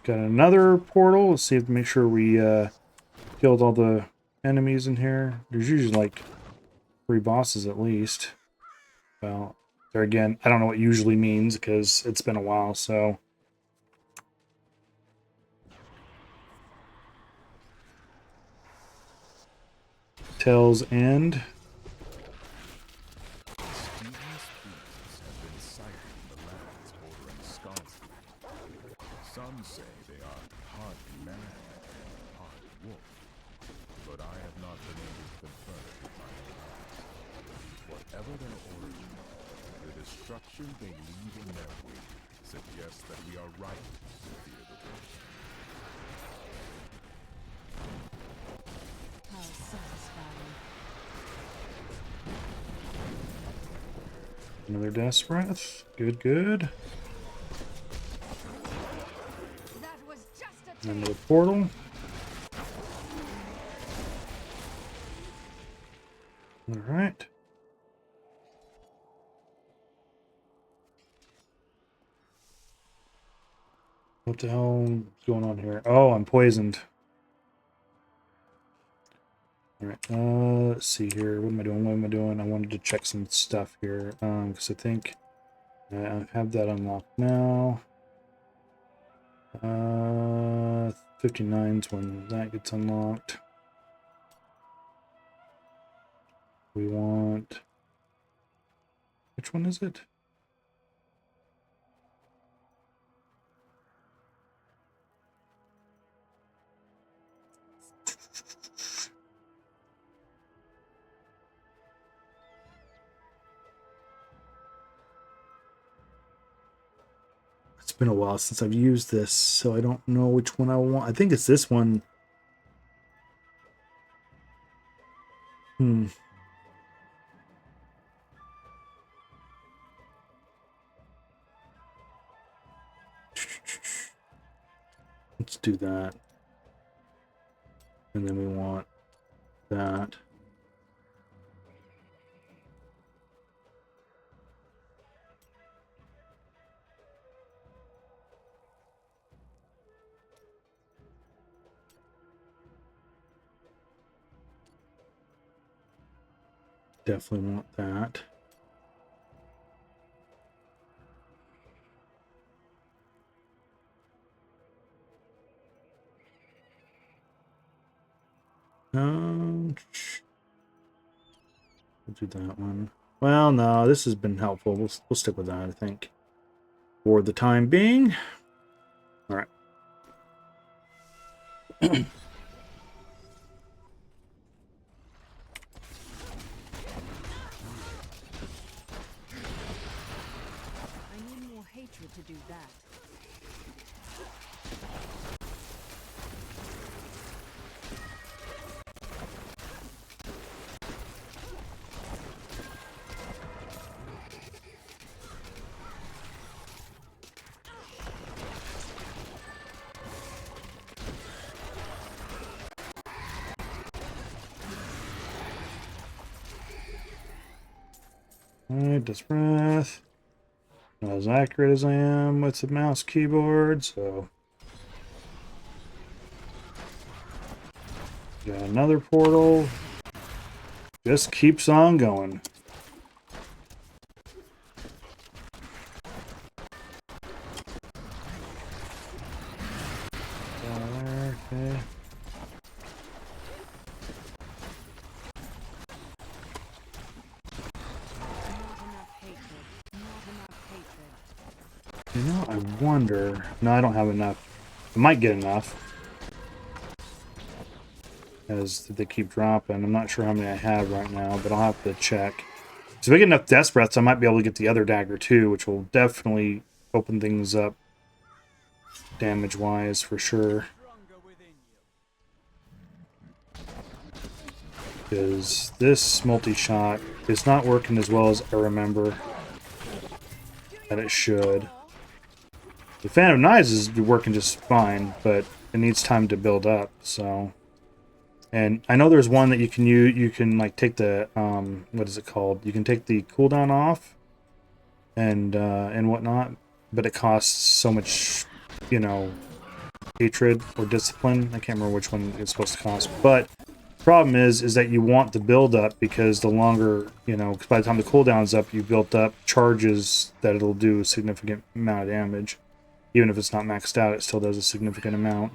Got another portal. Let's see if make sure we killed all the enemies in here. There's usually like 3 bosses at least. Well, there again, I don't know what usually means because it's been a while, so. Tales End. Mysterious beasts have been sighted in the lands bordering Scarsdale. Some say they are part man and part wolf, but I have not been able to confirm it with my own eyes. Whatever their origin, the destruction they leave in their wake suggests that we are right to fear the wolf. How satisfying. Another Death's Breath. Good, good. That was just a Another portal. All right. What the hell is going on here? Oh, I'm poisoned. All right. Let's see here. What am I doing? What am I doing? I wanted to check some stuff here. Because I think I have that unlocked now. 59's when that gets unlocked. We want. Which one is it? It's been a while since I've used this, so I don't know which one I want. I think it's this one. Hmm. Let's do that. And then we want that. Definitely want that. do that one. Well, no, this has been helpful. We'll stick with that, I think, for the time being. All right. I need more hatred to do that. Alright, Death's Breath. Not as accurate as I am with the mouse keyboard, so. Got another portal. Just keeps on going. There, okay. You know, I wonder. No, I don't have enough. I might get enough. As they keep dropping. I'm not sure how many I have right now, but I'll have to check. So if I get enough Death's Breaths, I might be able to get the other dagger too, which will definitely open things up damage-wise for sure. Because this multi-shot is not working as well as I remember that it should. The Phantom Knives is working just fine, but it needs time to build up, so. And I know there's one that you can use, you can like take the, what is it called? You can take the cooldown off and whatnot, but it costs so much, you know, hatred or discipline. I can't remember which one it's supposed to cost, but problem is that you want the build up because the longer, you know, by the time the cooldown's up, you've built up charges that it'll do a significant amount of damage. Even if it's not maxed out, it still does a significant amount.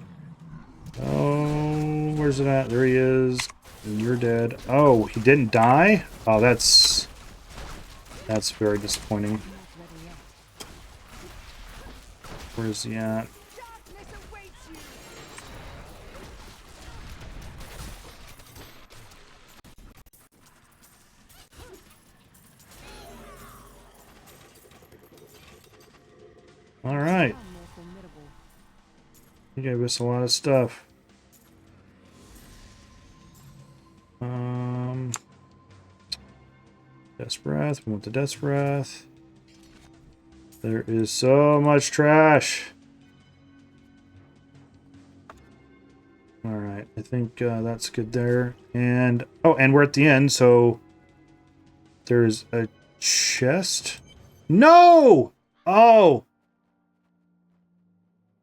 Oh, where's it at? There he is. You're dead. Oh, he didn't die? Oh, that's very disappointing. Where is he at? All right. You gave us a lot of stuff. Death's Breath. We want the Death's Breath. There is so much trash. All right, I think that's good there. And oh, and we're at the end, so there's a chest. No! Oh!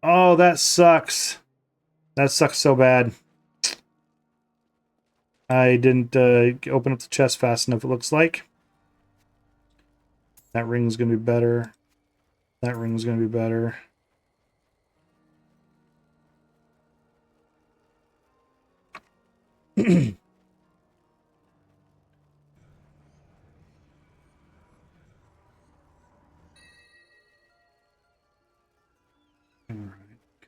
Oh, that sucks. That sucks so bad. I didn't open up the chest fast enough, it looks like. That ring's going to be better. That ring's going to be better. Alright.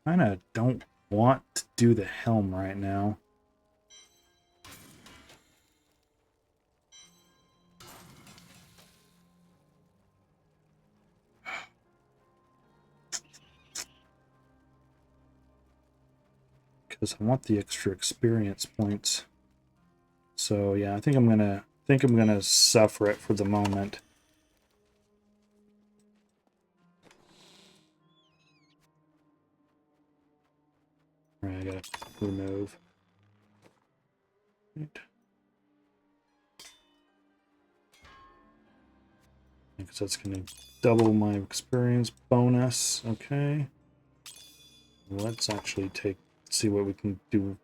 Kind of don't want to do the helm right now. Because I want the extra experience points. So yeah, I think I'm gonna suffer it for the moment. All right, I gotta remove. Right. Because that's gonna double my experience bonus. Okay. Let's actually see what we can do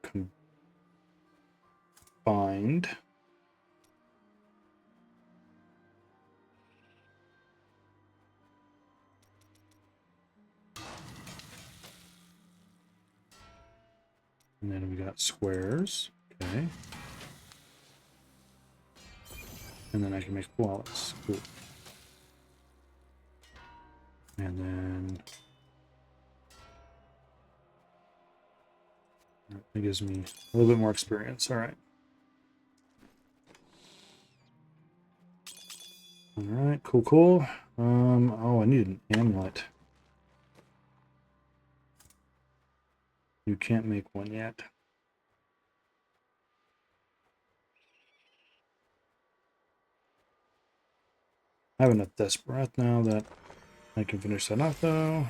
combined. And then we got squares. Okay. And then I can make wallets. Cool. And then that gives me a little bit more experience. All right. All right, cool, cool. Oh, I need an amulet. You can't make one yet. I have enough Desperate now that I can finish that off, though.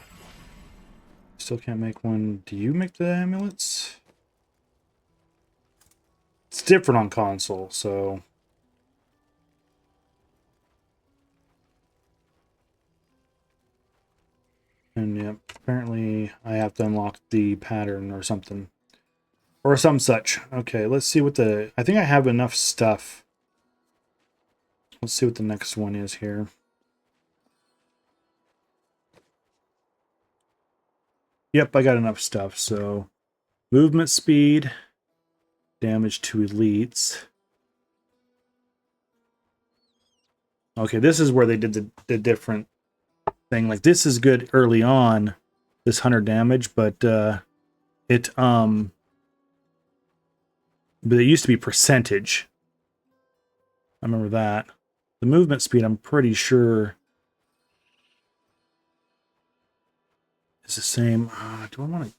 Still can't make one. Do you make the amulets? It's different on console, so... And yep, apparently I have to unlock the pattern or something. Or some such. Okay, let's see what the... I think I have enough stuff. Let's see what the next one is here. Yep, I got enough stuff, so... Movement speed. Damage to elites. Okay, this is where they did the different thing. Like, this is good early on, this 100 damage, but it used to be percentage. I remember that. The movement speed, I'm pretty sure, is the same. Do I want to...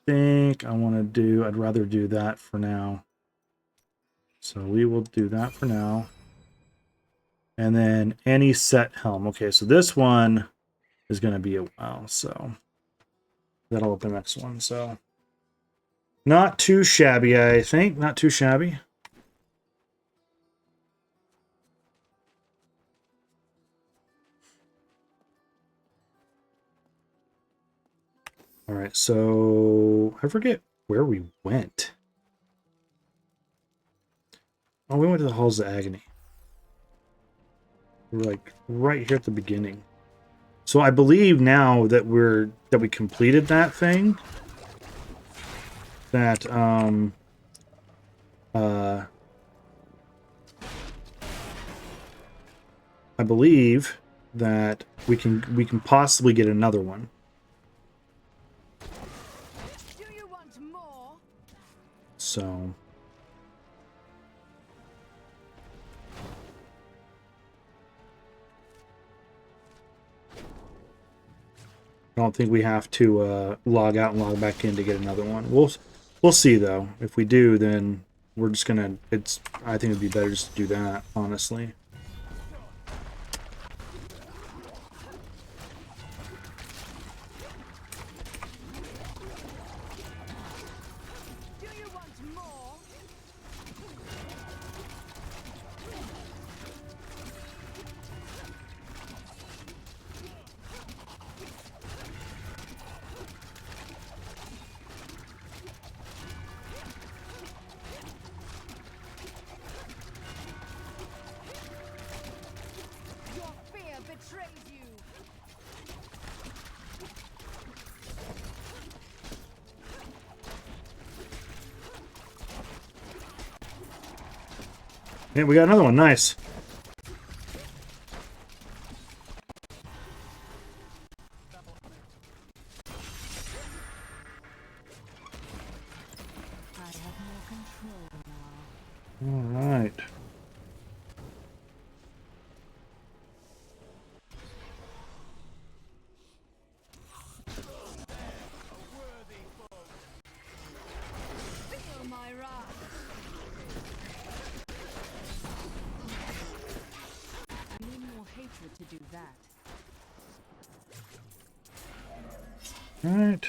think I want to do... I'd rather do that for now. So we will do that for now. And then any set helm. Okay, so this one is going to be a while, so that'll open the next one. So not too shabby, I think. Not too shabby. All right, so I forget where we went. Oh, we went to the Halls of Agony. We're like right here at the beginning. So I believe now that we completed that thing, that I believe that we can possibly get another one. Do you want more? So I don't think we have to log out and log back in to get another one. We'll see though. If we do, then we're just gonna. I think it'd be better just to do that, honestly. Do you want more? Your fear betrays you. Yeah, we got another one. Nice. I have more control now. All right. Feel my wrath. I need more hatred to do that. All right.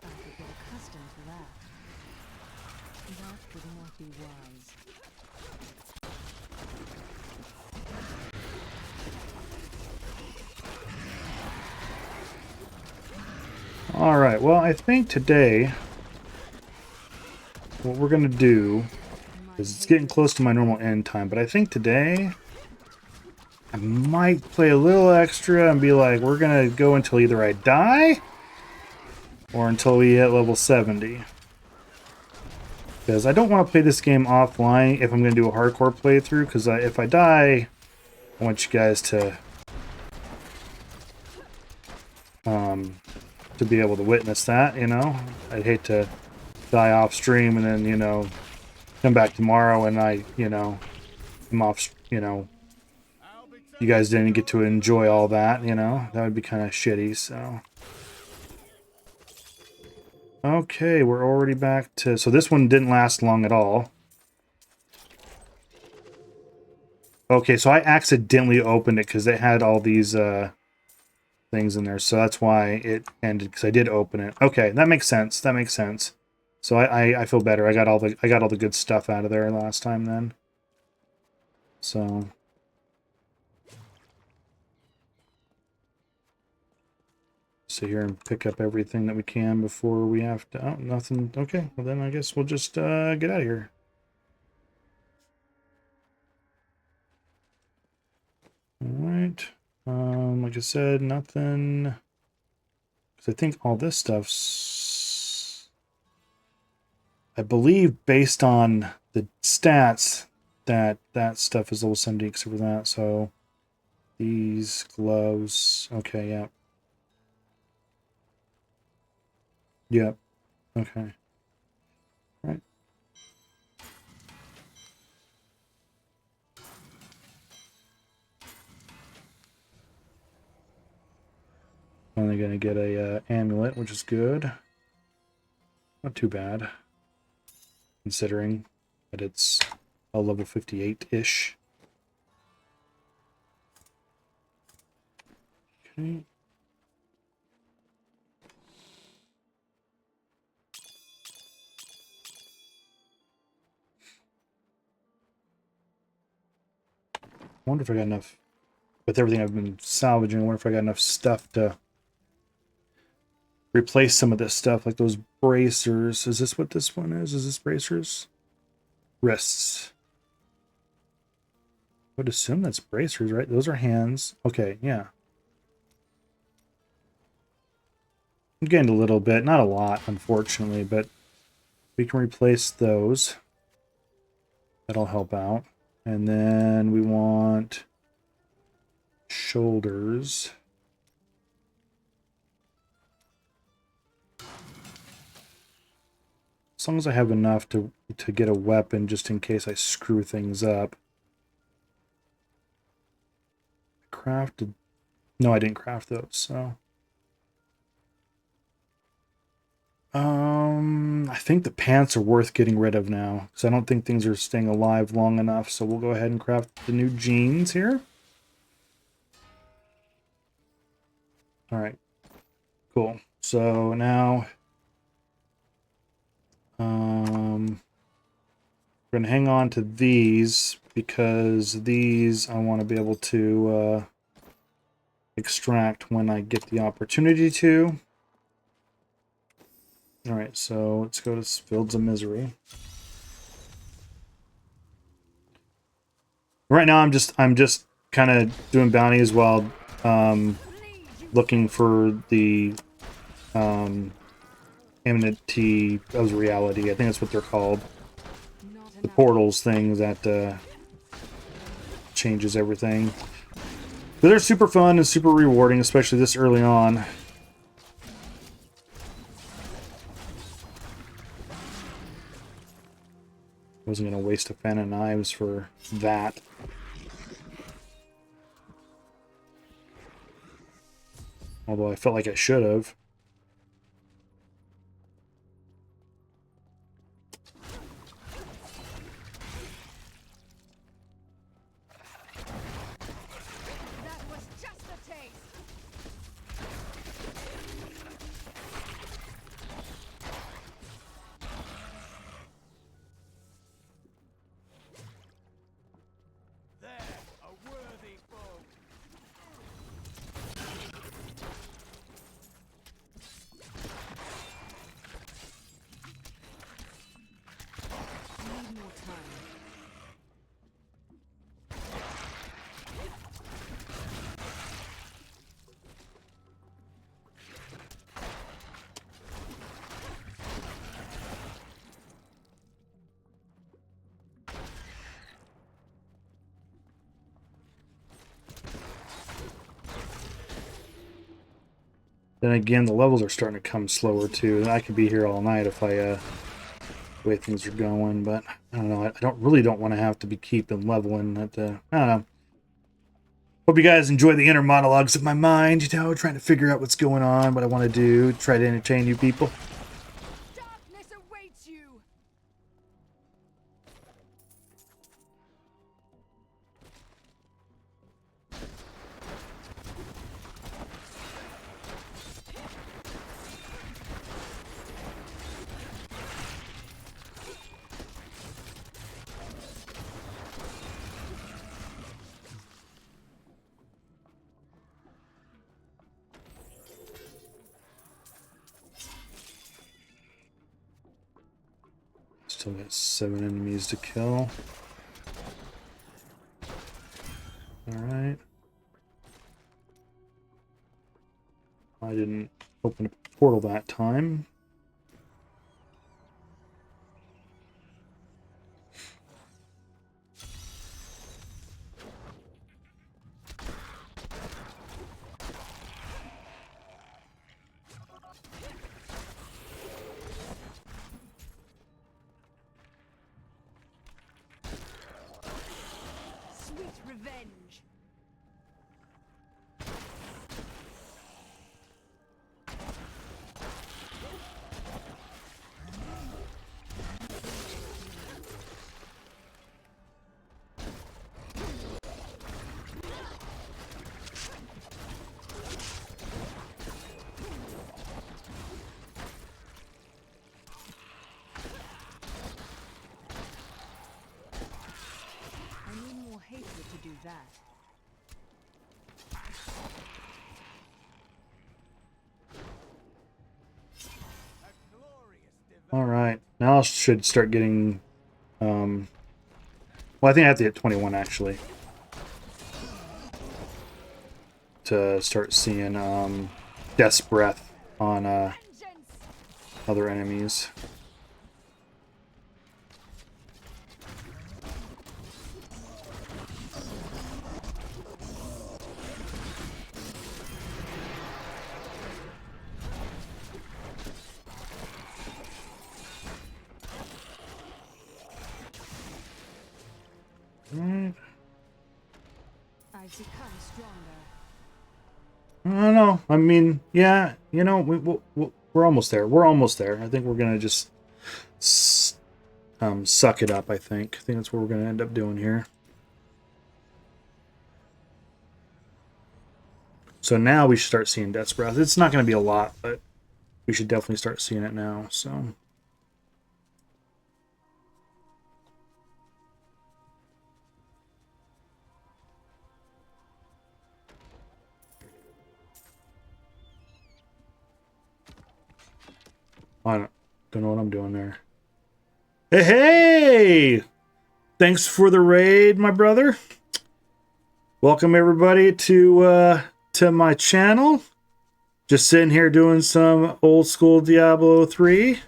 I could get accustomed to that. That would not be wise. All right. Well, I think today what we're gonna do is it's getting close to my normal end time, but I think today I might play a little extra and be like, we're gonna go until either I die or until we hit level 70. Because I don't want to play this game offline if I'm going to do a hardcore playthrough, because if I die, I want you guys to be able to witness that, you know? I'd hate to die off stream and then, you know, come back tomorrow and I'm off, you know, you guys didn't get to enjoy all that, you know? That would be kind of shitty, so. Okay, we're already back to... So this one didn't last long at all. Okay, so I accidentally opened it because it had all these things in there. So that's why it ended, because I did open it. Okay, that makes sense. That makes sense. So I feel better. I got all the good stuff out of there last time then. So... sit here and pick up everything that we can before we have to... Oh, nothing. Okay, well then I guess we'll just get out of here. Alright. Like I said, nothing... Because I think all this stuff's... I believe based on the stats that stuff is level 70 except for that, so... These gloves... Okay, yeah. Yep. Okay. Right. Only gonna get a amulet, which is good. Not too bad, considering that it's a level 58-ish. Okay. I wonder if I got enough, with everything I've been salvaging, I wonder if I got enough stuff to replace some of this stuff, like those bracers. Is this what this one is? Is this bracers? Wrists. I would assume that's bracers, right? Those are hands. Okay, yeah. I'm getting a little bit, not a lot, unfortunately, but we can replace those. That'll help out. And then we want shoulders. As long as I have enough to get a weapon just in case I screw things up. I crafted... No, I didn't craft those, so... I think the pants are worth getting rid of now, because I don't think things are staying alive long enough, so we'll go ahead and craft the new jeans here. Alright. Cool. So now... we're going to hang on to these, because these I want to be able to extract when I get the opportunity to. Alright, so let's go to Fields of Misery. Right now I'm just kind of doing bounties while looking for the Amenity of Reality. I think that's what they're called. The portals thing that changes everything. But they're super fun and super rewarding, especially this early on. Wasn't going to waste a fan of knives for that. Although I felt like I should have. That was just a taste. There, a worthy foe. Then again, the levels are starting to come slower too. I could be here all night if I the way things are going, but I don't know. I don't want to have to be keeping leveling at I don't know. Hope you guys enjoy the inner monologues of my mind, you know, trying to figure out what's going on, what I want to do, try to entertain you people. Darkness awaits you. Still got 7 enemies to kill. Alright. I didn't open a portal that time. Sweet revenge. I need more hatred to do that. Alright. Now I should start getting well, I think I have to get 21 actually to start seeing Death's Breath on other enemies. Alright. I've become stronger. I don't know. I mean, yeah, you know, we're almost there. We're almost there. I think we're gonna just suck it up. I think that's what we're gonna end up doing here. So now we should start seeing Death's Breath. It's not gonna be a lot, but we should definitely start seeing it now. So. I don't know what I'm doing there. Hey, hey! Thanks for the raid, my brother. Welcome everybody to my channel. Just sitting here doing some old school Diablo 3.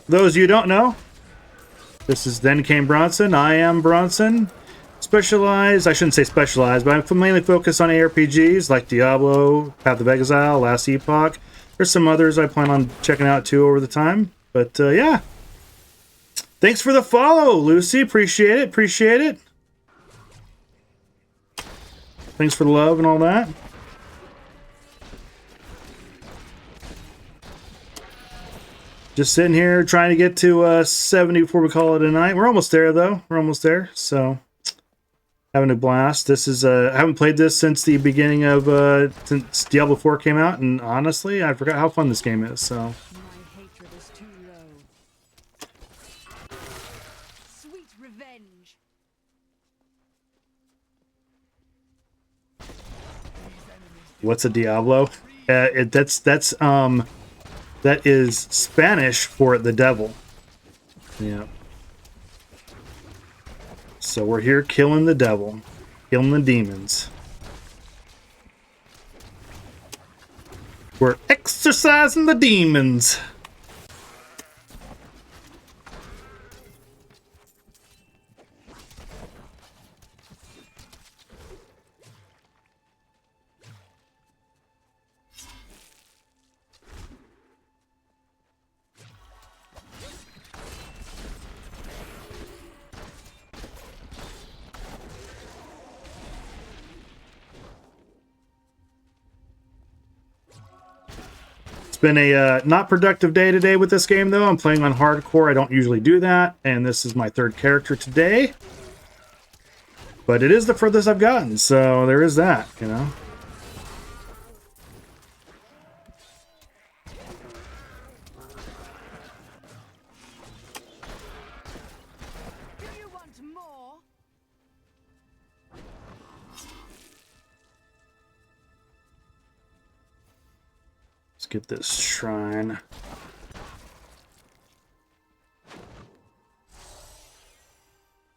Those of you who don't know, this is Then Came Bronson. I am Bronson. Specialized, I shouldn't say specialized, but I'm mainly focused on ARPGs like Diablo, Path of Exile, Last Epoch. There's some others I plan on checking out too over the time. But yeah. Thanks for the follow, Lucy. Appreciate it. Appreciate it. Thanks for the love and all that. Just sitting here trying to get to 70 before we call it a night. We're almost there, though. We're almost there. So, having a blast. This is I haven't played this since the beginning of since Diablo 4 came out, and honestly, I forgot how fun this game is. So. My hatred is too low. Sweet revenge. What's a Diablo? That is Spanish for the devil. Yeah. So we're here killing the devil, killing the demons. We're exorcising the demons. been a not productive day today with this game, though. I'm playing on hardcore. I don't usually do that, and this is my third character today. But it is the furthest I've gotten, so there is that, you know. Do you want more? Let's get this shrine.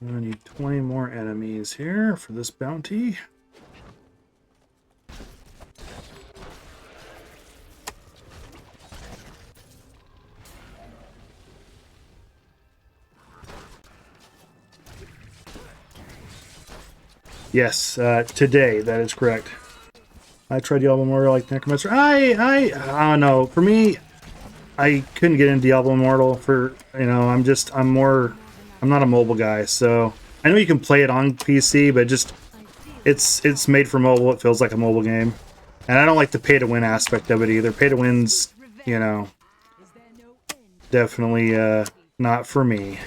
I need 20 more enemies here for this bounty. Yes, today, that is correct. I tried Diablo Immortal like Necromancer. I don't know. For me, I couldn't get into Diablo Immortal for, you know, I'm not a mobile guy, so I know you can play it on PC, but just it's made for mobile. It feels like a mobile game, and I don't like the pay to win aspect of it either. Pay to win's, you know, definitely not for me.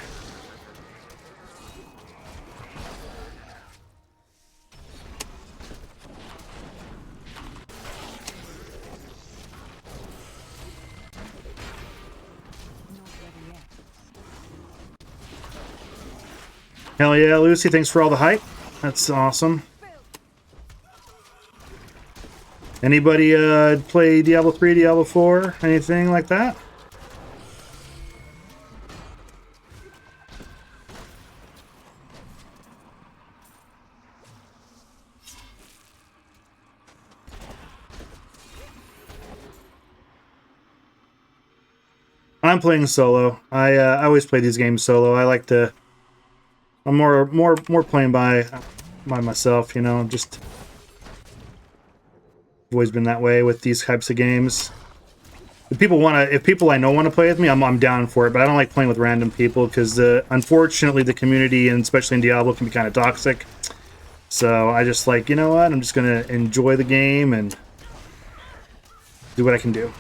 Hell yeah, Lucy, thanks for all the hype. That's awesome. Anybody play Diablo 3, Diablo 4, anything like that? I'm playing solo. I always play these games solo. I like to. I'm more playing by myself. You know, just always been that way with these types of games. If people I know want to play with me, I'm down for it. But I don't like playing with random people because unfortunately the community, and especially in Diablo, can be kind of toxic. So I just like, you know what? I'm just gonna enjoy the game and do what I can do.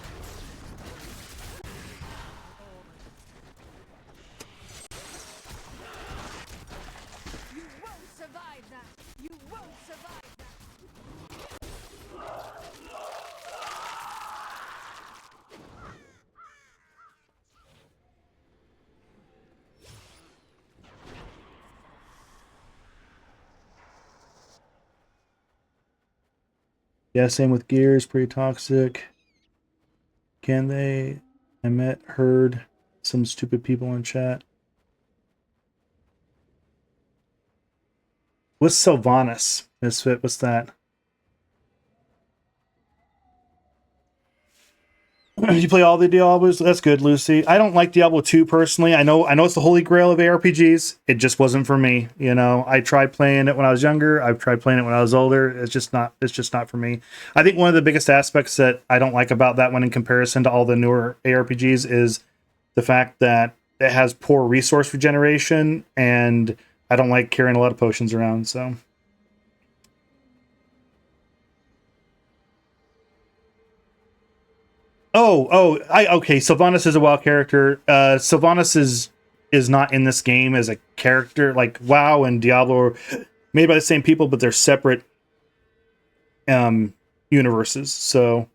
Yeah, same with Gears, pretty toxic. Can they? I heard some stupid people in chat. What's Sylvanas? Misfit, what's that? You play all the Diablos? That's good, Lucy. I don't like Diablo 2 personally. I know it's the holy grail of ARPGs. It just wasn't for me. You know, I tried playing it when I was younger. I've tried playing it when I was older. It's just not for me. I think one of the biggest aspects that I don't like about that one in comparison to all the newer ARPGs is the fact that it has poor resource regeneration, and I don't like carrying a lot of potions around, so. Okay. Sylvanas is a WoW character. Sylvanas is not in this game as a character. Like WoW and Diablo are made by the same people, but they're separate universes. So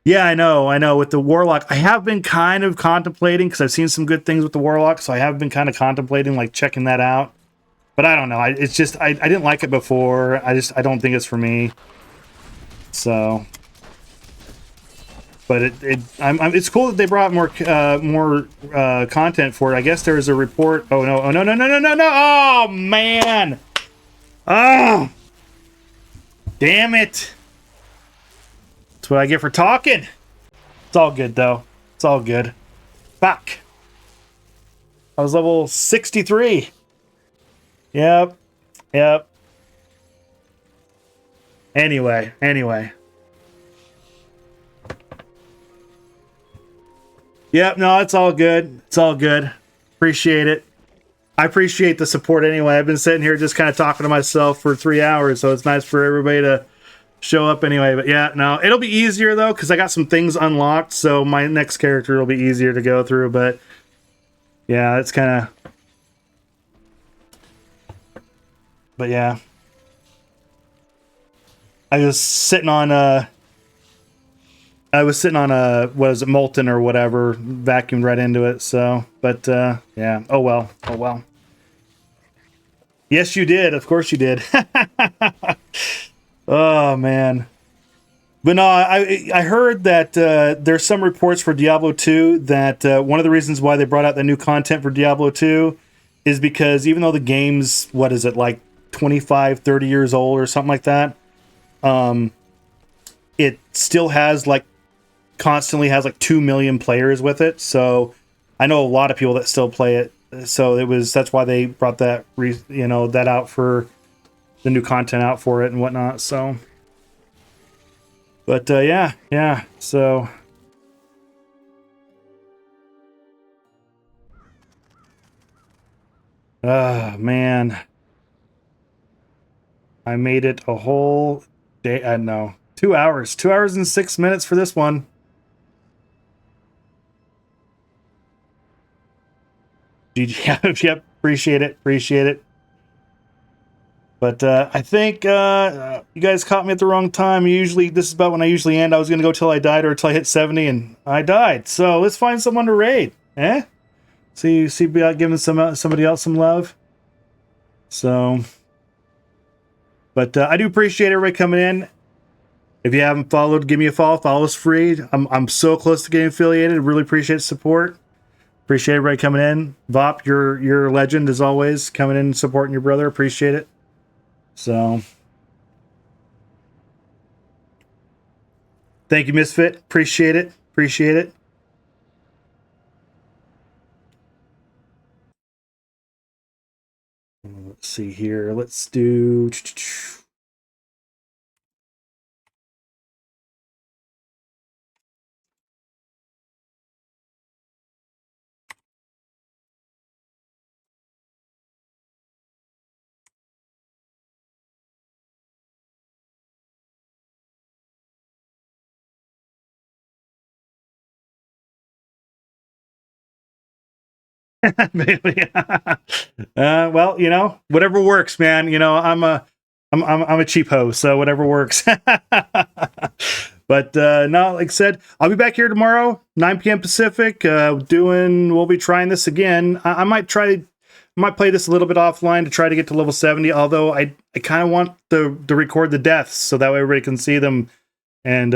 yeah, I know. With the Warlock, I have been kind of contemplating because I've seen some good things with the Warlock, so I have been kind of contemplating like checking that out. But I don't know. It's just I didn't like it before. I don't think it's for me. So, but it's cool that they brought more content for it. I guess there was a report. Oh no! Oh man! Oh, damn it! That's what I get for talking. It's all good though. It's all good. Fuck. I was level 63. Yep. Anyway. Yep, no, it's all good. It's all good. Appreciate it. I appreciate the support anyway. I've been sitting here just kind of talking to myself for 3 hours, so it's nice for everybody show up anyway. But yeah, no, it'll be easier though because I got some things unlocked, so my next character will be easier to go through. But yeah, it's kind of. But yeah, I was sitting on what is it, Molten or whatever, vacuumed right into it. So, but yeah, oh well, oh well. Yes, you did. Of course you did. Oh man. But no, I heard that there's some reports for Diablo 2 that one of the reasons why they brought out the new content for Diablo 2 is because even though the game's, what is it, like 25, 30 years old or something like that, it still has like, constantly has like 2 million players with it. So I know a lot of people that still play it. So that's why they brought that, that out for the new content out for it and whatnot. So. But yeah. So man. I made it a whole day. I know. 2 hours. 2 hours and 6 minutes for this one. GG. Yep. Appreciate it. Appreciate it. But I think you guys caught me at the wrong time. Usually, this is about when I usually end. I was going to go till I died or till I hit 70, and I died. So let's find someone to raid. Eh? See about giving somebody else some love. So, but I do appreciate everybody coming in. If you haven't followed, give me a follow. Follow us free. I'm so close to getting affiliated. Really appreciate the support. Appreciate everybody coming in. Vop, you're a legend as always. Coming in and supporting your brother. Appreciate it. So, thank you, Misfit. Appreciate it. Appreciate it. Let's see here. Let's do. Well, whatever works, man. I'm a cheap host, so whatever works. But no, like I said, I'll be back here tomorrow, 9 p.m. Pacific. We'll be trying this again. I might play this a little bit offline to try to get to level 70. Although I kind of want to record the deaths so that way everybody can see them, and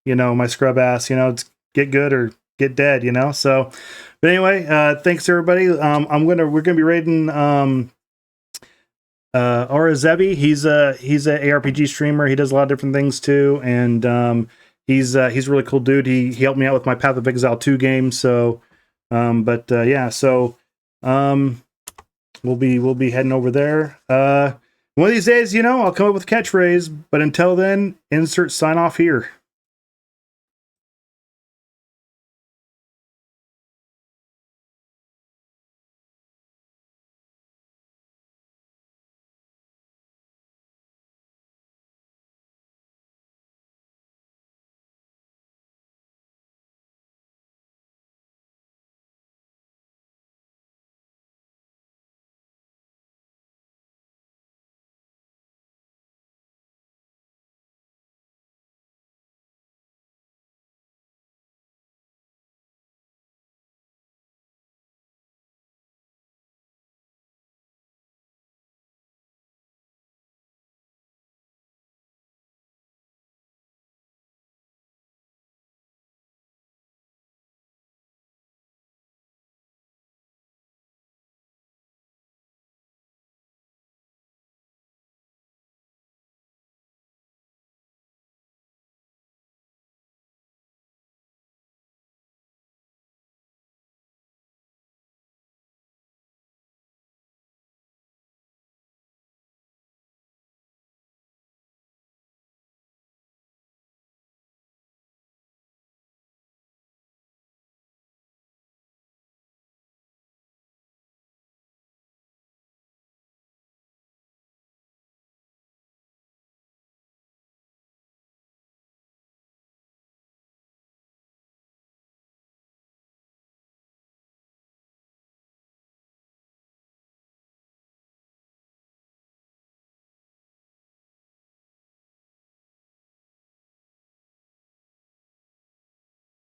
my scrub ass, get good or get dead, So, but anyway, thanks everybody. We're gonna be raiding Zebi. He's a ARPG streamer. He does a lot of different things too, and he's a really cool dude. He helped me out with my Path of Exile 2 game. So, yeah. So, we'll be heading over there. One of these days, I'll come up with a catchphrase. But until then, insert sign off here.